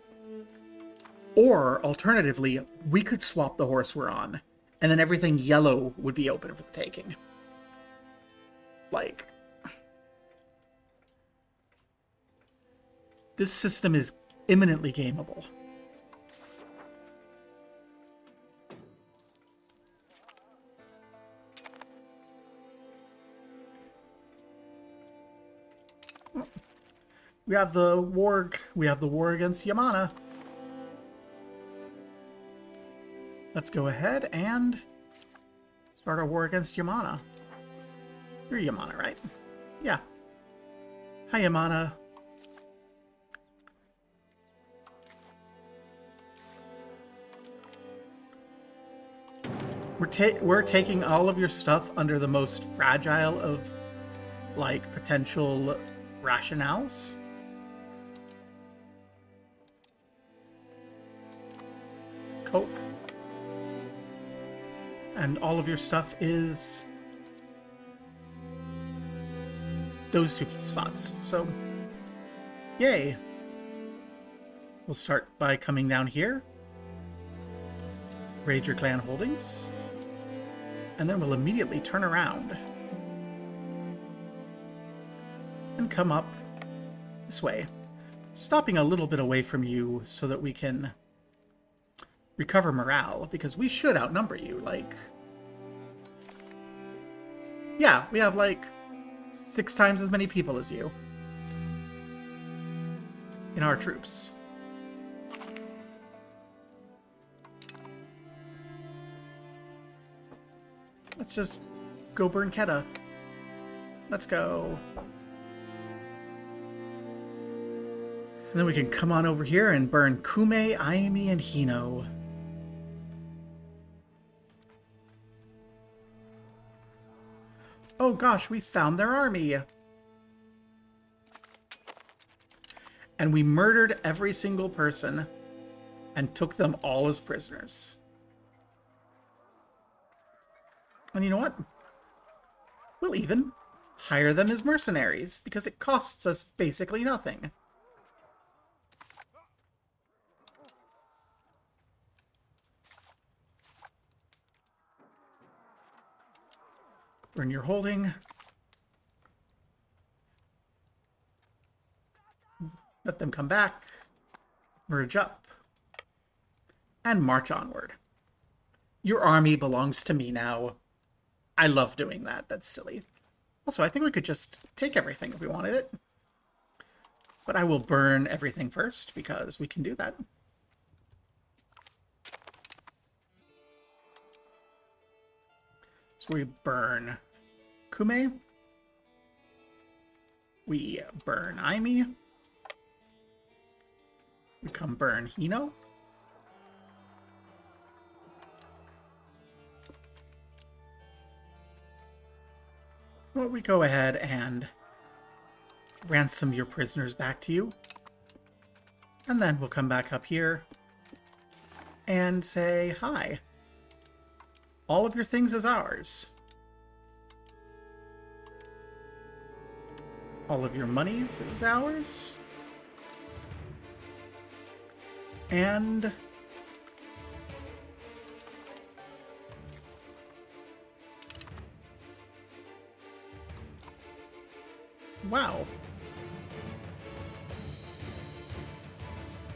Or, alternatively, we could swap the horse we're on, and then everything yellow would be open for the taking. Like, this system is imminently gameable. We have the war against Yamana. Let's go ahead and start our war against Yamana. You're Yamana, right? Yeah. Hi, Yamana. We're taking all of your stuff under the most fragile of, like, potential rationales. Cope. And all of your stuff is those two spots. So, yay. We'll start by coming down here. Raid your clan holdings. And then we'll immediately turn around and come up this way, stopping a little bit away from you so that we can recover morale, because we should outnumber you. Like, yeah, we have like 6 times as many people as you in our troops. Let's just go burn Keta. Let's go. And then we can come on over here and burn Kume, Ayami, and Hino. Oh gosh, we found their army. And we murdered every single person and took them all as prisoners. And you know what? We'll even hire them as mercenaries, because it costs us basically nothing. Burn your holding. Let them come back. Merge up. And march onward. Your army belongs to me now. I love doing that. That's silly. Also, I think we could just take everything if we wanted it. But I will burn everything first, because we can do that. So we burn Kume. We burn Aimi. We come burn Hino. Well, we go ahead and ransom your prisoners back to you. And then we'll come back up here and say, hi. All of your things is ours. All of your monies is ours. And wow.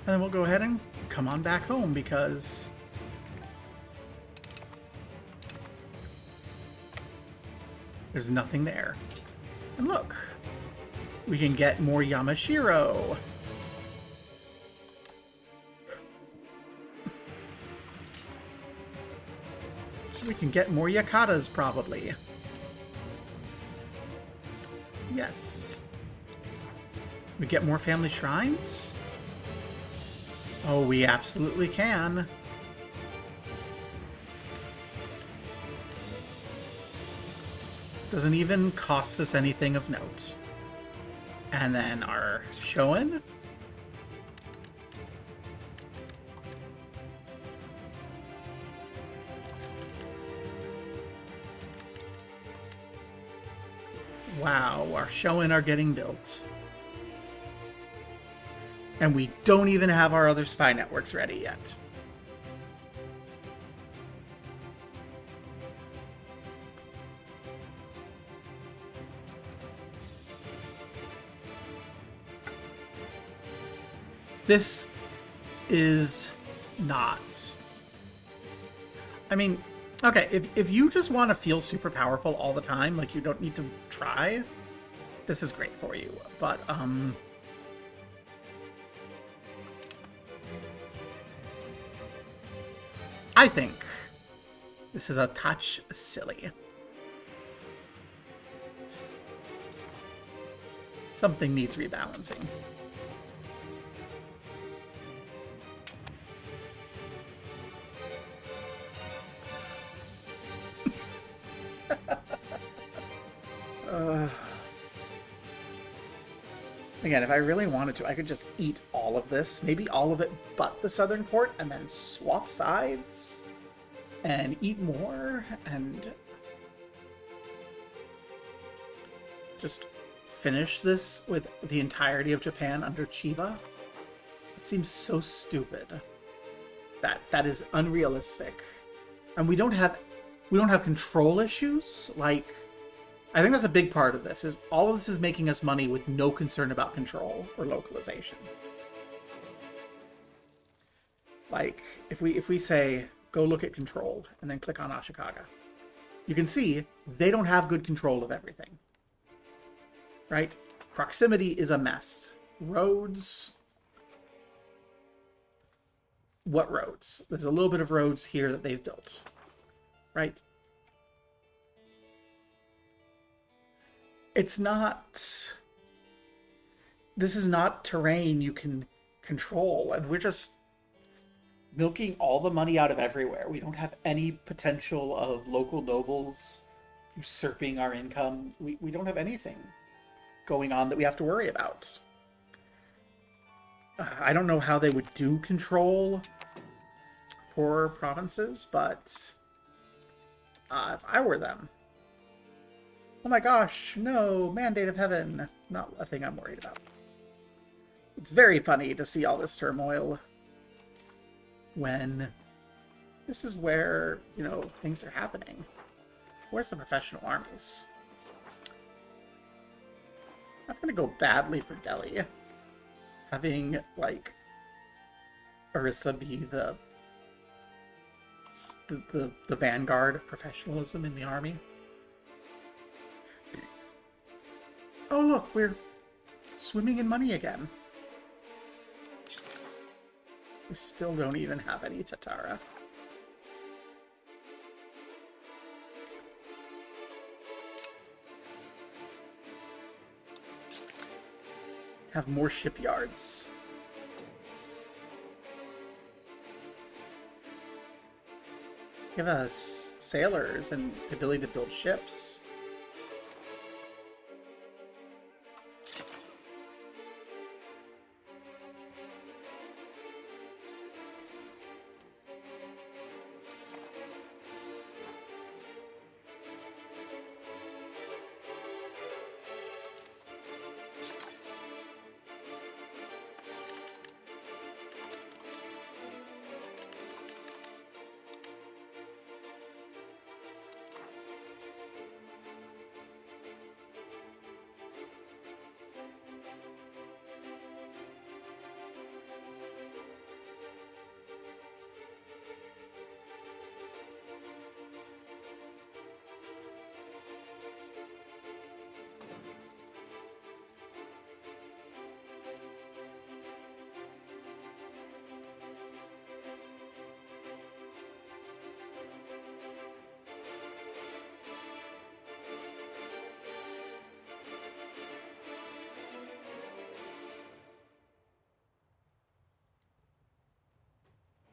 And then we'll go ahead and come on back home, because there's nothing there. And look, we can get more Yamashiro. We can get more Yakatas, probably. Yes. We get more family shrines? Oh, we absolutely can. Doesn't even cost us anything of note. And then our Shoin. Wow, our Shoin are getting built. And we don't even have our other spy networks ready yet. This is not. I mean, okay, if you just want to feel super powerful all the time, like you don't need to try, this is great for you. But, I think this is a touch silly. Something needs rebalancing. Again, if I really wanted to, I could just eat all of this, maybe all of it but the southern port, and then swap sides and eat more and just finish this with the entirety of Japan under Chiba. It seems so stupid. That is unrealistic. And we don't have control issues. Like, I think that's a big part of this, is all of this is making us money with no concern about control or localization. Like, if we say, go look at control, and then click on Ashikaga, you can see they don't have good control of everything. Right? Proximity is a mess. Roads... What roads? There's a little bit of roads here that they've built. Right? It's not... This is not terrain you can control, and we're just milking all the money out of everywhere. We don't have any potential of local nobles usurping our income. We don't have anything going on that we have to worry about. I don't know how they would do control for provinces, but if I were them... Oh my gosh, no, Mandate of Heaven. Not a thing I'm worried about. It's very funny to see all this turmoil when this is where, you know, things are happening. Where's the professional armies? That's gonna go badly for Delhi. Having, like, Orissa be the vanguard of professionalism in the army. Oh look, we're swimming in money again. We still don't even have any Tatara. Have more shipyards. Give us sailors and the ability to build ships.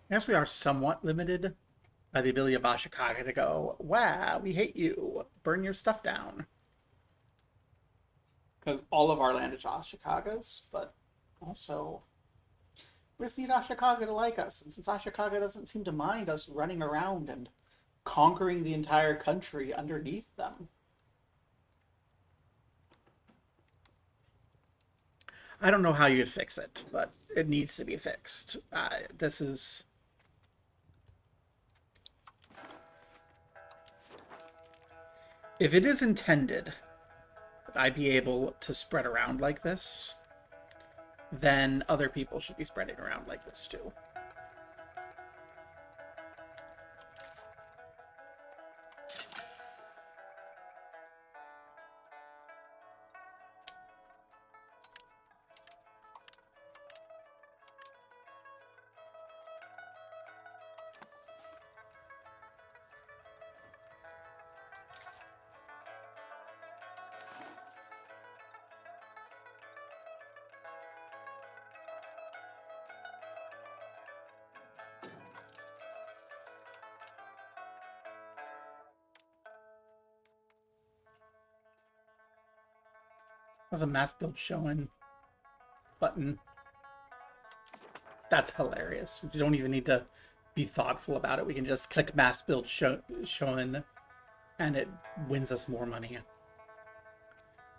I guess we are somewhat limited by the ability of Ashikaga to go, wow, we hate you, burn your stuff down. Because all of our land is Ashikaga's, but also we just need Ashikaga to like us. And since Ashikaga doesn't seem to mind us running around and conquering the entire country underneath them. I don't know how you'd fix it, but it needs to be fixed. This is... If it is intended that I be able to spread around like this, then other people should be spreading around like this too. There's a mass build showing button. That's hilarious. We don't even need to be thoughtful about it. We can just click mass build showing, and it wins us more money.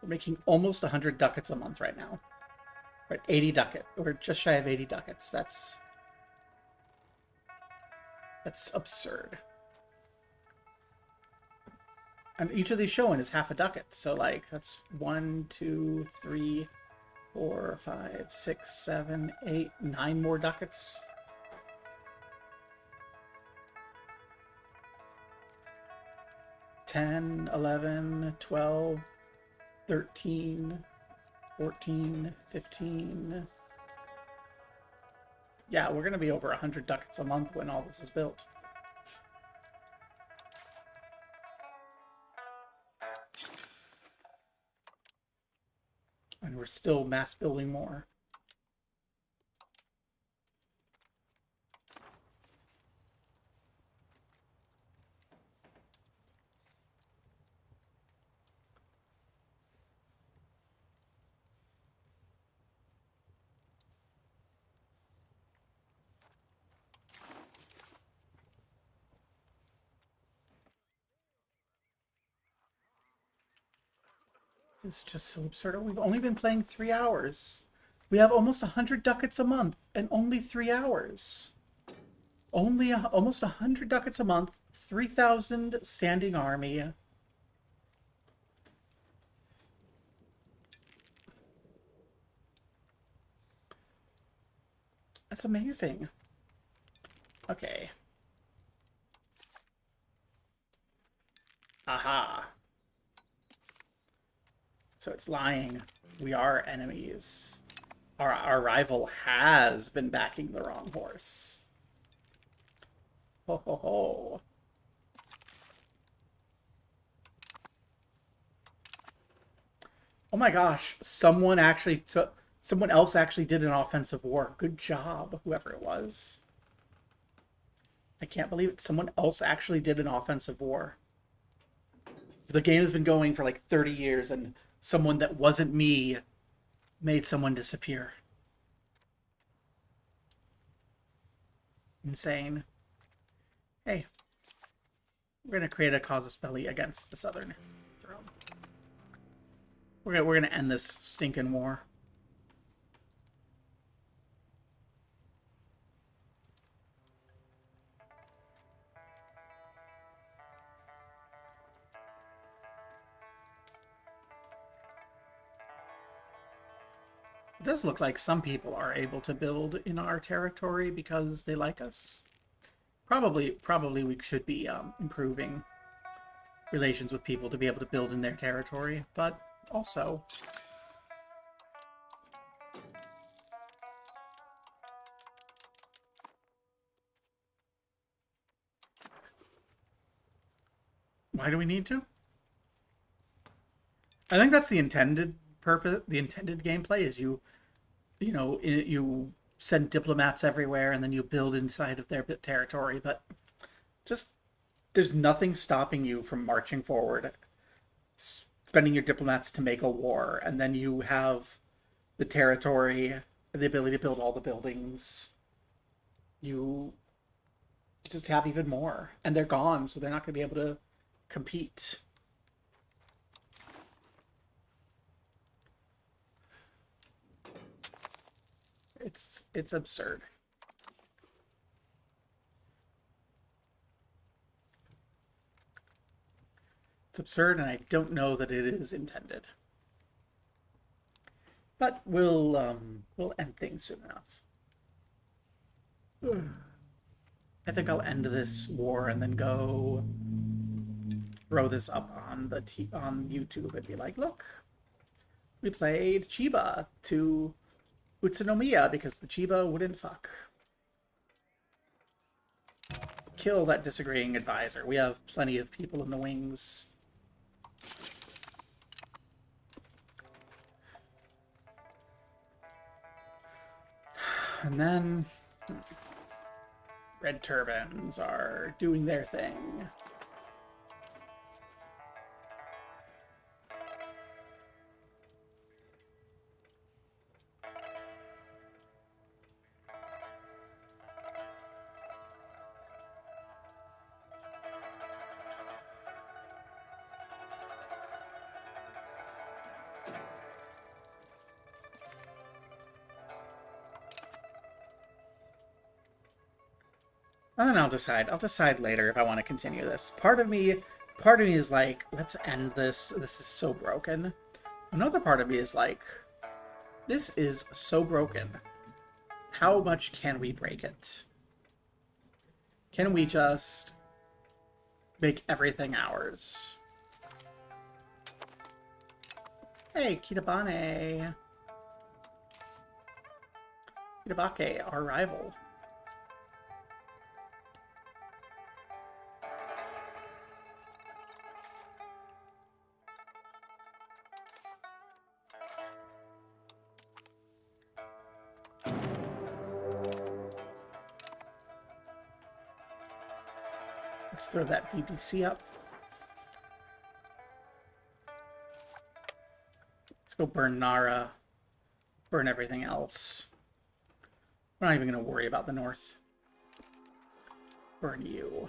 We're making almost 100 ducats a month right now. We're at 80 ducat. We're just shy of 80 ducats. That's absurd. And each of these showing is half a ducat. So, like, that's 1, 2, 3, 4, 5, 6, 7, 8, 9 more ducats. $10, $11, $12, $13, $14, $15. Yeah, we're going to be over 100 ducats a month when all this is built. And we're still mass building more. This is just so absurd. We've only been playing 3 hours. We have almost 100 ducats a month and only 3 hours. Only almost 100 ducats a month, 3,000 standing army. That's amazing. Okay. Aha. So it's lying. We are enemies. Our rival has been backing the wrong horse. Ho ho ho. Oh my gosh, someone else actually did an offensive war. Good job, whoever it was. I can't believe it. Someone else actually did an offensive war. The game has been going for like 30 years and someone that wasn't me made someone disappear. Insane. Hey, we're gonna create a casus belli against the Southern Throne. We're gonna end this stinking war. It does look like some people are able to build in our territory because they like us. Probably we should be improving relations with people to be able to build in their territory, but also... Why do we need to? I think that's the intended purpose, the intended gameplay is you send diplomats everywhere and then you build inside of their territory, but just there's nothing stopping you from marching forward, spending your diplomats to make a war, and then you have the territory, the ability to build all the buildings. You just have even more, and they're gone, so they're not going to be able to compete. It's absurd. It's absurd, and I don't know that it is intended. But we'll end things soon enough. I think I'll end this war and then go throw this up on on YouTube and be like, look, we played Chiba to Utsunomiya because the Chiba wouldn't fuck. Kill that disagreeing advisor. We have plenty of people in the wings. And then Red Turbans are doing their thing. And then I'll decide later if I want to continue this. Part of me is like, let's end this. This is so broken. Another part of me is like, this is so broken. How much can we break it? Can we just make everything ours? Hey, Kitabane. Kitabake, our rival. Let's throw that BBC up. Let's go burn Nara. Burn everything else. We're not even going to worry about the north. Burn you.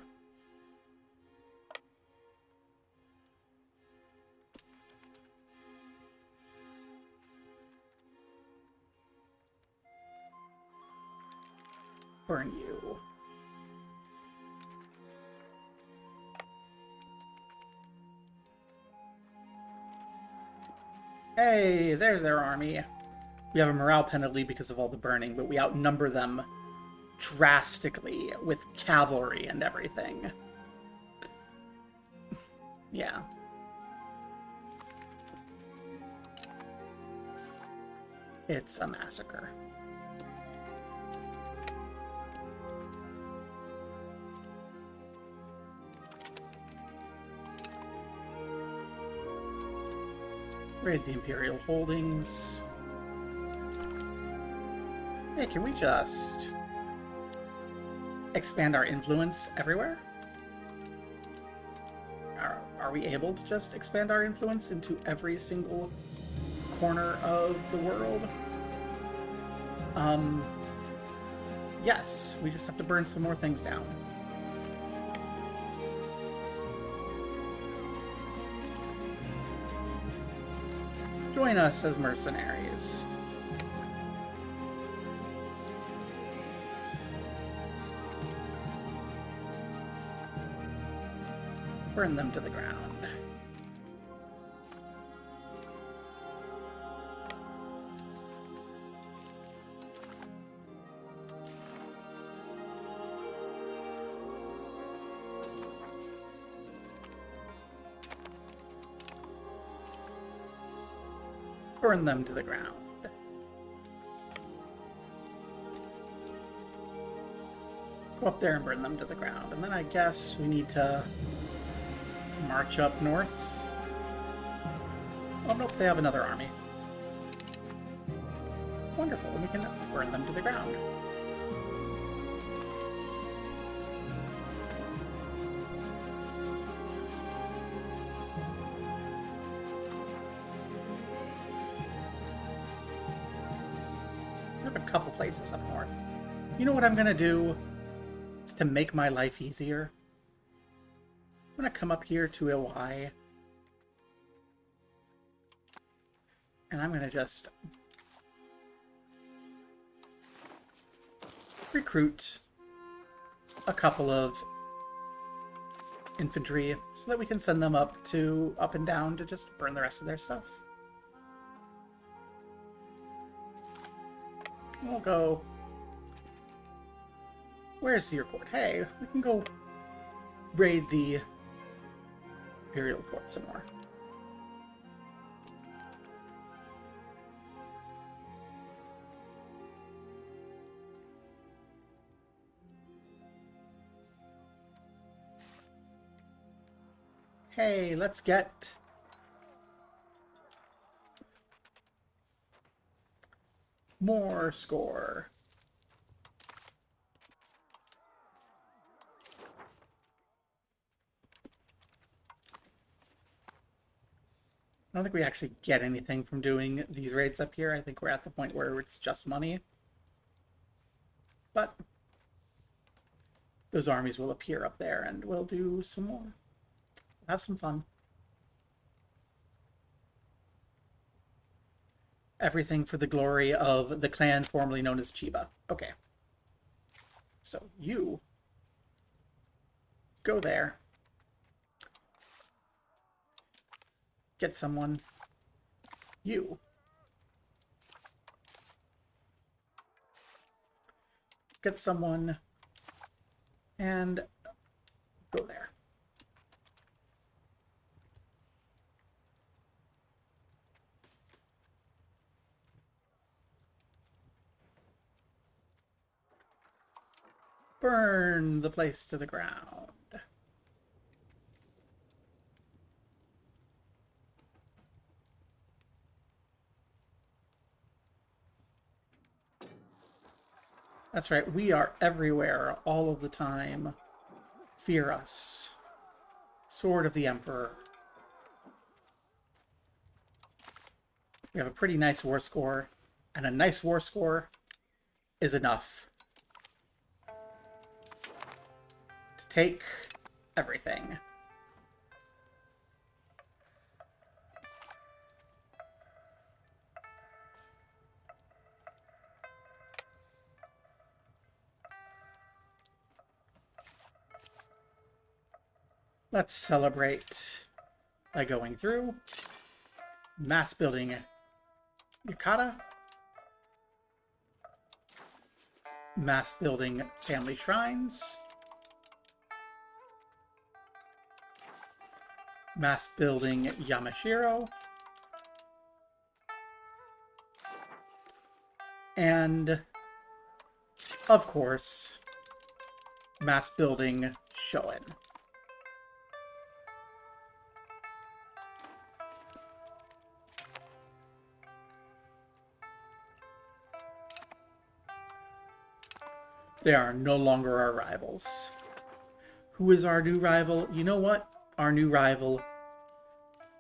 Burn you. Hey, there's their army. We have a morale penalty because of all the burning, but we outnumber them drastically with cavalry and everything. Yeah. It's a massacre. Raid the Imperial holdings. Hey, can we just expand our influence everywhere? Are we able to just expand our influence into every single corner of the world? Yes, we just have to burn some more things down. Join us as mercenaries. Burn them to the ground. Burn them to the ground. Go up there and burn them to the ground. And then I guess we need to march up north. Oh, nope, they have another army. Wonderful, and we can burn them to the ground. I have a couple places up north. You know what I'm gonna do? It's to make my life easier. I'm going to come up here to a Y. And I'm going to just recruit a couple of infantry so that we can send them up and down to just burn the rest of their stuff. We'll go. Where's your court? Hey, we can go raid the Imperial Court some more. Hey, let's get more score. I don't think we actually get anything from doing these raids up here. I think we're at the point where it's just money. But those armies will appear up there and we'll do some more. Have some fun. Everything for the glory of the clan formerly known as Chiba. Okay. So you go there. Get someone. You. Get someone. And go there. Burn the place to the ground. That's right, we are everywhere, all of the time. Fear us. Sword of the Emperor. We have a pretty nice war score, and a nice war score is enough to take everything. Let's celebrate by going through mass building Yukata, mass building family shrines, mass building Yamashiro, and of course mass building Shoin. They are no longer our rivals. Who is our new rival? You know what? Our new rival,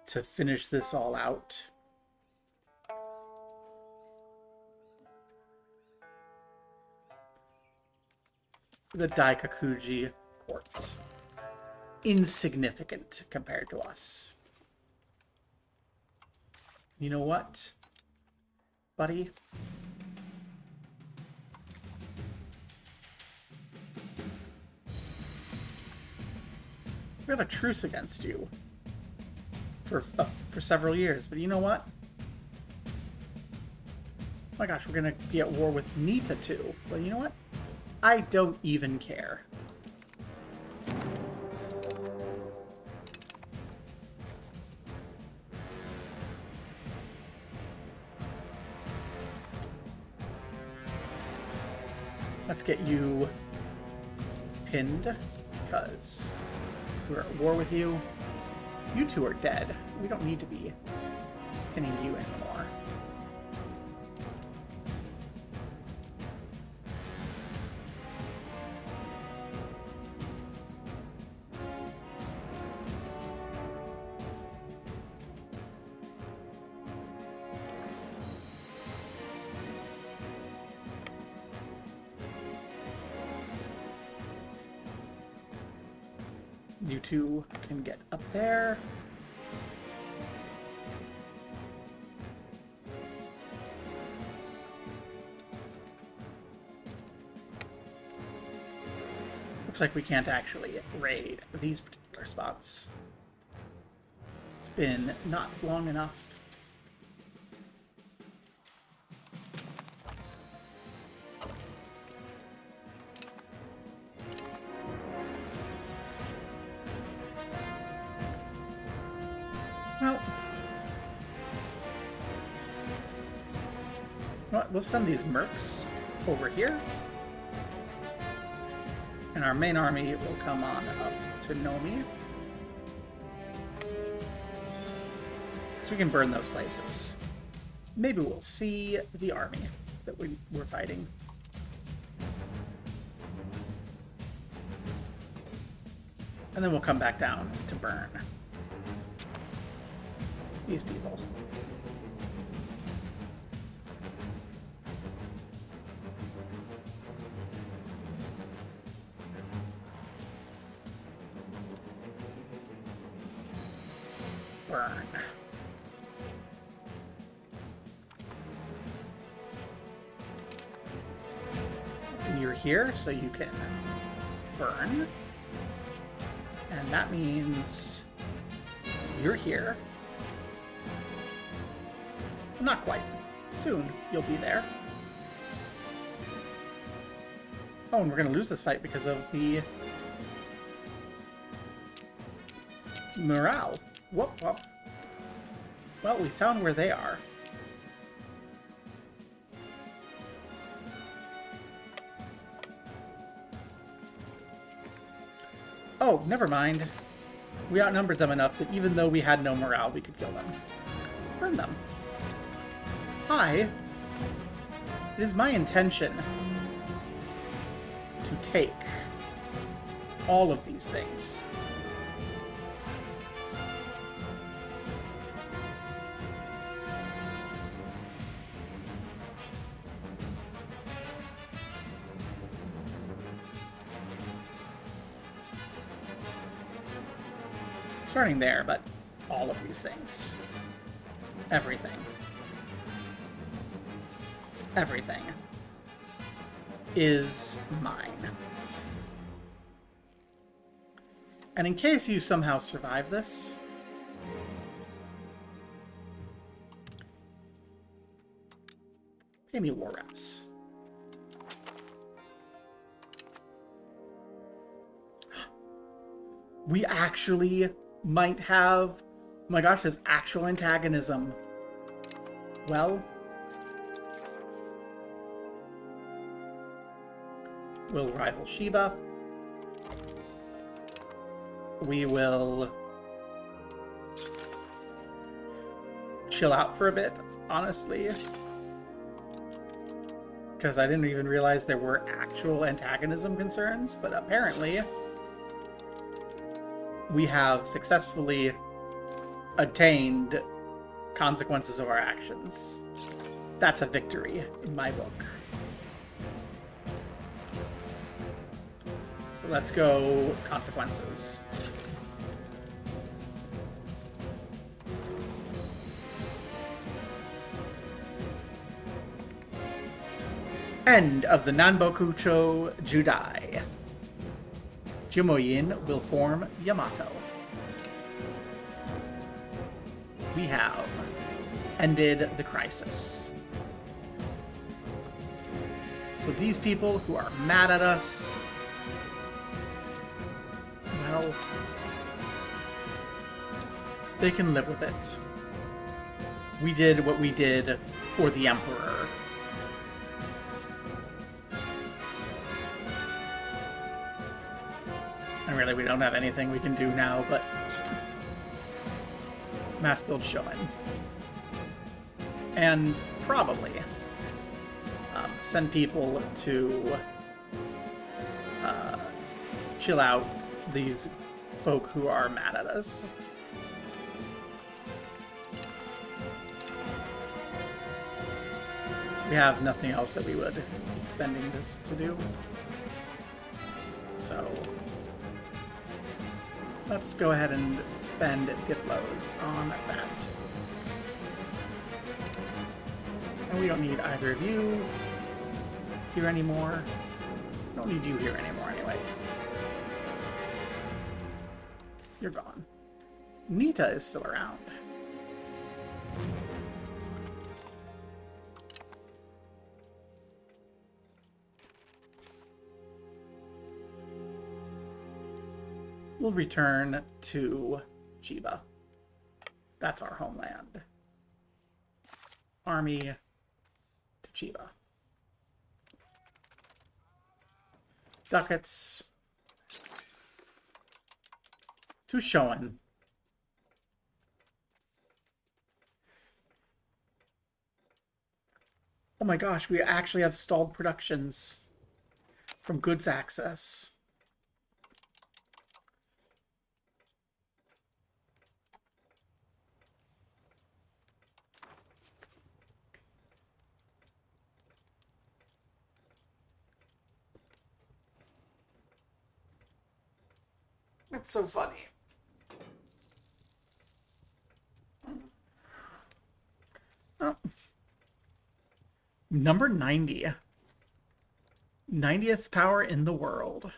to finish this all out, the Daikakuji court. Insignificant compared to us. You know what, buddy? We have a truce against you for several years, but you know what? Oh my gosh, we're gonna be at war with Nita too. Well, you know what? I don't even care. Let's get you pinned, because we're at war with you. You two are dead. We don't need to be pinning you anymore. You two can get up there. Looks like we can't actually raid these particular spots. It's been not long enough. Well, we'll send these mercs over here. And our main army will come on up to Nomi. So we can burn those places. Maybe we'll see the army that we're fighting. And then we'll come back down to burn these people. Burn. And you're here, so you can burn. And that means you're here. Not quite. Soon, you'll be there. Oh, and we're going to lose this fight because of the morale. Whoop, whoop. Well, we found where they are. Oh, never mind. We outnumbered them enough that even though we had no morale, we could kill them. Burn them. Hi. It is my intention to take all of these things. Starting there, but all of these things. Everything. Everything is mine. And in case you somehow survive this, pay me war reps. We actually might have... Oh my gosh, there's actual antagonism. Well... we'll rival Chiba. We will... chill out for a bit, honestly. Because I didn't even realize there were actual antagonism concerns, but apparently... we have successfully attained consequences of our actions. That's a victory in my book. So let's go consequences. End of the Nanbokucho Judai. Jumoyin will form Yamato. We have ended the crisis. So these people who are mad at us, well, they can live with it. We did what we did for the Emperor. And really, we don't have anything we can do now, but mass build Shonen. And probably send people to chill out these folk who are mad at us. We have nothing else that we would be spending this to do. So... let's go ahead and spend Diplos on that. And we don't need either of you here anymore. Don't need you here anymore anyway. You're gone. Nita is still around. We'll return to Chiba. That's our homeland. Army to Chiba. Ducats to Shoen. Oh my gosh, we actually have stalled productions from goods access. That's so funny. Oh. Number 90. 90th power in the world.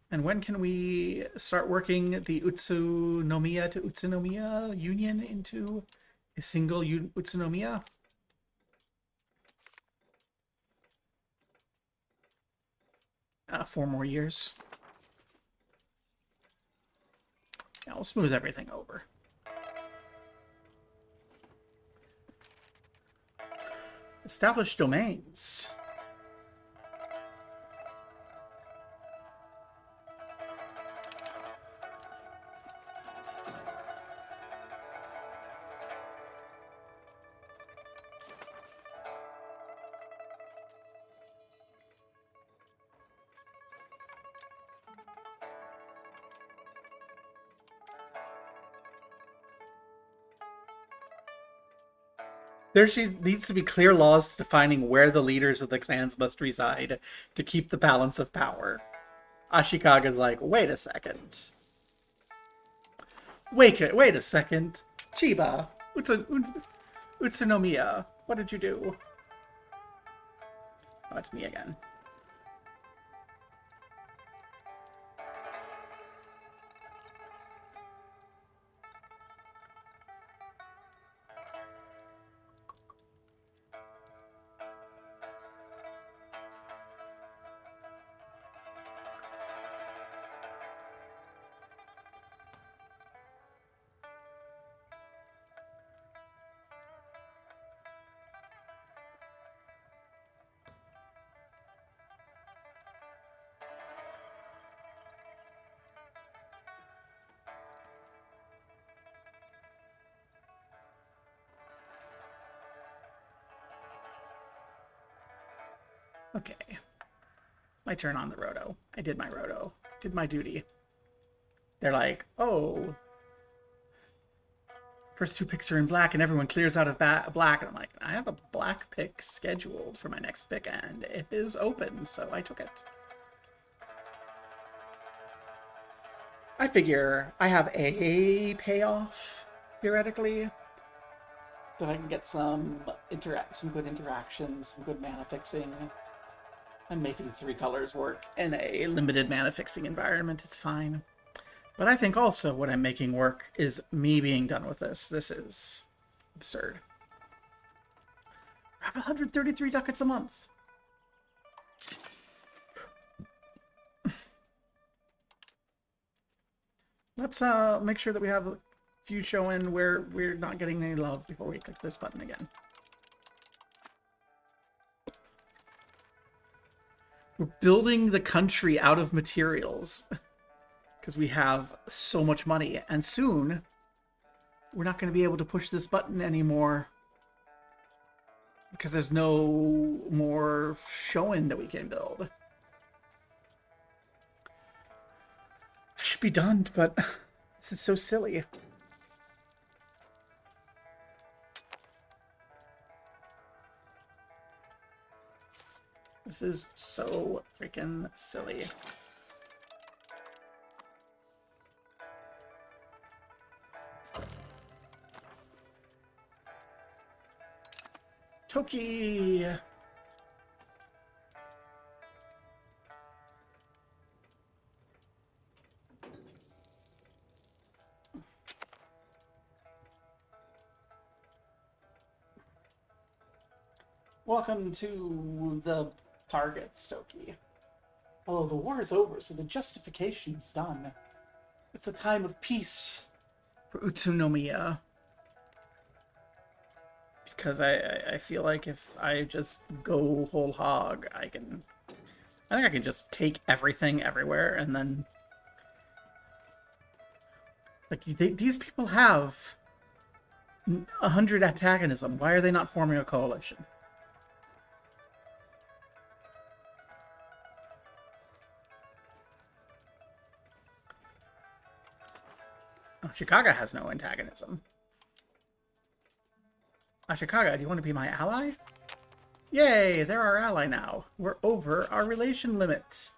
And when can we start working the Utsunomiya to Utsunomiya union into a single Utsunomiya? 4 more years. Yeah, we'll smooth everything over. Established domains. There needs to be clear laws defining where the leaders of the clans must reside to keep the balance of power. Ashikaga's like, wait a second. Wait a second. Chiba, Utsunomiya, what did you do? Oh, it's me again. Okay. It's my turn on the roto. I did my roto. Did my duty. They're like, oh, first 2 picks are in black and everyone clears out of black. And I'm like, I have a black pick scheduled for my next pick and it is open, so I took it. I figure I have a payoff, theoretically. So I can get some good interactions, some good mana fixing. I'm making 3 colors work in a limited mana fixing environment. It's fine. But I think also what I'm making work is me being done with this. This is absurd. I have 133 ducats a month. Let's make sure that we have a few showing where we're not getting any love before we click this button again. We're building the country out of materials because we have so much money, and soon we're not going to be able to push this button anymore because there's no more showing that we can build. I should be done, but this is so silly. This is so freaking silly. Toki! welcome to the target, Stokey. Although the war is over, so the justification is done. It's a time of peace for Utsunomiya. Because I feel like if I just go whole hog, I think I can just take everything everywhere, and then... Like, these people have 100 antagonism. Why are they not forming a coalition? Oh, Chicago has no antagonism. Ashikaga, do you want to be my ally? Yay, they're our ally now. We're over our relation limits.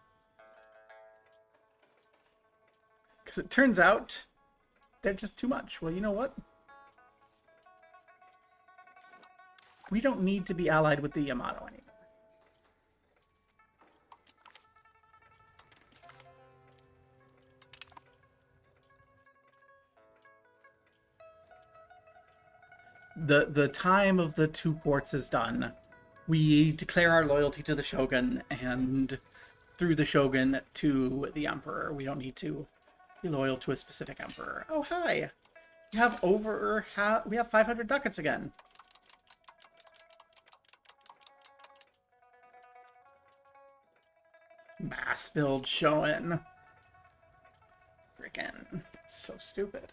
Because it turns out they're just too much. Well, you know what? We don't need to be allied with the Yamato anymore. The time of the two ports is done. We declare our loyalty to the Shogun, and through the Shogun to the Emperor. We don't need to be loyal to a specific Emperor. Oh, hi! We have we have 500 ducats again. Mass build Shogun. Freaking so stupid.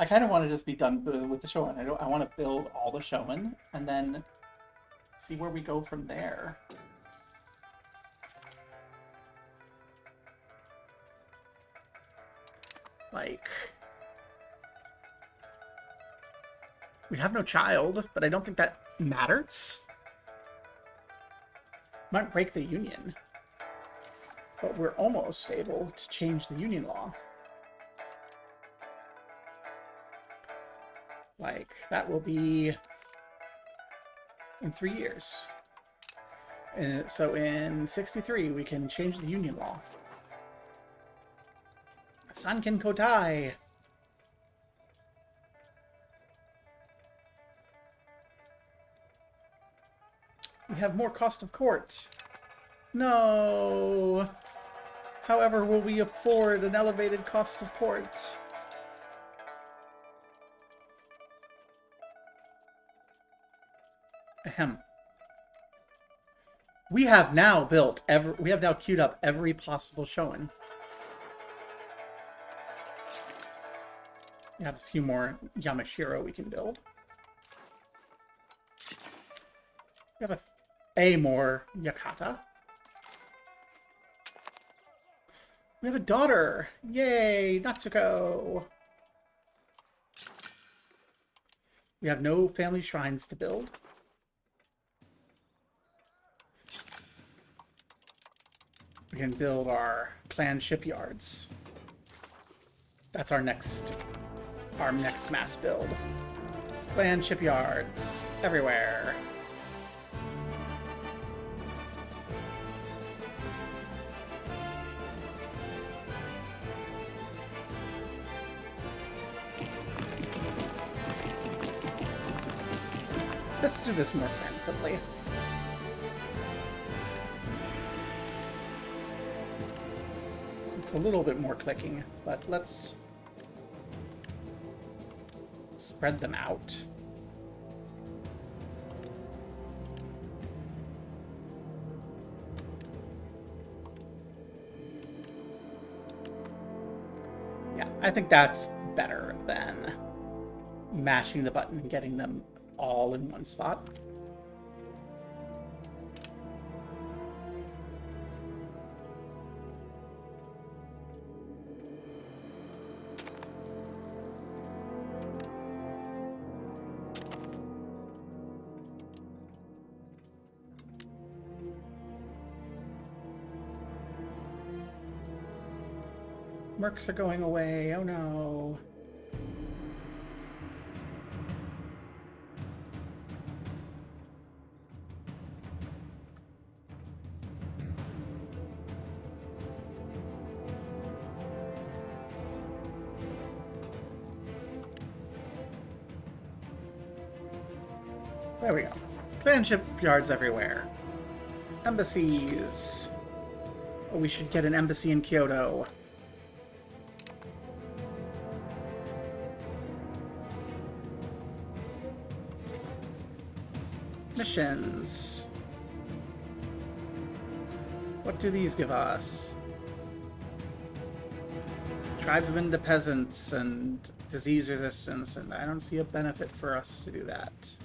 I kind of want to just be done with the Shogun. I want to build all the Shogun and then see where we go from there. Like, we have no child, but I don't think that matters. Might break the union, but we're almost able to change the union law. Like, that will be in 3 years. So in 63, we can change the union law. Sanken Kotai! We have more cost of court. No! However, will we afford an elevated cost of court? Ahem. We have now queued up every possible Shogun. We have a few more Yamashiro we can build. We have a more Yakata. We have a daughter! Yay! Natsuko! We have no family shrines to build. We can build our clan shipyards. That's our next mass build. Clan shipyards everywhere. Let's do this more sensibly. It's a little bit more clicking, but let's spread them out. Yeah, I think that's better than mashing the button and getting them all in one spot. Mercs are going away, oh no. There we go. Clan shipyards everywhere. Embassies. Oh, we should get an embassy in Kyoto. Missions. What do these give us? Tribesmen to peasants and disease resistance, and I don't see a benefit for us to do that.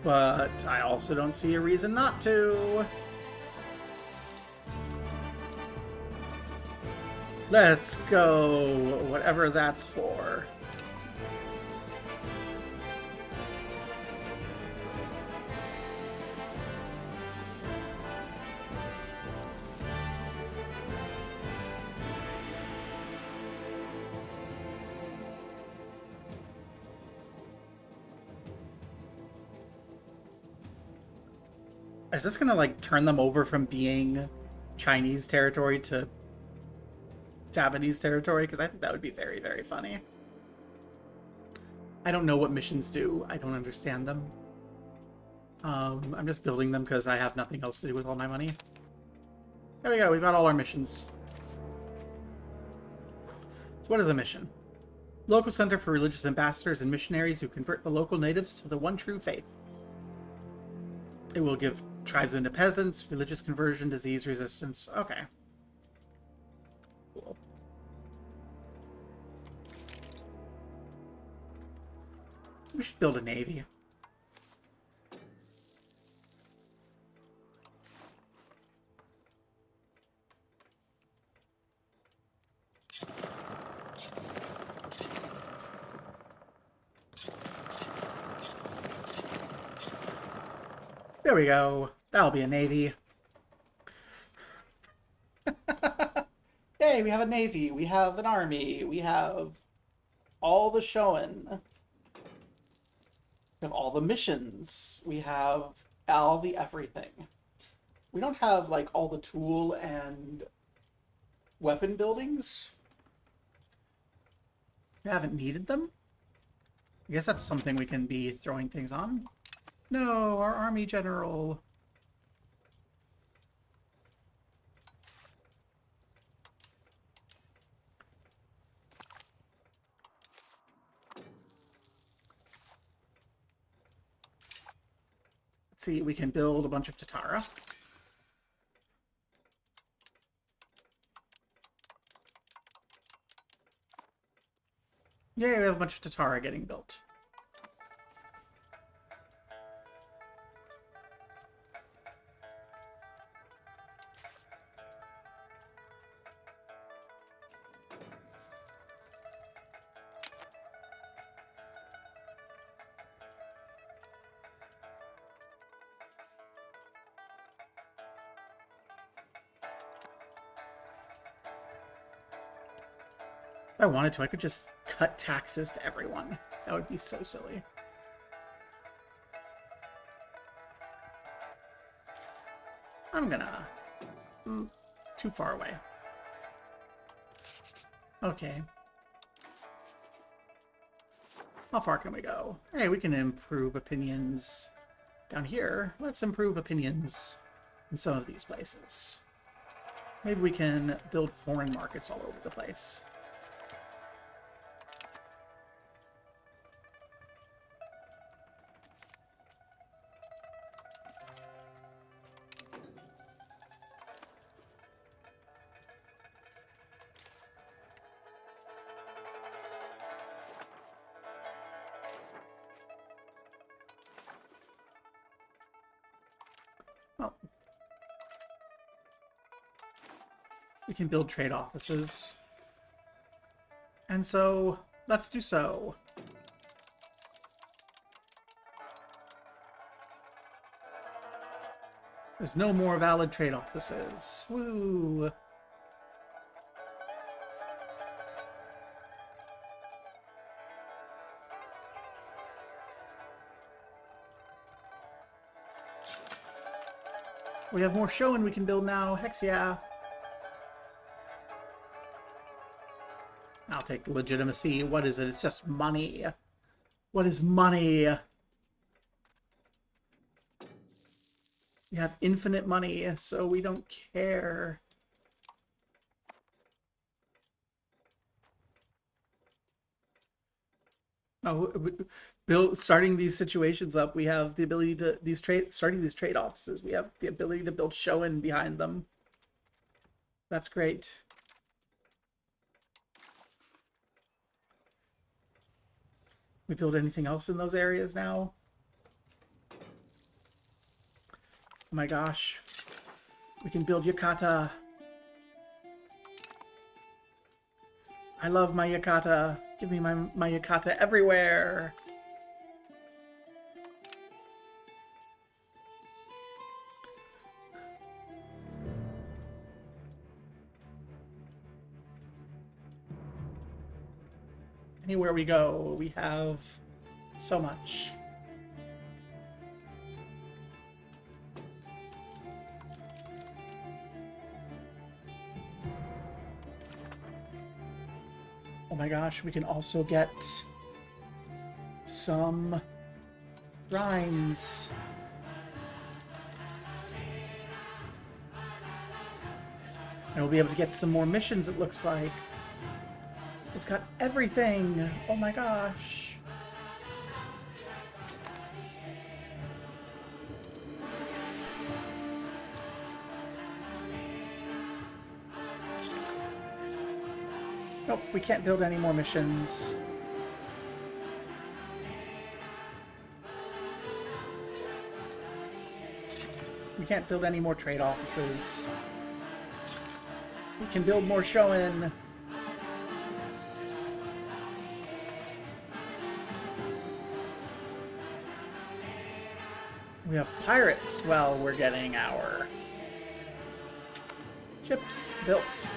But I also don't see a reason not to. Let's go, whatever that's for. Is this gonna, like, turn them over from being Chinese territory to Japanese territory? Because I think that would be very, very funny. I don't know what missions do. I don't understand them. I'm just building them because I have nothing else to do with all my money. There we go. We've got all our missions. So what is a mission? Local center for religious ambassadors and missionaries who convert the local natives to the one true faith. It will give tribesmen to peasants, religious conversion, disease resistance. Okay. Cool. We should build a navy. There we go. That'll be a navy. Hey, we have a navy. We have an army. We have all the Shoen. We have all the missions. We have all the everything. We don't have, like, all the tool and weapon buildings. We haven't needed them. I guess that's something we can be throwing things on. No, our army general. Let's see, we can build a bunch of Tatara. Yay, we have a bunch of Tatara getting built. If I wanted to, I could just cut taxes to everyone. That would be so silly. I'm gonna... too far away. Okay. How far can we go? Hey, we can improve opinions down here. Let's improve opinions in some of these places. Maybe we can build foreign markets all over the place. Well, we can build trade offices. And so, let's do so. There's no more valid trade offices. Woo! We have more Shoen we can build now. Hex yeah. Now take the legitimacy. What is it? It's just money. What is money? We have infinite money, so we don't care. Oh, starting these situations up, we have the ability to starting these trade offices. We have the ability to build show-in behind them. That's great. We build anything else in those areas now? Oh my gosh. We can build Yukata. I love my Yukata. Give me my Yukata everywhere. Anywhere we go, we have so much. Oh my gosh, we can also get some rhymes. And we'll be able to get some more missions, it looks like. Just got everything. Oh my gosh. Nope, we can't build any more missions. We can't build any more trade offices. We can build more show-in. We have pirates. Well, we're getting our ships built.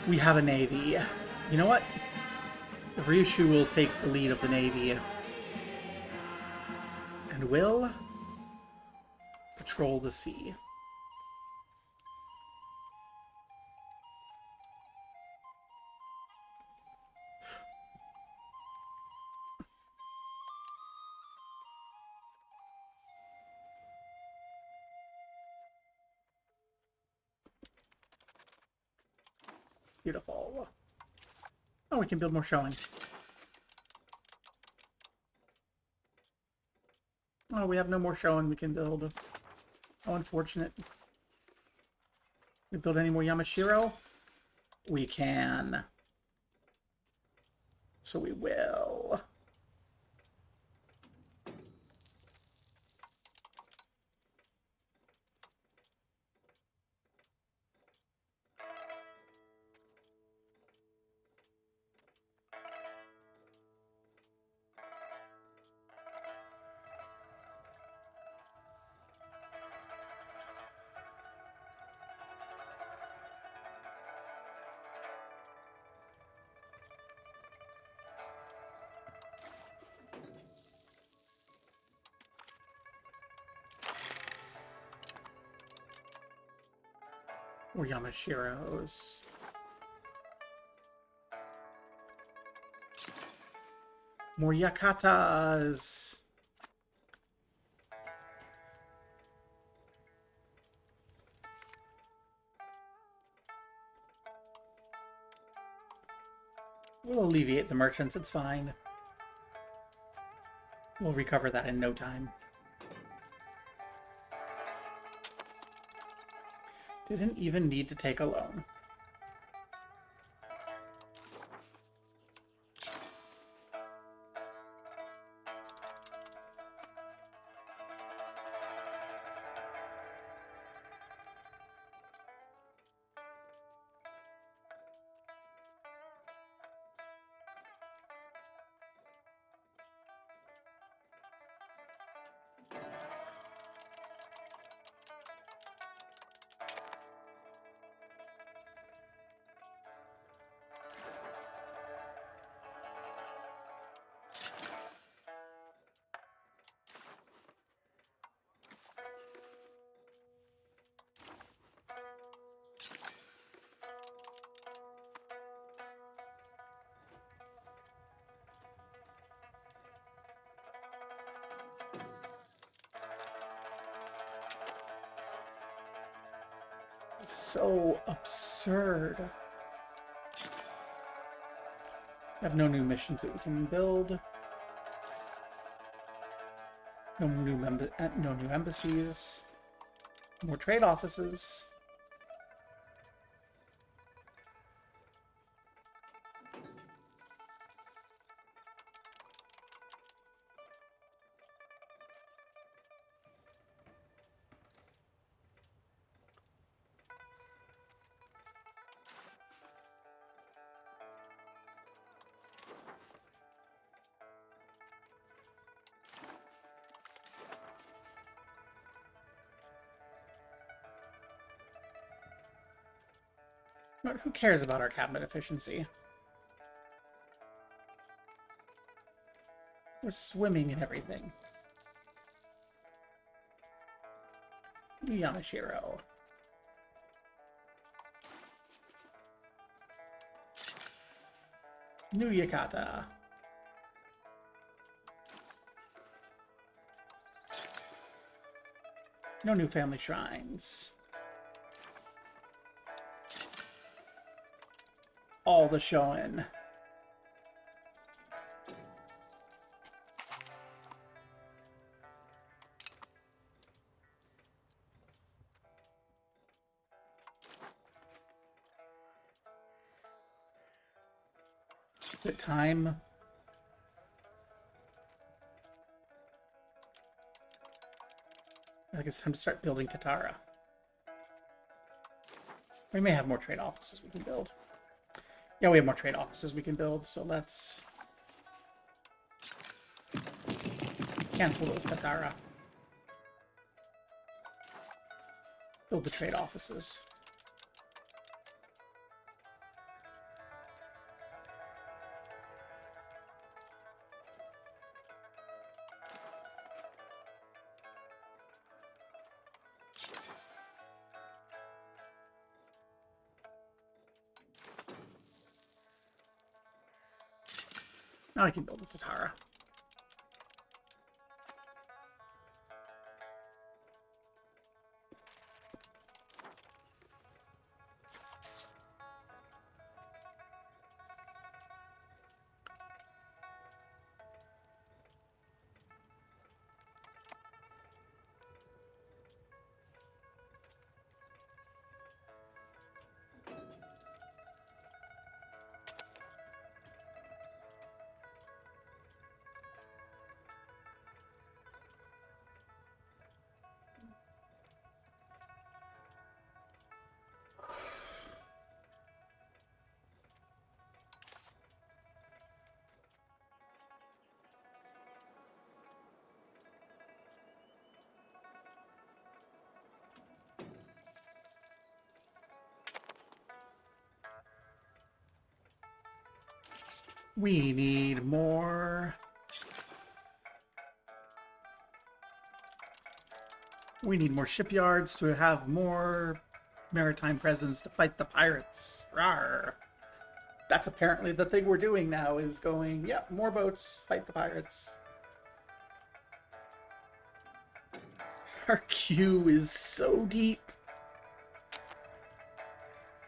We have a navy. You know what? Ryushu will take the lead of the navy. And will patrol the sea. Beautiful. Oh, we can build more showing. Oh, we have no more showing we can build. How unfortunate. We build any more Yamashiro? We can. So we will. Or Yamashiros. More Yakatas. We'll alleviate the merchants, it's fine. We'll recover that in no time. Didn't even need to take a loan. so absurd. We have no new missions that we can build. No new embassies. More trade offices. But who cares about our cabinet efficiency? We're swimming in everything. Yamashiro. New Yakata. No new family shrines. All the Shoin. Is it time? I guess it's time to start building Tatara. We may have more trade offices we can build. Yeah, we have more trade offices we can build, so let's cancel those Tatara. Build the trade offices. Now I can build a Tatara. We need more. We need more shipyards to have more maritime presence to fight the pirates. Rawr. That's apparently the thing we're doing now, is going, yeah, more boats, fight the pirates. Our queue is so deep.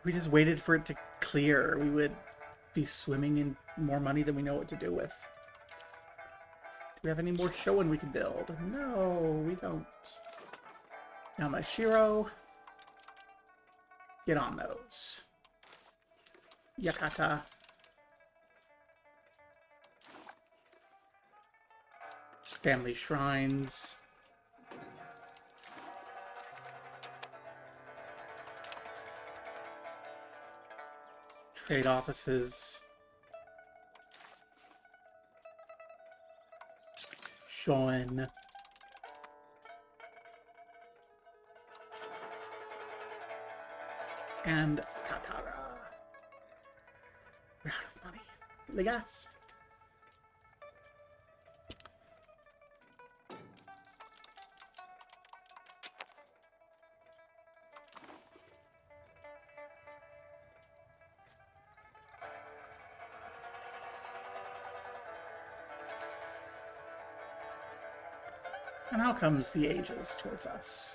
We just waited for it to clear. We would be swimming in more money than we know what to do with. Do we have any more Shoin we can build? No, we don't. Yamashiro. Get on those. Yakata. Family shrines. Trade offices. Shoin. And Tatara. We're out of money. The gas. And how comes the ages towards us?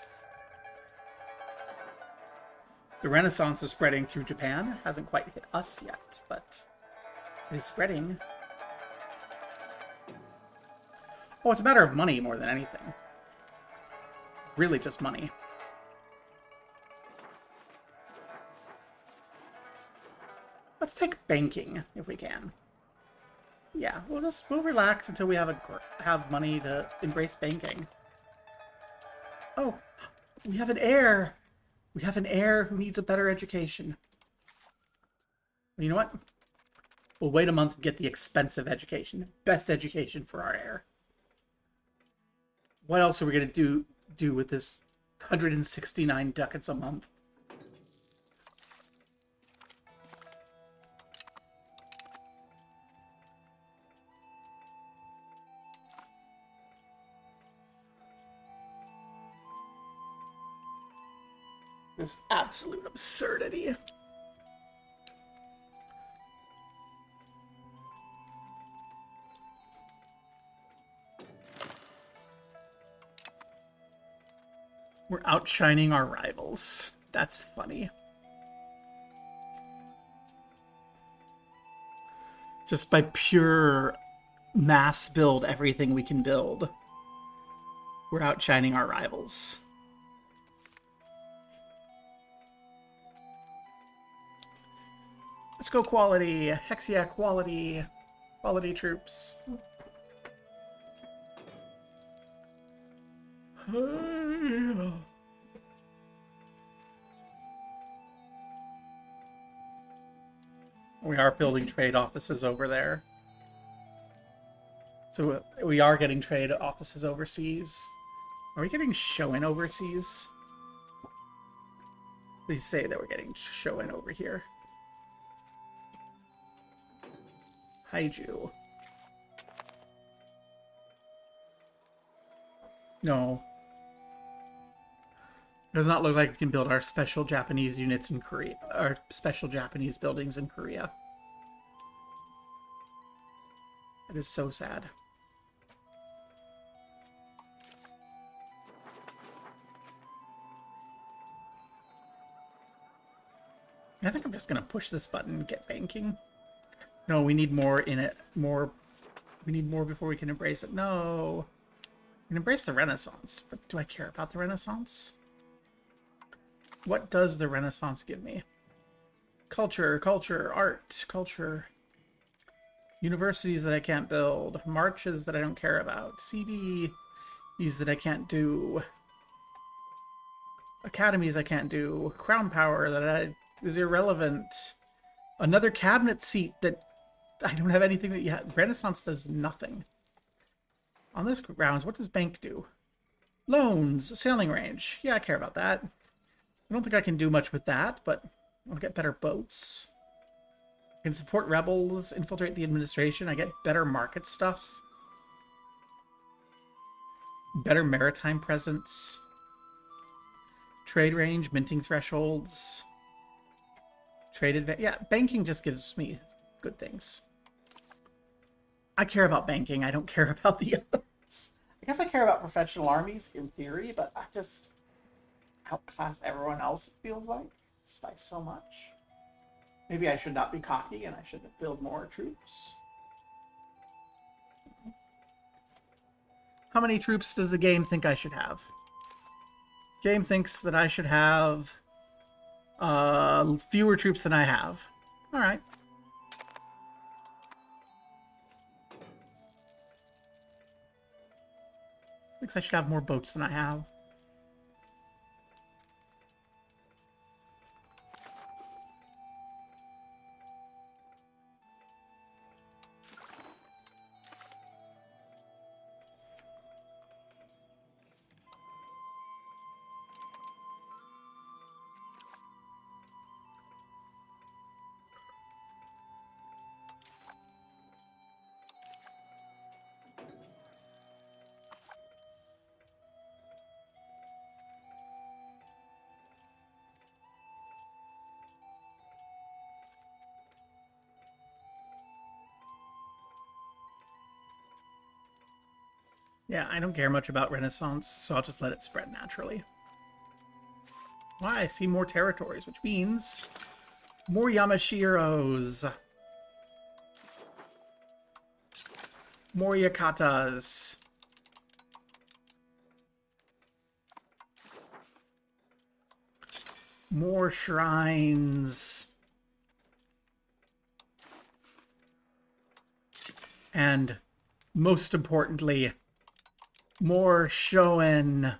The Renaissance is spreading through Japan. Hasn't quite hit us yet, but it is spreading. Oh, it's a matter of money more than anything. Really just money. Let's take banking, if we can. Yeah, we'll relax until we have money to embrace banking. Oh, we have an heir! We have an heir who needs a better education. You know what? We'll wait a month and get the expensive education. Best education for our heir. What else are we going to do with this 169 ducats a month? This absolute absurdity. We're outshining our rivals. That's funny. Just by pure mass build everything we can build, we're outshining our rivals. Let's go quality. Hexia quality. Quality troops. We are building trade offices over there. So we are getting trade offices overseas. Are we getting Shoin overseas? Please say that we're getting Shoin over here. Haiju. No. It does not look like we can build our special Japanese units in Korea. Our special Japanese buildings in Korea. It is so sad. I think I'm just going to push this button and get banking. No, we need more in it. More. We need more before we can embrace it. No. We can embrace the Renaissance. But do I care about the Renaissance? What does the Renaissance give me? Culture, culture, art, culture. Universities that I can't build. Marches that I don't care about. CBs that I can't do. Academies I can't do. Crown power that is irrelevant. Another cabinet seat that I don't have anything that yet. Renaissance does nothing. On this grounds, what does bank do? Loans, sailing range. Yeah, I care about that. I don't think I can do much with that, but I'll get better boats. I can support rebels, infiltrate the administration. I get better market stuff. Better maritime presence. Trade range, minting thresholds. Trade advantage. Yeah, banking just gives me good things. I care about banking. I don't care about the others. I guess I care about professional armies in theory, but I just outclass everyone else, it feels like, just by so much. Maybe I should not be cocky and I should build more troops. How many troops does the game think I should have? Game thinks that I should have fewer troops than I have. Alright. Thinks I should have more boats than I have. Yeah, I don't care much about Renaissance, so I'll just let it spread naturally. Well, I see more territories, which means more Yamashiros. More Yakatas. More shrines. And most importantly, more Shoen.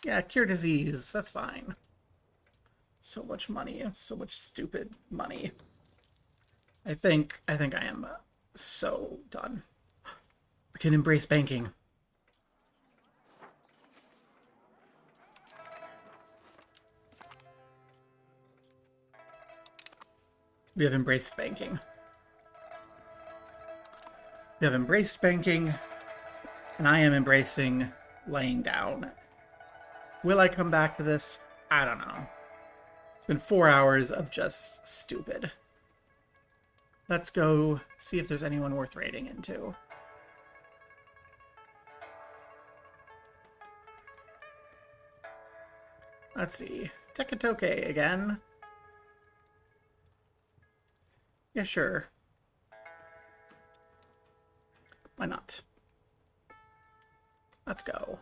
Yeah, cure disease. That's fine. So much money. So much stupid money. I think I am so done. I can embrace banking. We have embraced banking. We have embraced banking, and I am embracing laying down. Will I come back to this? I don't know. It's been 4 hours of just stupid. Let's go see if there's anyone worth raiding into. Let's see. Tekatoke again. Yeah, sure. Why not? Let's go.